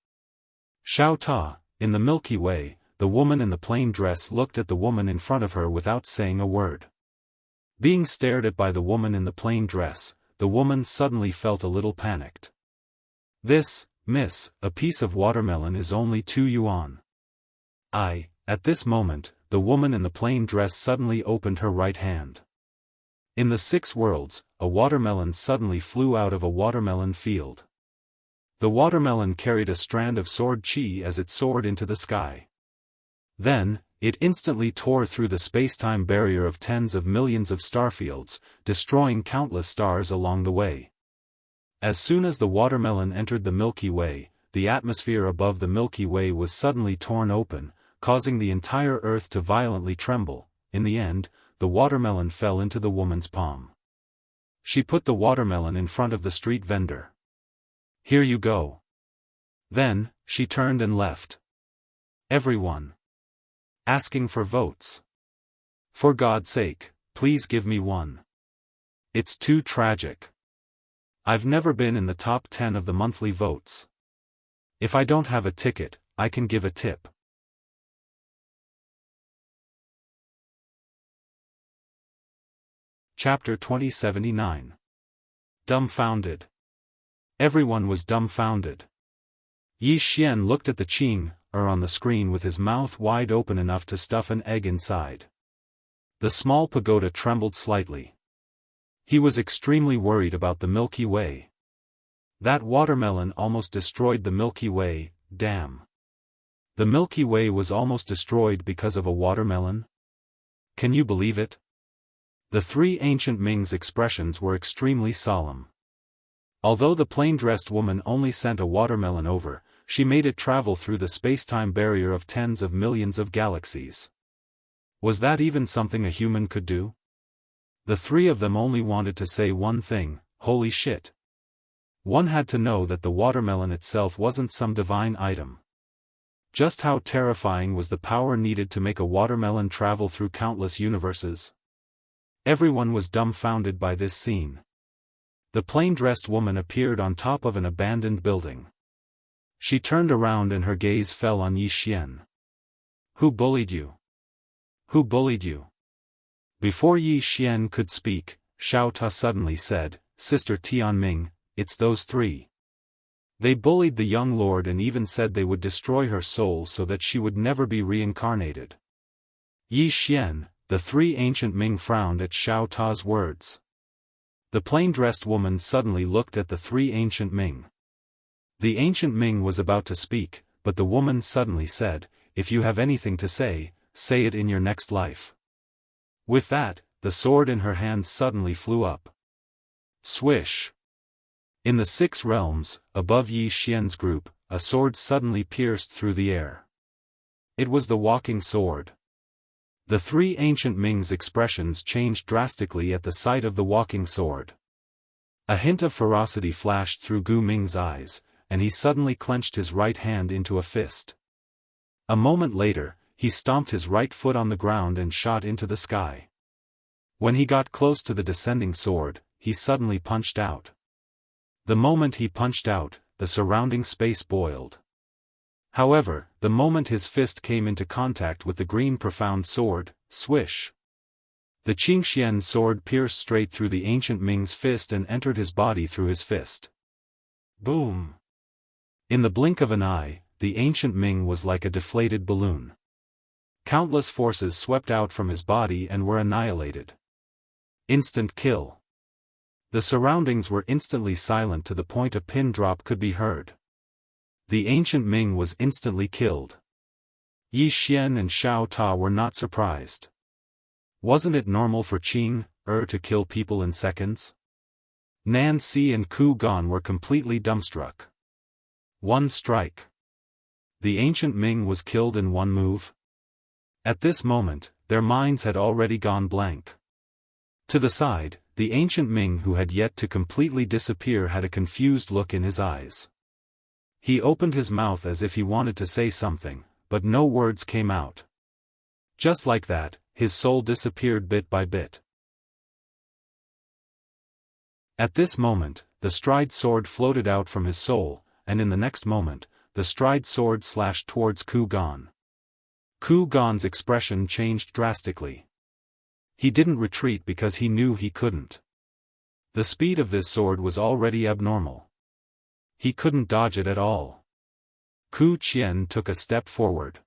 Xiao Ta, in the Milky Way, the woman in the plain dress looked at the woman in front of her without saying a word. Being stared at by the woman in the plain dress, the woman suddenly felt a little panicked. "This, miss, a piece of watermelon is only 2 yuan. At this moment, the woman in the plain dress suddenly opened her right hand. In the 6 worlds, a watermelon suddenly flew out of a watermelon field. The watermelon carried a strand of sword chi as it soared into the sky. Then, it instantly tore through the space-time barrier of tens of millions of starfields, destroying countless stars along the way. As soon as the watermelon entered the Milky Way, the atmosphere above the Milky Way was suddenly torn open, causing the entire Earth to violently tremble. In the end, the watermelon fell into the woman's palm. She put the watermelon in front of the street vendor. "Here you go." Then, she turned and left. Everyone. Asking for votes. For God's sake, please give me one. It's too tragic. I've never been in the top 10 of the monthly votes. If I don't have a ticket, I can give a tip. Chapter 2079. Dumbfounded. Everyone was dumbfounded. Yi Xian looked at the Qing on the screen with his mouth wide open enough to stuff an egg inside. The small pagoda trembled slightly. He was extremely worried about the Milky Way. That watermelon almost destroyed the Milky Way, damn. The Milky Way was almost destroyed because of a watermelon? Can you believe it? The three ancient Ming's expressions were extremely solemn. Although the plain-dressed woman only sent a watermelon over, she made it travel through the space-time barrier of tens of millions of galaxies. Was that even something a human could do? The three of them only wanted to say one thing, holy shit. One had to know that the watermelon itself wasn't some divine item. Just how terrifying was the power needed to make a watermelon travel through countless universes? Everyone was dumbfounded by this scene. The plain-dressed woman appeared on top of an abandoned building. She turned around and her gaze fell on Yi Xian. Who bullied you? Who bullied you? Before Yi Xian could speak, Xiao Ta suddenly said, Sister Tianming, it's those three. They bullied the young lord and even said they would destroy her soul so that she would never be reincarnated. Yi Xian, the three ancient Ming frowned at Xiao Ta's words. The plain-dressed woman suddenly looked at the three ancient Ming. The ancient Ming was about to speak, but the woman suddenly said, if you have anything to say, say it in your next life. With that, the sword in her hand suddenly flew up. Swish! In the 6 realms, above Yi Xian's group, a sword suddenly pierced through the air. It was the walking sword. The three ancient Ming's expressions changed drastically at the sight of the walking sword. A hint of ferocity flashed through Gu Ming's eyes, and he suddenly clenched his right hand into a fist. A moment later, he stomped his right foot on the ground and shot into the sky. When he got close to the descending sword, he suddenly punched out. The moment he punched out, the surrounding space boiled. However, the moment his fist came into contact with the green profound sword, swish! The Qingxian sword pierced straight through the ancient Ming's fist and entered his body through his fist. Boom! In the blink of an eye, the ancient Ming was like a deflated balloon. Countless forces swept out from his body and were annihilated. Instant kill. The surroundings were instantly silent to the point a pin drop could be heard. The ancient Ming was instantly killed. Yi Xian and Xiao Ta were not surprised. Wasn't it normal for Qing to kill people in seconds? Nan Si and Ku Gan were completely dumbstruck. One strike. The ancient Ming was killed in one move? At this moment, their minds had already gone blank. To the side, the ancient Ming who had yet to completely disappear had a confused look in his eyes. He opened his mouth as if he wanted to say something, but no words came out. Just like that, his soul disappeared bit by bit. At this moment, the stride sword floated out from his soul, and in the next moment, the stride sword slashed towards Ku Gan. Ku Gan's expression changed drastically. He didn't retreat because he knew he couldn't. The speed of this sword was already abnormal. He couldn't dodge it at all. Ku Qian took a step forward.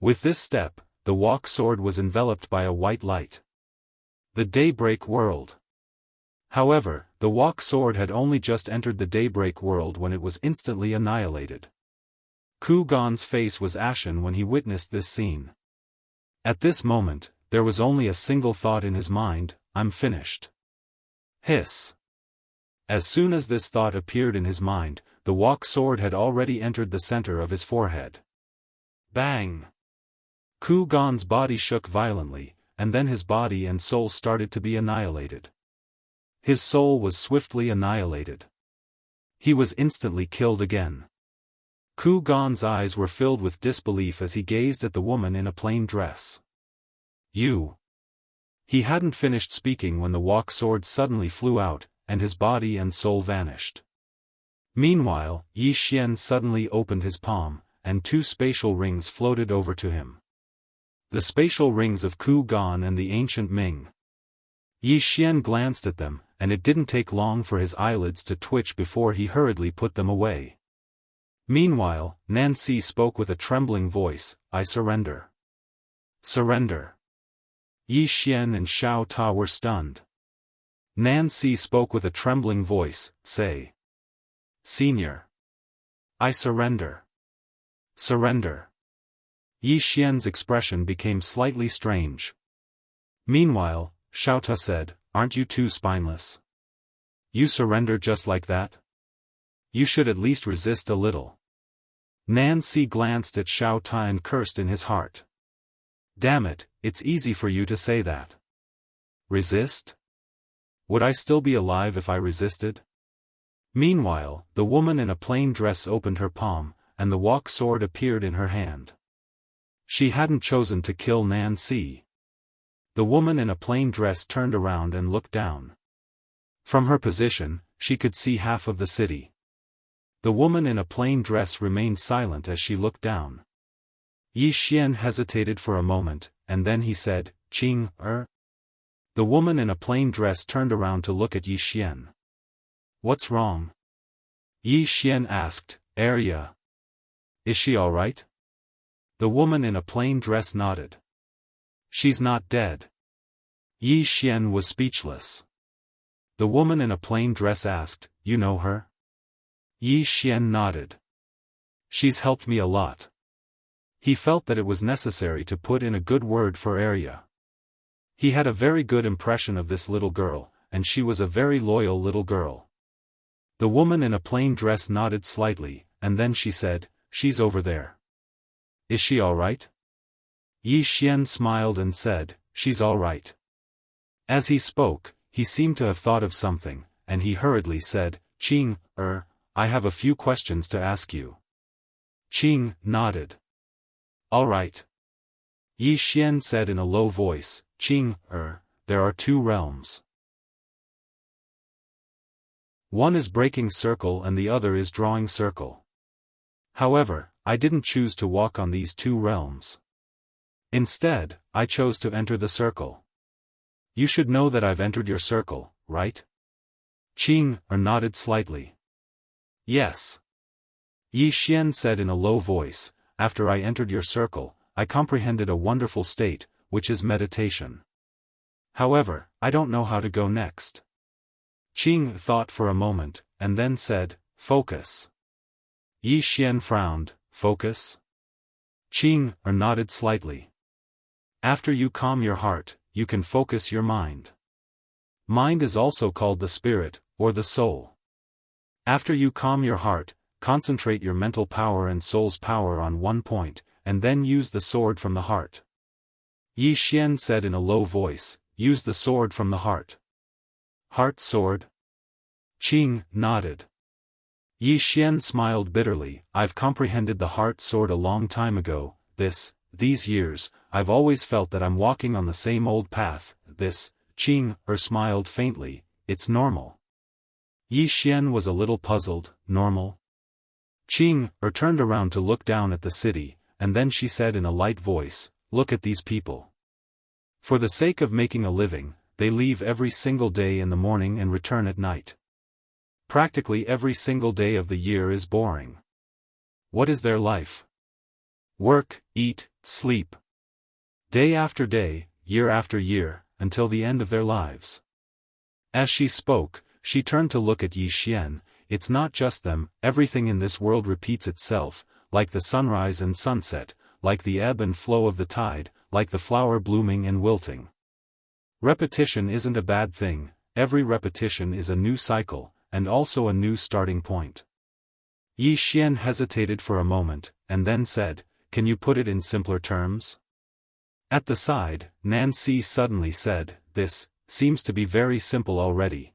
With this step, the walk sword was enveloped by a white light. The daybreak world. However, the walk sword had only just entered the daybreak world when it was instantly annihilated. Ku Gan's face was ashen when he witnessed this scene. At this moment, there was only a single thought in his mind, I'm finished. Hiss. As soon as this thought appeared in his mind, the walk sword had already entered the center of his forehead. Bang! Ku Gan's body shook violently, and then his body and soul started to be annihilated. His soul was swiftly annihilated. He was instantly killed again. Ku Gan's eyes were filled with disbelief as he gazed at the woman in a plain dress. You. He hadn't finished speaking when the walk sword suddenly flew out, and his body and soul vanished. Meanwhile, Yi Xian suddenly opened his palm, and two spatial rings floated over to him. The spatial rings of Ku Gan and the ancient Ming. Yi Xian glanced at them, and it didn't take long for his eyelids to twitch before he hurriedly put them away. Meanwhile, Nancy spoke with a trembling voice, "I surrender." Surrender. Yi Xian and Xiao Ta were stunned. Nancy spoke with a trembling voice, "Say. Senior. I surrender. Surrender." Yi Xian's expression became slightly strange. Meanwhile, Xiao Ta said, "Aren't you too spineless? You surrender just like that? You should at least resist a little." Nancy glanced at Xiao Ta and cursed in his heart. "Damn it, it's easy for you to say that. Resist? Would I still be alive if I resisted?" Meanwhile, the woman in a plain dress opened her palm, and the walk sword appeared in her hand. She hadn't chosen to kill Nancy. The woman in a plain dress turned around and looked down. From her position, she could see half of the city. The woman in a plain dress remained silent as she looked down. Yi Xian hesitated for a moment, and then he said, "Qing, The woman in a plain dress turned around to look at Yi Xian. "What's wrong?" Yi Xian asked, "Arya. Is she all right?" The woman in a plain dress nodded. "She's not dead." Yi Xian was speechless. The woman in a plain dress asked, "You know her?" Yi Xian nodded. "She's helped me a lot." He felt that it was necessary to put in a good word for Arya. He had a very good impression of this little girl, and she was a very loyal little girl. The woman in a plain dress nodded slightly, and then she said, "She's over there." "Is she all right?" Yi Xian smiled and said, "She's all right." As he spoke, he seemed to have thought of something, and he hurriedly said, "Qing, I have a few questions to ask you." Qing nodded. "All right." Yi Xian said in a low voice, "Qing, there are two realms. One is breaking circle and the other is drawing circle. However, I didn't choose to walk on these two realms. Instead, I chose to enter the circle. You should know that I've entered your circle, right?" Qing nodded slightly. "Yes." Yi Xian said in a low voice, "After I entered your circle, I comprehended a wonderful state, which is meditation. However, I don't know how to go next." Qing thought for a moment, and then said, "Focus." Yi Xian frowned, "Focus?" Qing nodded slightly. "After you calm your heart, you can focus your mind. Mind is also called the spirit, or the soul. After you calm your heart, concentrate your mental power and soul's power on one point, and then use the sword from the heart." Yi Xian said in a low voice, "Use the sword from the heart." "Heart sword?" Qing nodded. Yi Xian smiled bitterly, "I've comprehended the heart sword a long time ago. These years, I've always felt that I'm walking on the same old path. Qing smiled faintly, "It's normal." Yi Xian was a little puzzled, "Normal?" Qing turned around to look down at the city, and then she said in a light voice, "Look at these people. For the sake of making a living, they leave every single day in the morning and return at night. Practically every single day of the year is boring. What is their life? Work, eat, sleep. Day after day, year after year, until the end of their lives." As she spoke, she turned to look at Yi Xian. "It's not just them, everything in this world repeats itself, like the sunrise and sunset, like the ebb and flow of the tide, like the flower blooming and wilting. Repetition isn't a bad thing, every repetition is a new cycle, and also a new starting point." Yi Xian hesitated for a moment, and then said, "Can you put it in simpler terms?" At the side, Nancy suddenly said, "This seems to be very simple already.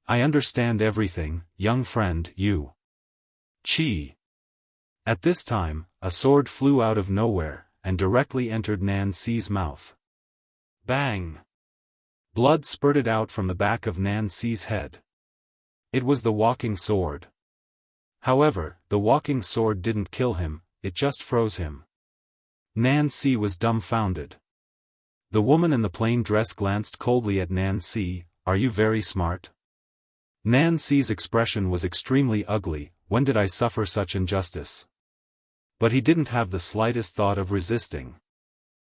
I understand everything, young friend, you." Qi. At this time, a sword flew out of nowhere, and directly entered Nan Si's mouth. Bang! Blood spurted out from the back of Nan Si's head. It was the walking sword. However, the walking sword didn't kill him, it just froze him. Nan Si was dumbfounded. The woman in the plain dress glanced coldly at Nan Si. Are you very smart? Nan Si's expression was extremely ugly. When did I suffer such injustice? But he didn't have the slightest thought of resisting.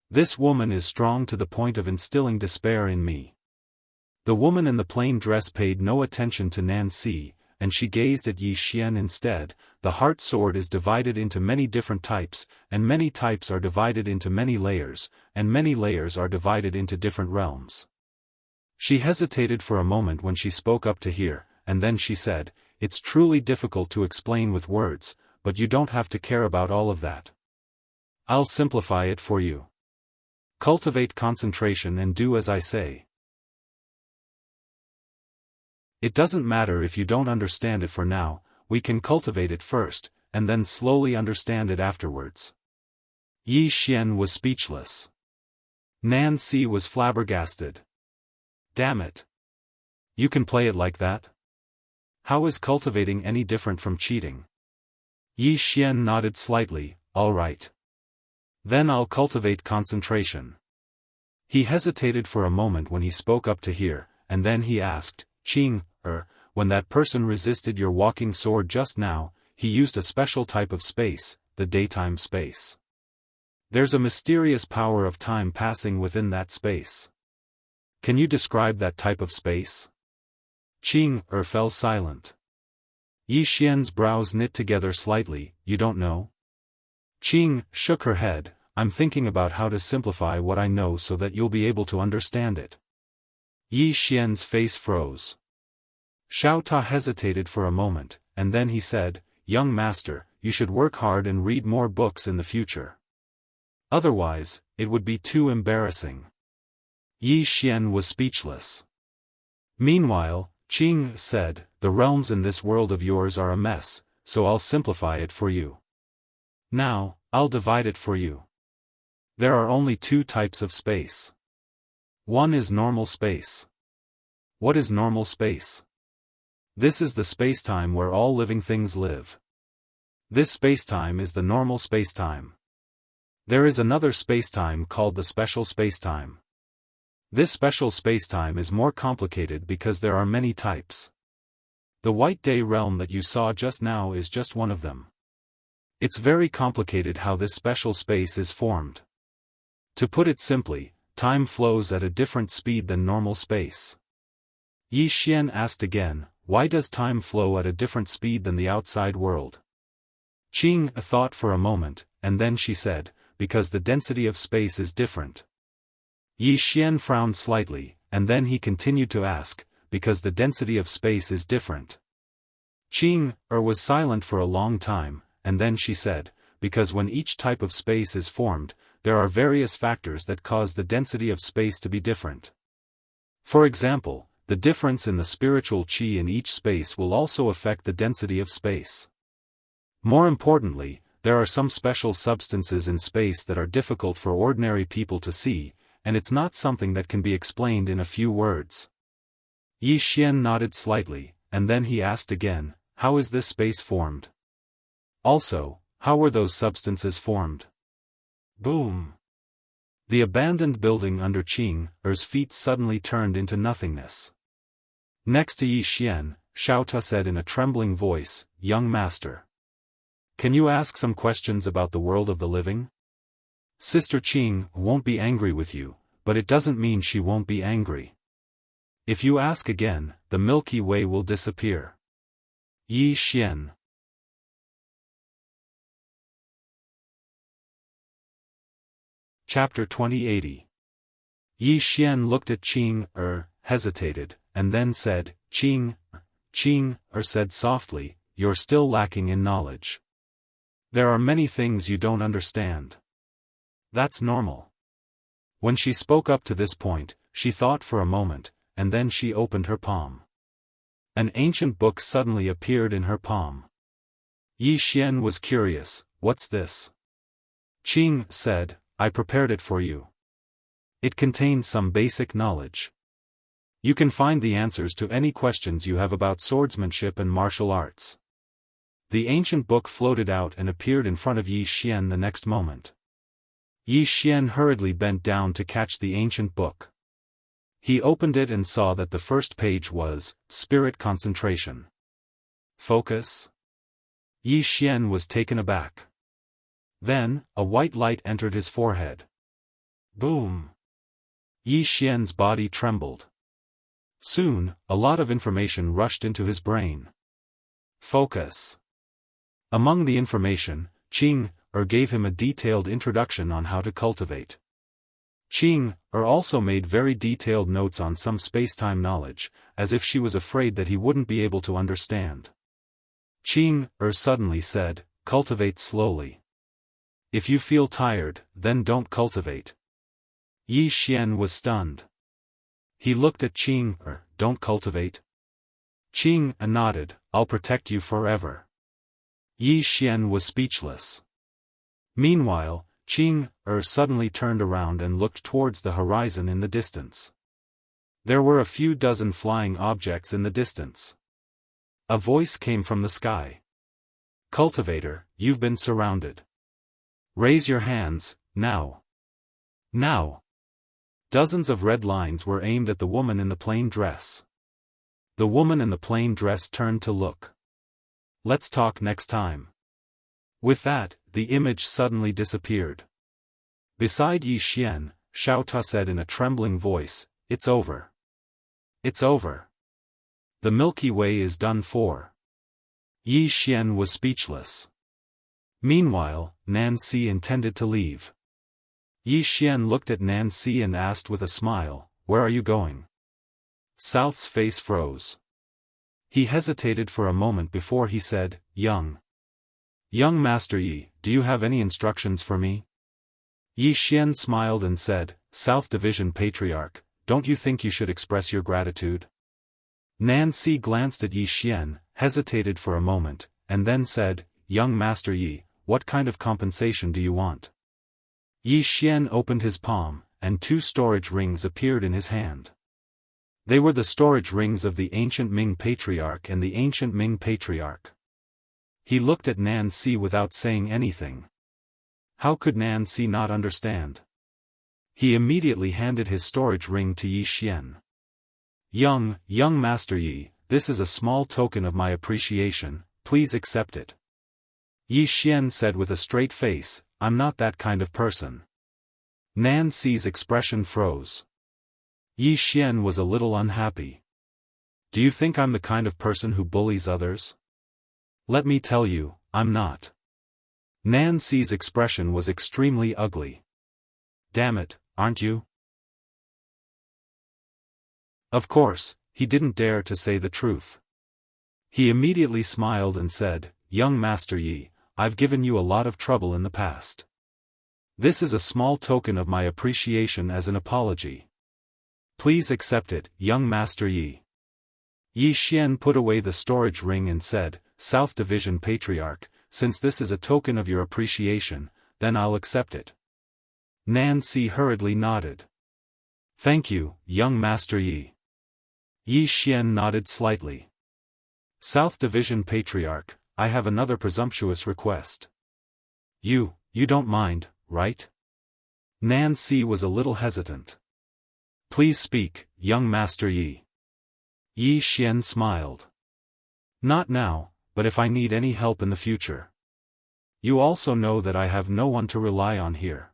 This woman is strong to the point of instilling despair in me. The woman in the plain dress paid no attention to Nan Si, and she gazed at Yi Xian instead. The heart sword is divided into many different types, and many types are divided into many layers, and many layers are divided into different realms. She hesitated for a moment when she spoke up to hear, and then she said, "It's truly difficult to explain with words, but you don't have to care about all of that. I'll simplify it for you. Cultivate concentration and do as I say. It doesn't matter if you don't understand it for now, we can cultivate it first, and then slowly understand it afterwards." Yi Xian was speechless. Nan Si was flabbergasted. Damn it. You can play it like that? How is cultivating any different from cheating? Yi Xian nodded slightly. All right. Then I'll cultivate concentration. He hesitated for a moment when he spoke up to hear, and then he asked, Qing, when that person resisted your walking sword just now, he used a special type of space, the daytime space. There's a mysterious power of time passing within that space. Can you describe that type of space? Qing fell silent. Yi Xian's brows knit together slightly. You don't know? Qing shook her head. I'm thinking about how to simplify what I know so that you'll be able to understand it. Yi Xian's face froze. Xiao Ta hesitated for a moment, and then he said, Young master, you should work hard and read more books in the future. Otherwise, it would be too embarrassing. Yi Xian was speechless. Meanwhile, Qing said, The realms in this world of yours are a mess, so I'll simplify it for you. Now, I'll divide it for you. There are only two types of space. One is normal space. What is normal space? This is the spacetime where all living things live. This spacetime is the normal spacetime. There is another spacetime called the special spacetime. This special spacetime is more complicated because there are many types. The White Day realm that you saw just now is just one of them. It's very complicated how this special space is formed. To put it simply, time flows at a different speed than normal space. Yi Xian asked again, why does time flow at a different speed than the outside world? Qing thought for a moment, and then she said, because the density of space is different. Yi Xian frowned slightly, and then he continued to ask, because the density of space is different. Qing was silent for a long time, and then she said, because when each type of space is formed, there are various factors that cause the density of space to be different. For example, the difference in the spiritual qi in each space will also affect the density of space. More importantly, there are some special substances in space that are difficult for ordinary people to see, and it's not something that can be explained in a few words. Yi Xian nodded slightly, and then he asked again, how is this space formed? Also, how were those substances formed? Boom! The abandoned building under Qing's feet suddenly turned into nothingness. Next to Yi Xian, Xiao Ta said in a trembling voice, Young master. Can you ask some questions about the world of the living? Sister Qing won't be angry with you, but it doesn't mean she won't be angry. If you ask again, the Milky Way will disappear. Yi Xian. Chapter 2080. Yi Xian looked at Qing, hesitated, and then said, Qing said softly, you're still lacking in knowledge. There are many things you don't understand. That's normal. When she spoke up to this point, she thought for a moment, and then she opened her palm. An ancient book suddenly appeared in her palm. Yi Xian was curious, what's this? Qing said, I prepared it for you. It contains some basic knowledge. You can find the answers to any questions you have about swordsmanship and martial arts. The ancient book floated out and appeared in front of Yi Xian the next moment. Yi Xian hurriedly bent down to catch the ancient book. He opened it and saw that the first page was, Spirit Concentration. Focus? Yi Xian was taken aback. Then, a white light entered his forehead. Boom! Yi Xian's body trembled. Soon, a lot of information rushed into his brain. Focus. Among the information, Qing gave him a detailed introduction on how to cultivate. Qing also made very detailed notes on some space-time knowledge, as if she was afraid that he wouldn't be able to understand. Qing suddenly said, cultivate slowly. If you feel tired, then don't cultivate. Yi Xian was stunned. He looked at Qing, don't cultivate? Qing nodded, I'll protect you forever. Yi Xian was speechless. Meanwhile, Qing suddenly turned around and looked towards the horizon in the distance. There were a few dozen flying objects in the distance. A voice came from the sky. Cultivator, you've been surrounded. Raise your hands, now. Now. Dozens of red lines were aimed at the woman in the plain dress. The woman in the plain dress turned to look. Let's talk next time. With that, the image suddenly disappeared. Beside Yi Xian, Xiao Ta said in a trembling voice, it's over. It's over. The Milky Way is done for. Yi Xian was speechless. Meanwhile, Nancy intended to leave. Yi Xian looked at Nancy and asked with a smile, where are you going? South's face froze. He hesitated for a moment before he said, Young Master Yi, do you have any instructions for me? Yi Xian smiled and said, South Division Patriarch, don't you think you should express your gratitude? Nancy glanced at Yi Xian, hesitated for a moment, and then said, Young Master Yi, what kind of compensation do you want? Yi Xian opened his palm, and 2 storage rings appeared in his hand. They were the storage rings of the ancient Ming Patriarch and the ancient Ming Patriarch. He looked at Nancy without saying anything. How could Nancy not understand? He immediately handed his storage ring to Yi Xian. Young Master Yi, this is a small token of my appreciation, please accept it. Yi Xian said with a straight face, I'm not that kind of person. Nancy's expression froze. Yi Xian was a little unhappy. Do you think I'm the kind of person who bullies others? Let me tell you, I'm not. Nancy's expression was extremely ugly. Damn it, aren't you? Of course, he didn't dare to say the truth. He immediately smiled and said, Young Master Yi, I've given you a lot of trouble in the past. This is a small token of my appreciation as an apology. Please accept it, Young Master Yi. Yi Xian put away the storage ring and said, South Division Patriarch, since this is a token of your appreciation, then I'll accept it. Nancy hurriedly nodded. Thank you, Young Master Yi. Yi Xian nodded slightly. South Division Patriarch, I have another presumptuous request. You don't mind, right? Nancy was a little hesitant. Please speak, Young Master Yi. Yi Xian smiled. Not now, but if I need any help in the future. You also know that I have no one to rely on here.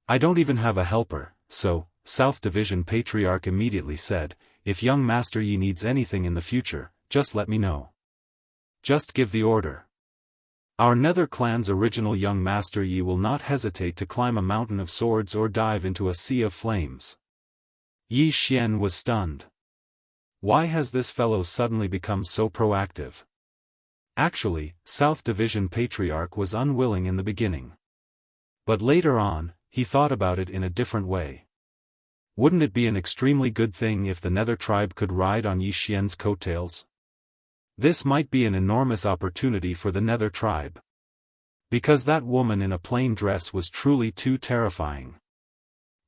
I don't even have a helper, so, South Division Patriarch immediately said, if Young Master Yi needs anything in the future, just let me know. Just give the order. Our Nether clan's original Young Master Yi will not hesitate to climb a mountain of swords or dive into a sea of flames. Yi Xian was stunned. Why has this fellow suddenly become so proactive? Actually, South Division Patriarch was unwilling in the beginning. But later on, he thought about it in a different way. Wouldn't it be an extremely good thing if the Nether tribe could ride on Yi Xian's coattails? This might be an enormous opportunity for the Nether tribe. Because that woman in a plain dress was truly too terrifying.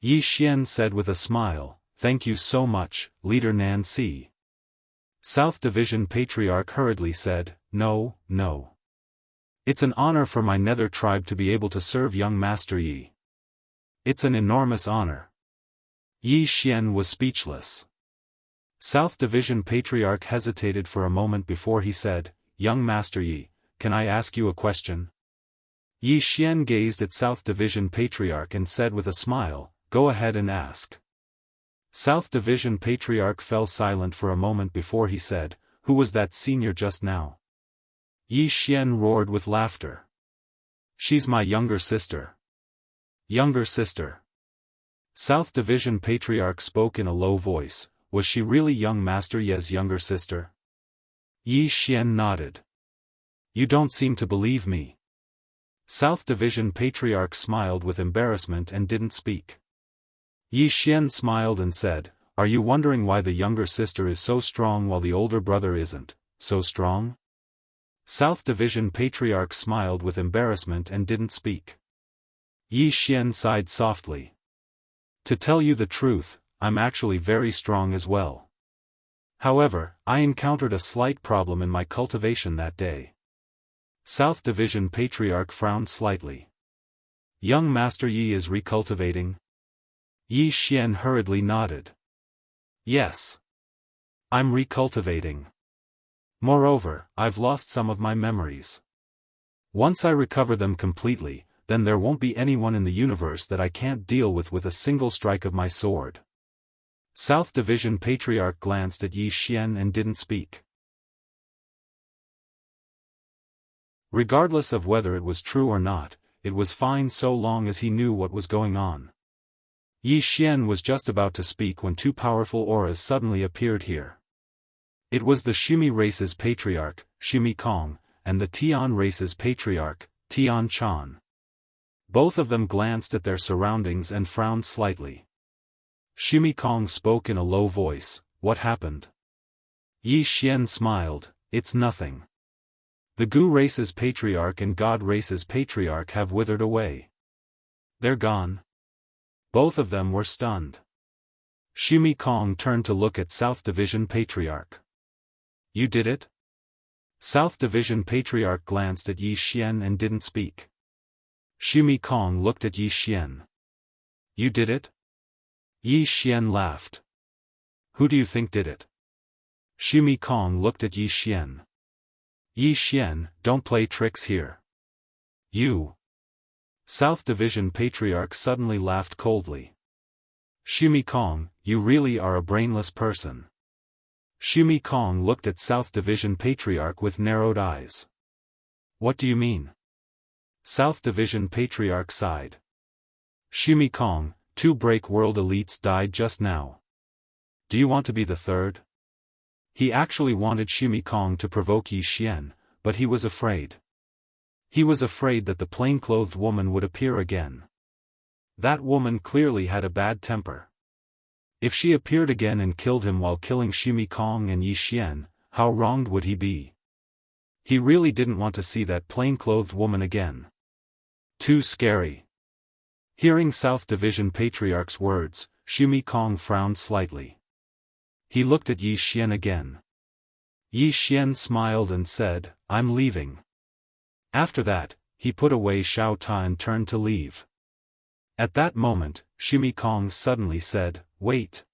Yi Xian said with a smile, "Thank you so much, Leader Nan Si." South Division Patriarch hurriedly said, "No, no. It's an honor for my Nether tribe to be able to serve young Master Yi. It's an enormous honor." Yi Xian was speechless. South Division Patriarch hesitated for a moment before he said, "Young Master Yi, can I ask you a question?" Yi Xian gazed at South Division Patriarch and said with a smile, "Go ahead and ask." South Division Patriarch fell silent for a moment before he said, "Who was that senior just now?" Yi Xian roared with laughter. "She's my younger sister." "Younger sister?" South Division Patriarch spoke in a low voice. "Was she really young Master Yi's younger sister?" Yi Xian nodded. "You don't seem to believe me." South Division Patriarch smiled with embarrassment and didn't speak. Yi Xian smiled and said, "Are you wondering why the younger sister is so strong while the older brother isn't so strong?" South Division Patriarch smiled with embarrassment and didn't speak. Yi Xian sighed softly. "To tell you the truth, I'm actually very strong as well. However, I encountered a slight problem in my cultivation that day." South Division Patriarch frowned slightly. "Young Master Yi is recultivating?" Yi Xian hurriedly nodded. "Yes. I'm recultivating. Moreover, I've lost some of my memories. Once I recover them completely, then there won't be anyone in the universe that I can't deal with a single strike of my sword." South Division Patriarch glanced at Yi Xian and didn't speak. Regardless of whether it was true or not, it was fine so long as he knew what was going on. Yi Xian was just about to speak when two powerful auras suddenly appeared here. It was the Shumi race's patriarch, Shumi Kong, and the Tian race's patriarch, Tian Chan. Both of them glanced at their surroundings and frowned slightly. Shumi Kong spoke in a low voice, "What happened?" Yi Xian smiled, "It's nothing. The Gu race's patriarch and God race's patriarch have withered away. They're gone." Both of them were stunned. Shumi Kong turned to look at South Division Patriarch. "You did it?" South Division Patriarch glanced at Yi Xian and didn't speak. Shumi Kong looked at Yi Xian. "You did it?" Yi Xian laughed. "Who do you think did it?" Shumi Kong looked at Yi Xian. "Yi Xian, don't play tricks here. You." South Division Patriarch suddenly laughed coldly. "Shumi Kong, you really are a brainless person." Shumi Kong looked at South Division Patriarch with narrowed eyes. "What do you mean?" South Division Patriarch sighed. "Shumi Kong, 2 Break World elites died just now. Do you want to be the third?" He actually wanted Shumi Kong to provoke Yi Xian, but he was afraid. He was afraid that the plain-clothed woman would appear again. That woman clearly had a bad temper. If she appeared again and killed him while killing Shumi Kong and Yi Xian, how wronged would he be? He really didn't want to see that plain-clothed woman again. Too scary. Hearing South Division Patriarch's words, Shumi Kong frowned slightly. He looked at Yi Xian again. Yi Xian smiled and said, "I'm leaving." After that, he put away Xiao Ta and turned to leave. At that moment, Shumi Kong suddenly said, "Wait."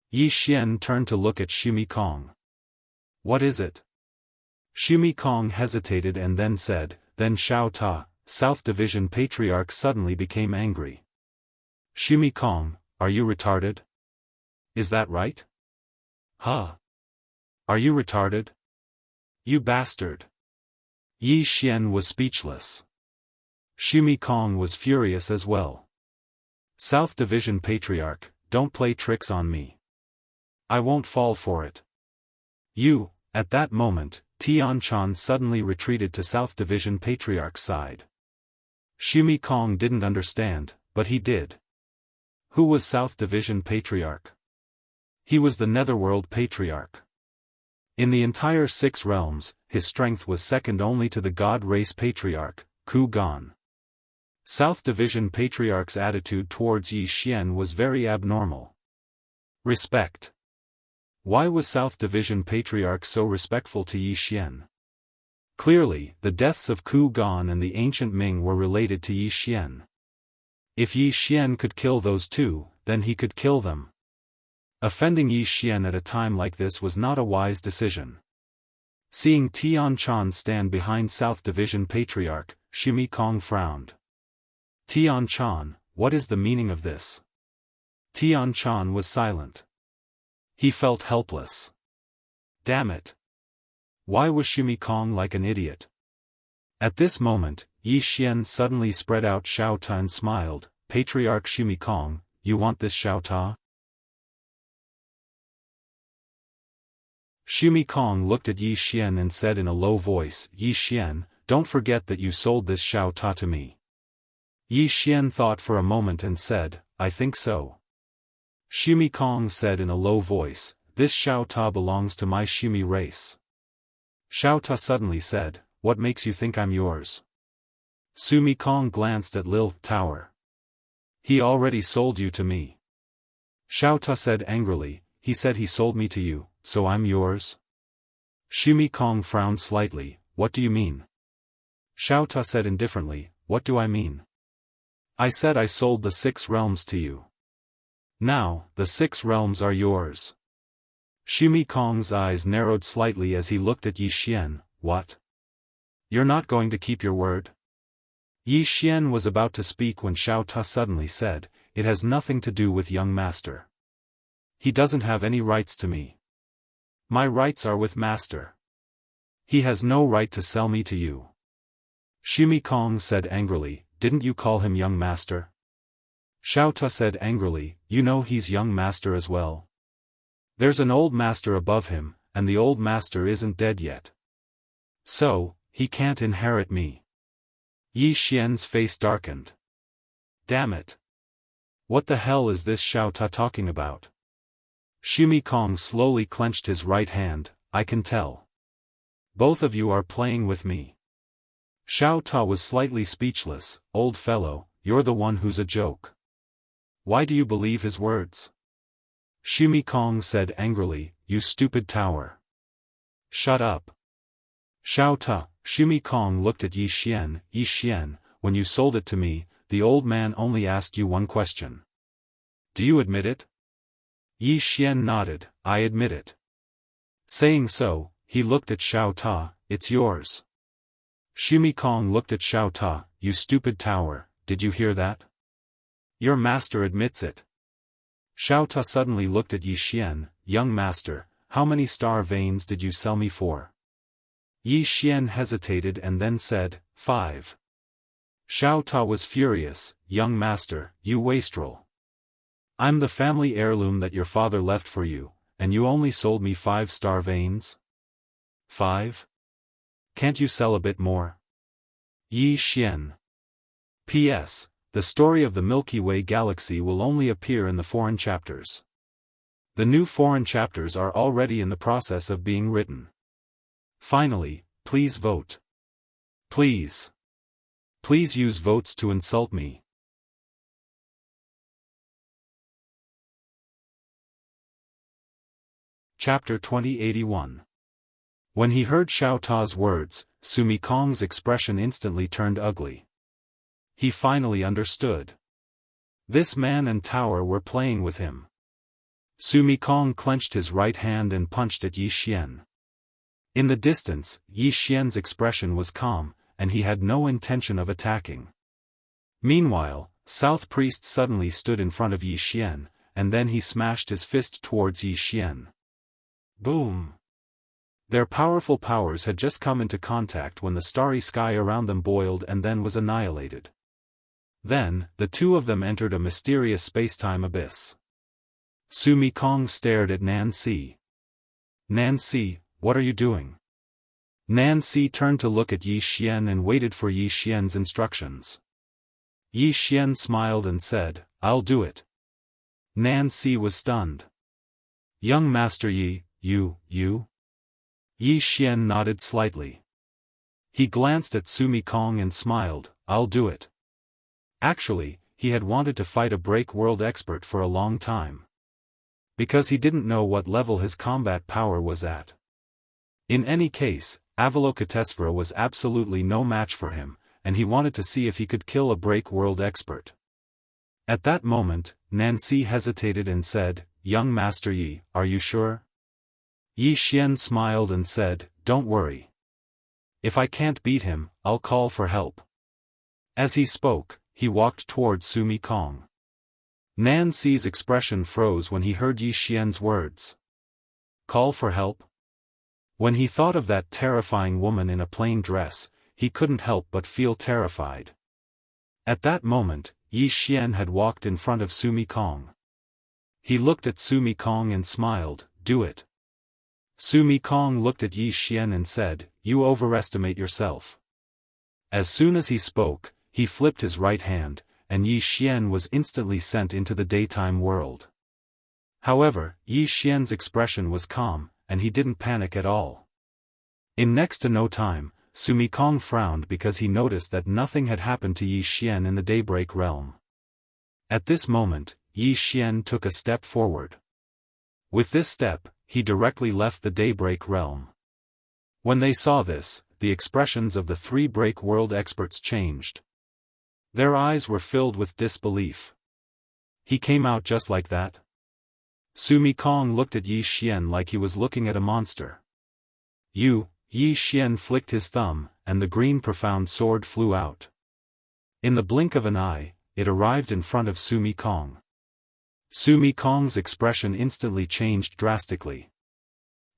Yi Xian turned to look at Shumi Kong. "What is it?" Shumi Kong hesitated and then said, "Then Xiao Ta." South Division Patriarch suddenly became angry. "Shumi Kong, are you retarded? Is that right? Huh? Are you retarded? You bastard." Yi Xian was speechless. Shumi Kong was furious as well. "South Division Patriarch, don't play tricks on me. I won't fall for it." "You." At that moment, Tian Chan suddenly retreated to South Division Patriarch's side. Shumi Kong didn't understand, but he did. Who was South Division Patriarch? He was the Netherworld Patriarch. In the entire 6 realms, his strength was second only to the God Race Patriarch, Ku Gan. South Division Patriarch's attitude towards Yi Xian was very abnormal. Respect. Why was South Division Patriarch so respectful to Yi Xian? Clearly, the deaths of Ku Gan and the ancient Ming were related to Yi Xian. If Yi Xian could kill those two, then he could kill them. Offending Yi Xian at a time like this was not a wise decision. Seeing Tian Chan stand behind South Division Patriarch, Shimi Kong frowned. Tian Chan, what is the meaning of this? Tian Chan was silent. He felt helpless. Damn it. Why was Shimi Kong like an idiot? At this moment, Yi Xian suddenly spread out Xiao Ta and smiled. Patriarch Shimi Kong, you want this Xiao Ta? Shimi Kong looked at Yi Xian and said in a low voice, Yi Xian, don't forget that you sold this Xiao Ta to me. Yi Xian thought for a moment and said, I think so. Shimi Kong said in a low voice, this Xiao Ta belongs to my Shimi race. Xiao Ta suddenly said, what makes you think I'm yours? Shimi Kong glanced at Lil Tower. He already sold you to me. Xiao Ta said angrily, he said he sold me to you, so I'm yours? Shimi Kong frowned slightly, what do you mean? Xiao Ta said indifferently, what do I mean? I said I sold the 6 realms to you. Now, the 6 realms are yours. Shimi Kong's eyes narrowed slightly as he looked at Yi Xian, what? You're not going to keep your word? Yi Xian was about to speak when Xiao Ta suddenly said, it has nothing to do with young master. He doesn't have any rights to me. My rights are with master. He has no right to sell me to you. Shimi Kong said angrily, didn't you call him young master? Xiao Ta said angrily, you know he's young master as well. There's an old master above him, and the old master isn't dead yet. So, he can't inherit me. Yi Xian's face darkened. Damn it. What the hell is this Xiao Ta talking about? Shimi Kong slowly clenched his right hand, I can tell. Both of you are playing with me. Xiao Ta was slightly speechless, old fellow, you're the one who's a joke. Why do you believe his words? Shimi Kong said angrily, you stupid tower. Shut up. Xiao Ta, Shimi Kong looked at Yi Xian, when you sold it to me, the old man only asked you one question. Do you admit it? Yi Xian nodded, I admit it. Saying so, he looked at Xiao Ta, it's yours. Shimi Kong looked at Xiao Ta, you stupid tower, did you hear that? Your master admits it. Xiao Ta suddenly looked at Yi Xian, young master, how many star veins did you sell me for? Yi Xian hesitated and then said, 5. Xiao Ta was furious, young master, you wastrel. I'm the family heirloom that your father left for you, and you only sold me 5 star veins? 5? Can't you sell a bit more? Yi Xian. P.S. The story of the Milky Way galaxy will only appear in the foreign chapters. The new foreign chapters are already in the process of being written. Finally, please vote. Please. Please use votes to insult me. Chapter 2081. When he heard Xiao Ta's words, Shimi Kong's expression instantly turned ugly. He finally understood. This man and tower were playing with him. Shimi Kong clenched his right hand and punched at Yi Xian. In the distance, Yi Xian's expression was calm, and he had no intention of attacking. Meanwhile, South Priest suddenly stood in front of Yi Xian, and then he smashed his fist towards Yi Xian. Boom! Their powerful powers had just come into contact when the starry sky around them boiled and then was annihilated. Then, the two of them entered a mysterious spacetime abyss. Shimi Kong stared at Nancy. Nancy, what are you doing? Nancy turned to look at Yi Xian and waited for Yi Xian's instructions. Yi Xian smiled and said, I'll do it. Nancy was stunned. Young Master Yi, you? Yi Xian nodded slightly. He glanced at Sumi Kong and smiled, I'll do it. Actually, he had wanted to fight a break world expert for a long time. Because he didn't know what level his combat power was at. In any case, Avalokitesvara was absolutely no match for him, and he wanted to see if he could kill a break world expert. At that moment, Nancy hesitated and said, Young Master Yi, are you sure? Yi Xian smiled and said, Don't worry. If I can't beat him, I'll call for help. As he spoke, he walked toward Sumi Kong. Nancy's expression froze when he heard Yi Xian's words. Call for help? When he thought of that terrifying woman in a plain dress, he couldn't help but feel terrified. At that moment, Yi Xian had walked in front of Sumi Kong. He looked at Sumi Kong and smiled, Do it. Sumi Kong looked at Yi Xian and said, You overestimate yourself. As soon as he spoke, he flipped his right hand, and Yi Xian was instantly sent into the daytime world. However, Yi Xian's expression was calm, and he didn't panic at all. In next to no time, Sumi Kong frowned because he noticed that nothing had happened to Yi Xian in the Daybreak realm. At this moment, Yi Xian took a step forward. With this step, he directly left the Daybreak realm. When they saw this, the expressions of the three break world experts changed. Their eyes were filled with disbelief. He came out just like that? Sumi Kong looked at Yi Xian like he was looking at a monster. Yi Xian flicked his thumb, and the green profound sword flew out. In the blink of an eye, it arrived in front of Sumi Kong. Sumi Kong's expression instantly changed drastically.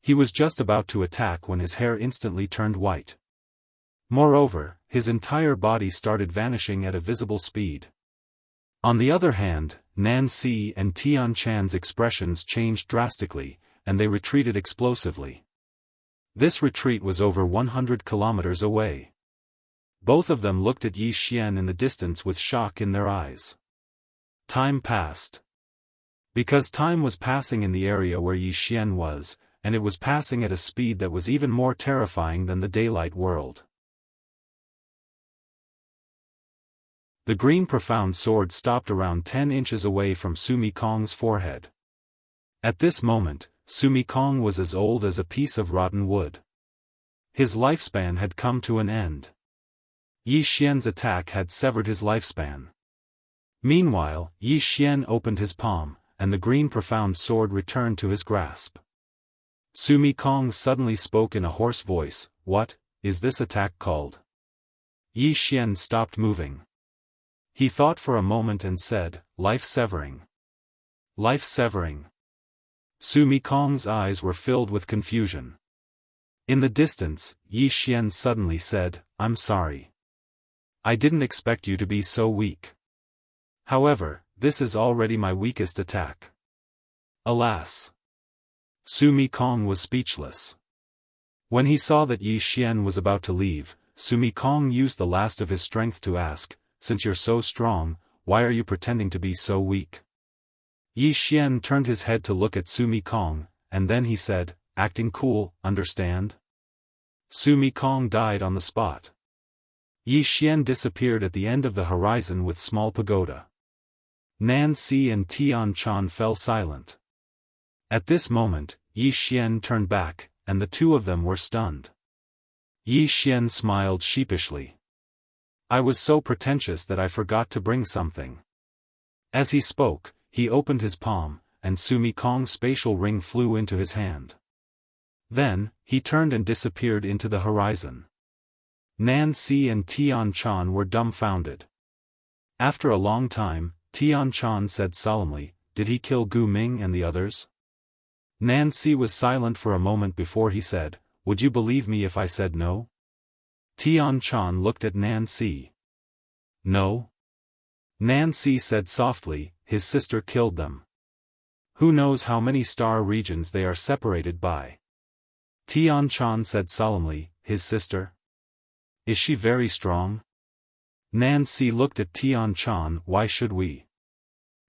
He was just about to attack when his hair instantly turned white. Moreover, his entire body started vanishing at a visible speed. On the other hand, Nancy and Tian Chan's expressions changed drastically, and they retreated explosively. This retreat was over 100 kilometers away. Both of them looked at Yi Xian in the distance with shock in their eyes. Time passed. Because time was passing in the area where Yi Xian was, and it was passing at a speed that was even more terrifying than the daylight world. The green profound sword stopped around 10 inches away from Sumi Kong's forehead. At this moment, Sumi Kong was as old as a piece of rotten wood. His lifespan had come to an end. Yi Xian's attack had severed his lifespan. Meanwhile, Yi Xian opened his palm, and the green profound sword returned to his grasp. Sumi Kong suddenly spoke in a hoarse voice, What is this attack called? Yi Xian stopped moving. He thought for a moment and said, Life-severing. Life-severing. Sumi Kong's eyes were filled with confusion. In the distance, Yi Xian suddenly said, I'm sorry. I didn't expect you to be so weak. However, this is already my weakest attack. Alas. Sumi Kong was speechless. When he saw that Yi Xian was about to leave, Sumi Kong used the last of his strength to ask, Since you're so strong, why are you pretending to be so weak? Yi Xian turned his head to look at Sumi Kong, and then he said, Acting cool, understand? Sumi Kong died on the spot. Yi Xian disappeared at the end of the horizon with small pagoda. Nancy and Tian Chan fell silent. At this moment, Yi Xian turned back, and the two of them were stunned. Yi Xian smiled sheepishly. I was so pretentious that I forgot to bring something. As he spoke, he opened his palm, and Sumi Kong's spatial ring flew into his hand. Then, he turned and disappeared into the horizon. Nancy and Tian Chan were dumbfounded. After a long time, Tian Chan said solemnly, Did he kill Gu Ming and the others? Nancy was silent for a moment before he said, Would you believe me if I said no? Tian Chan looked at Nancy. No? Nancy said softly, His sister killed them. Who knows how many star regions they are separated by? Tian Chan said solemnly, His sister? Is she very strong? Nancy looked at Tian Chan. Why should we?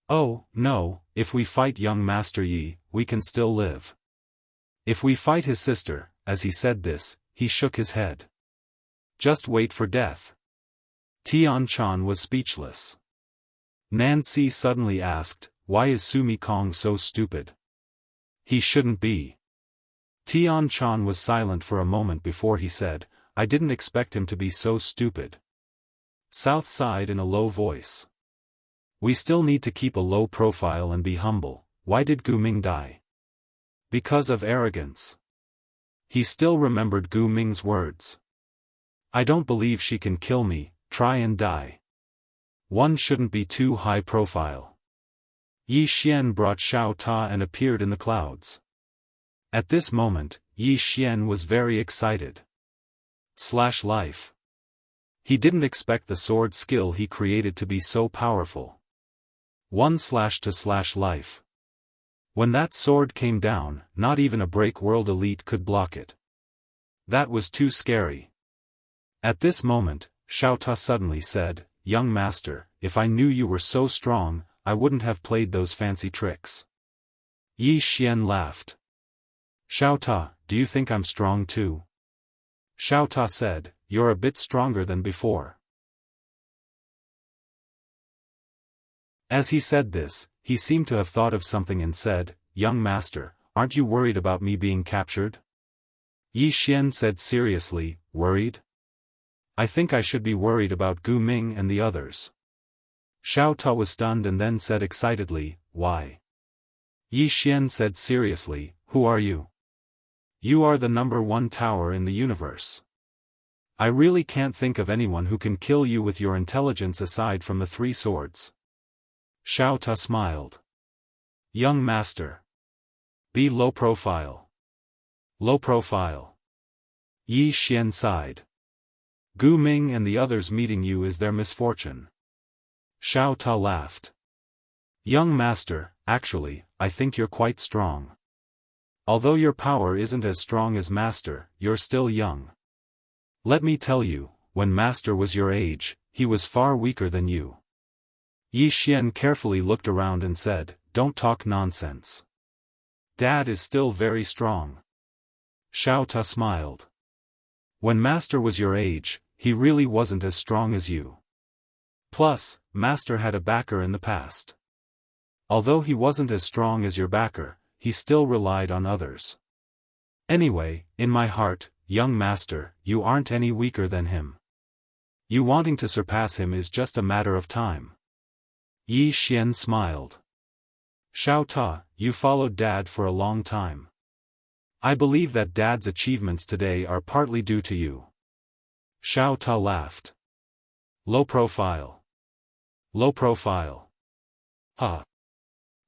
Oh, no, if we fight young Master Yi, we can still live. If we fight his sister, as he said this, he shook his head. Just wait for death. Tian Chan was speechless. Nancy suddenly asked, why is Sumi Kong so stupid? He shouldn't be. Tian Chan was silent for a moment before he said, I didn't expect him to be so stupid. South sighed in a low voice. We still need to keep a low profile and be humble. Why did Gu Ming die? Because of arrogance. He still remembered Gu Ming's words. I don't believe she can kill me, try and die. One shouldn't be too high profile. Yi Xian brought Xiao Ta and appeared in the clouds. At this moment, Yi Xian was very excited. Life. He didn't expect the sword skill he created to be so powerful. 1/life. When that sword came down, not even a Break World elite could block it. That was too scary. At this moment, Xiao Ta suddenly said, Young master, if I knew you were so strong, I wouldn't have played those fancy tricks. Yi Xian laughed. Xiao Ta, do you think I'm strong too? Xiao Ta said, you're a bit stronger than before. As he said this, he seemed to have thought of something and said, Young master, aren't you worried about me being captured? Yi Xian said seriously, worried? I think I should be worried about Gu Ming and the others. Xiao Ta was stunned and then said excitedly, why? Yi Xian said seriously, who are you? You are the #1 tower in the universe. I really can't think of anyone who can kill you with your intelligence aside from the 3 swords. Xiao Ta smiled. Young master. Be low profile. Low profile. Yi Xian sighed. Gu Ming and the others meeting you is their misfortune. Xiao Ta laughed. Young master, actually, I think you're quite strong. Although your power isn't as strong as master, you're still young. Let me tell you, when master was your age, he was far weaker than you. Yi Xian carefully looked around and said, don't talk nonsense. Dad is still very strong. Xiao Ta smiled. When master was your age, he really wasn't as strong as you. Plus, master had a backer in the past. Although he wasn't as strong as your backer, he still relied on others. Anyway, in my heart, young master, you aren't any weaker than him. You wanting to surpass him is just a matter of time. Yi Xian smiled. Xiao Ta, you followed Dad for a long time. I believe that Dad's achievements today are partly due to you. Xiao Ta laughed. Low profile. Low profile.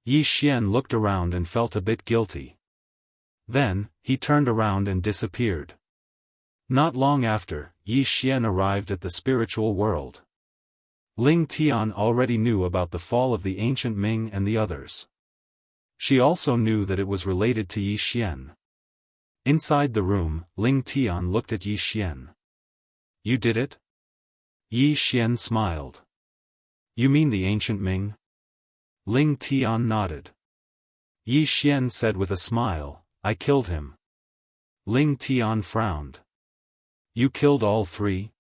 Yi Xian looked around and felt a bit guilty. Then, he turned around and disappeared. Not long after, Yi Xian arrived at the spiritual world. Ling Tian already knew about the fall of the ancient Ming and the others. She also knew that it was related to Yi Xian. Inside the room, Ling Tian looked at Yi Xian. You did it? Yi Xian smiled. You mean the ancient Ming? Ling Tian nodded. Yi Xian said with a smile, I killed him. Ling Tian frowned. You killed all 3?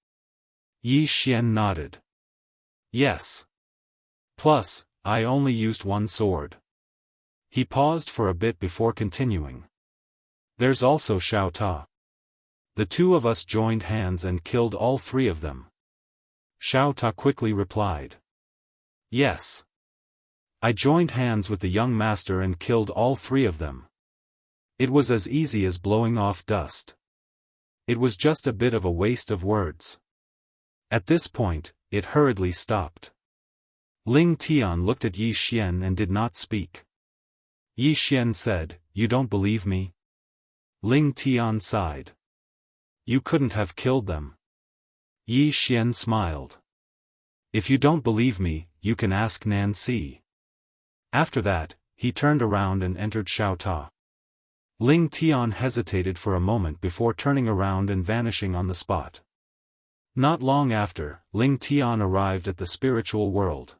Yi Xian nodded. Yes. Plus, I only used 1 sword. He paused for a bit before continuing. There's also Xiao Ta. The 2 of us joined hands and killed all 3 of them. Xiao Ta quickly replied. Yes. I joined hands with the young master and killed all 3 of them. It was as easy as blowing off dust. It was just a bit of a waste of words. At this point, it hurriedly stopped. Ling Tian looked at Yi Xian and did not speak. Yi Xian said, You don't believe me? Ling Tian sighed. You couldn't have killed them. Yi Xian smiled. If you don't believe me, you can ask Nancy. After that, he turned around and entered Xiao Ta. Ling Tian hesitated for a moment before turning around and vanishing on the spot. Not long after, Ling Tian arrived at the spiritual world.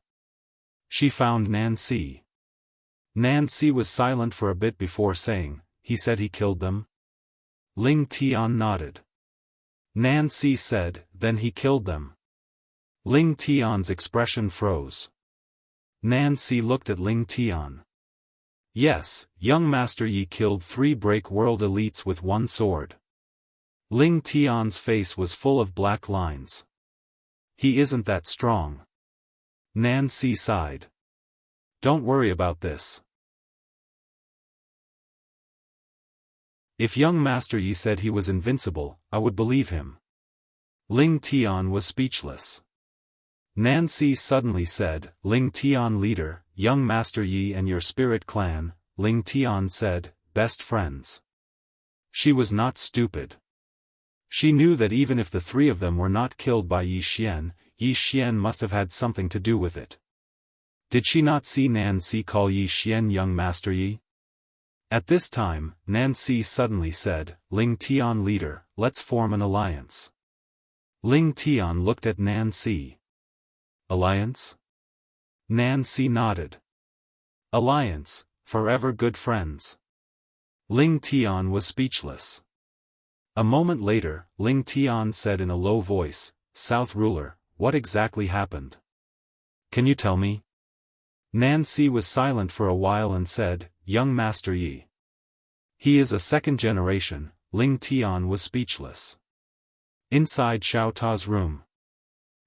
She found Nancy. Nancy was silent for a bit before saying, He said he killed them? Ling Tian nodded. Nancy said, then he killed them. Ling Tian's expression froze. Nancy looked at Ling Tian. Yes, young Master Yi killed 3 Break World elites with 1 sword. Ling Tian's face was full of black lines. He isn't that strong. Nancy sighed. Don't worry about this. If young Master Yi said he was invincible, I would believe him. Ling Tian was speechless. Nancy suddenly said, Ling Tian leader, young Master Yi and your spirit clan, Ling Tian said, best friends. She was not stupid. She knew that even if the 3 of them were not killed by Yi Xian must have had something to do with it. Did she not see Nancy call Yi Xian young Master Yi? At this time, Nancy suddenly said, Ling Tian leader, let's form an alliance. Ling Tian looked at Nancy. Alliance? Nancy nodded. Alliance, forever good friends. Ling Tian was speechless. A moment later, Ling Tian said in a low voice, South ruler, what exactly happened? Can you tell me? Nancy was silent for a while and said, young Master Yi. He is a 2nd generation. Ling Tian was speechless. Inside Xiao Ta's room,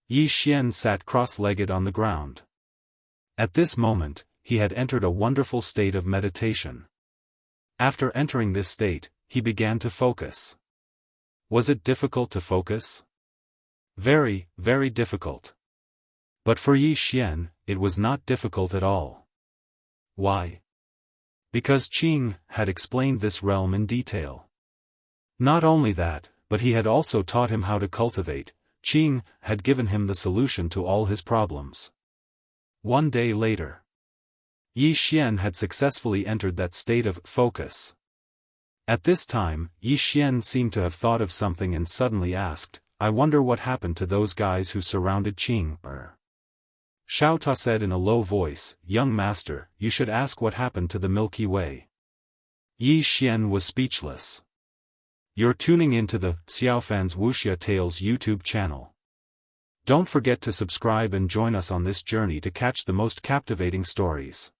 Yi Xian sat cross-legged on the ground. At this moment, he had entered a wonderful state of meditation. After entering this state, he began to focus. Was it difficult to focus? Very, very difficult. But for Yi Xian, it was not difficult at all. Why? Because Qing had explained this realm in detail. Not only that, but he had also taught him how to cultivate. Qing had given him the solution to all his problems. One day later, Yi Xian had successfully entered that state of focus. At this time, Yi Xian seemed to have thought of something and suddenly asked, I wonder what happened to those guys who surrounded Qing. Xiao Ta said in a low voice, young master, you should ask what happened to the Milky Way. Yi Xian was speechless. You're tuning into the Xiaofan's Wuxia Tales YouTube channel. Don't forget to subscribe and join us on this journey to catch the most captivating stories.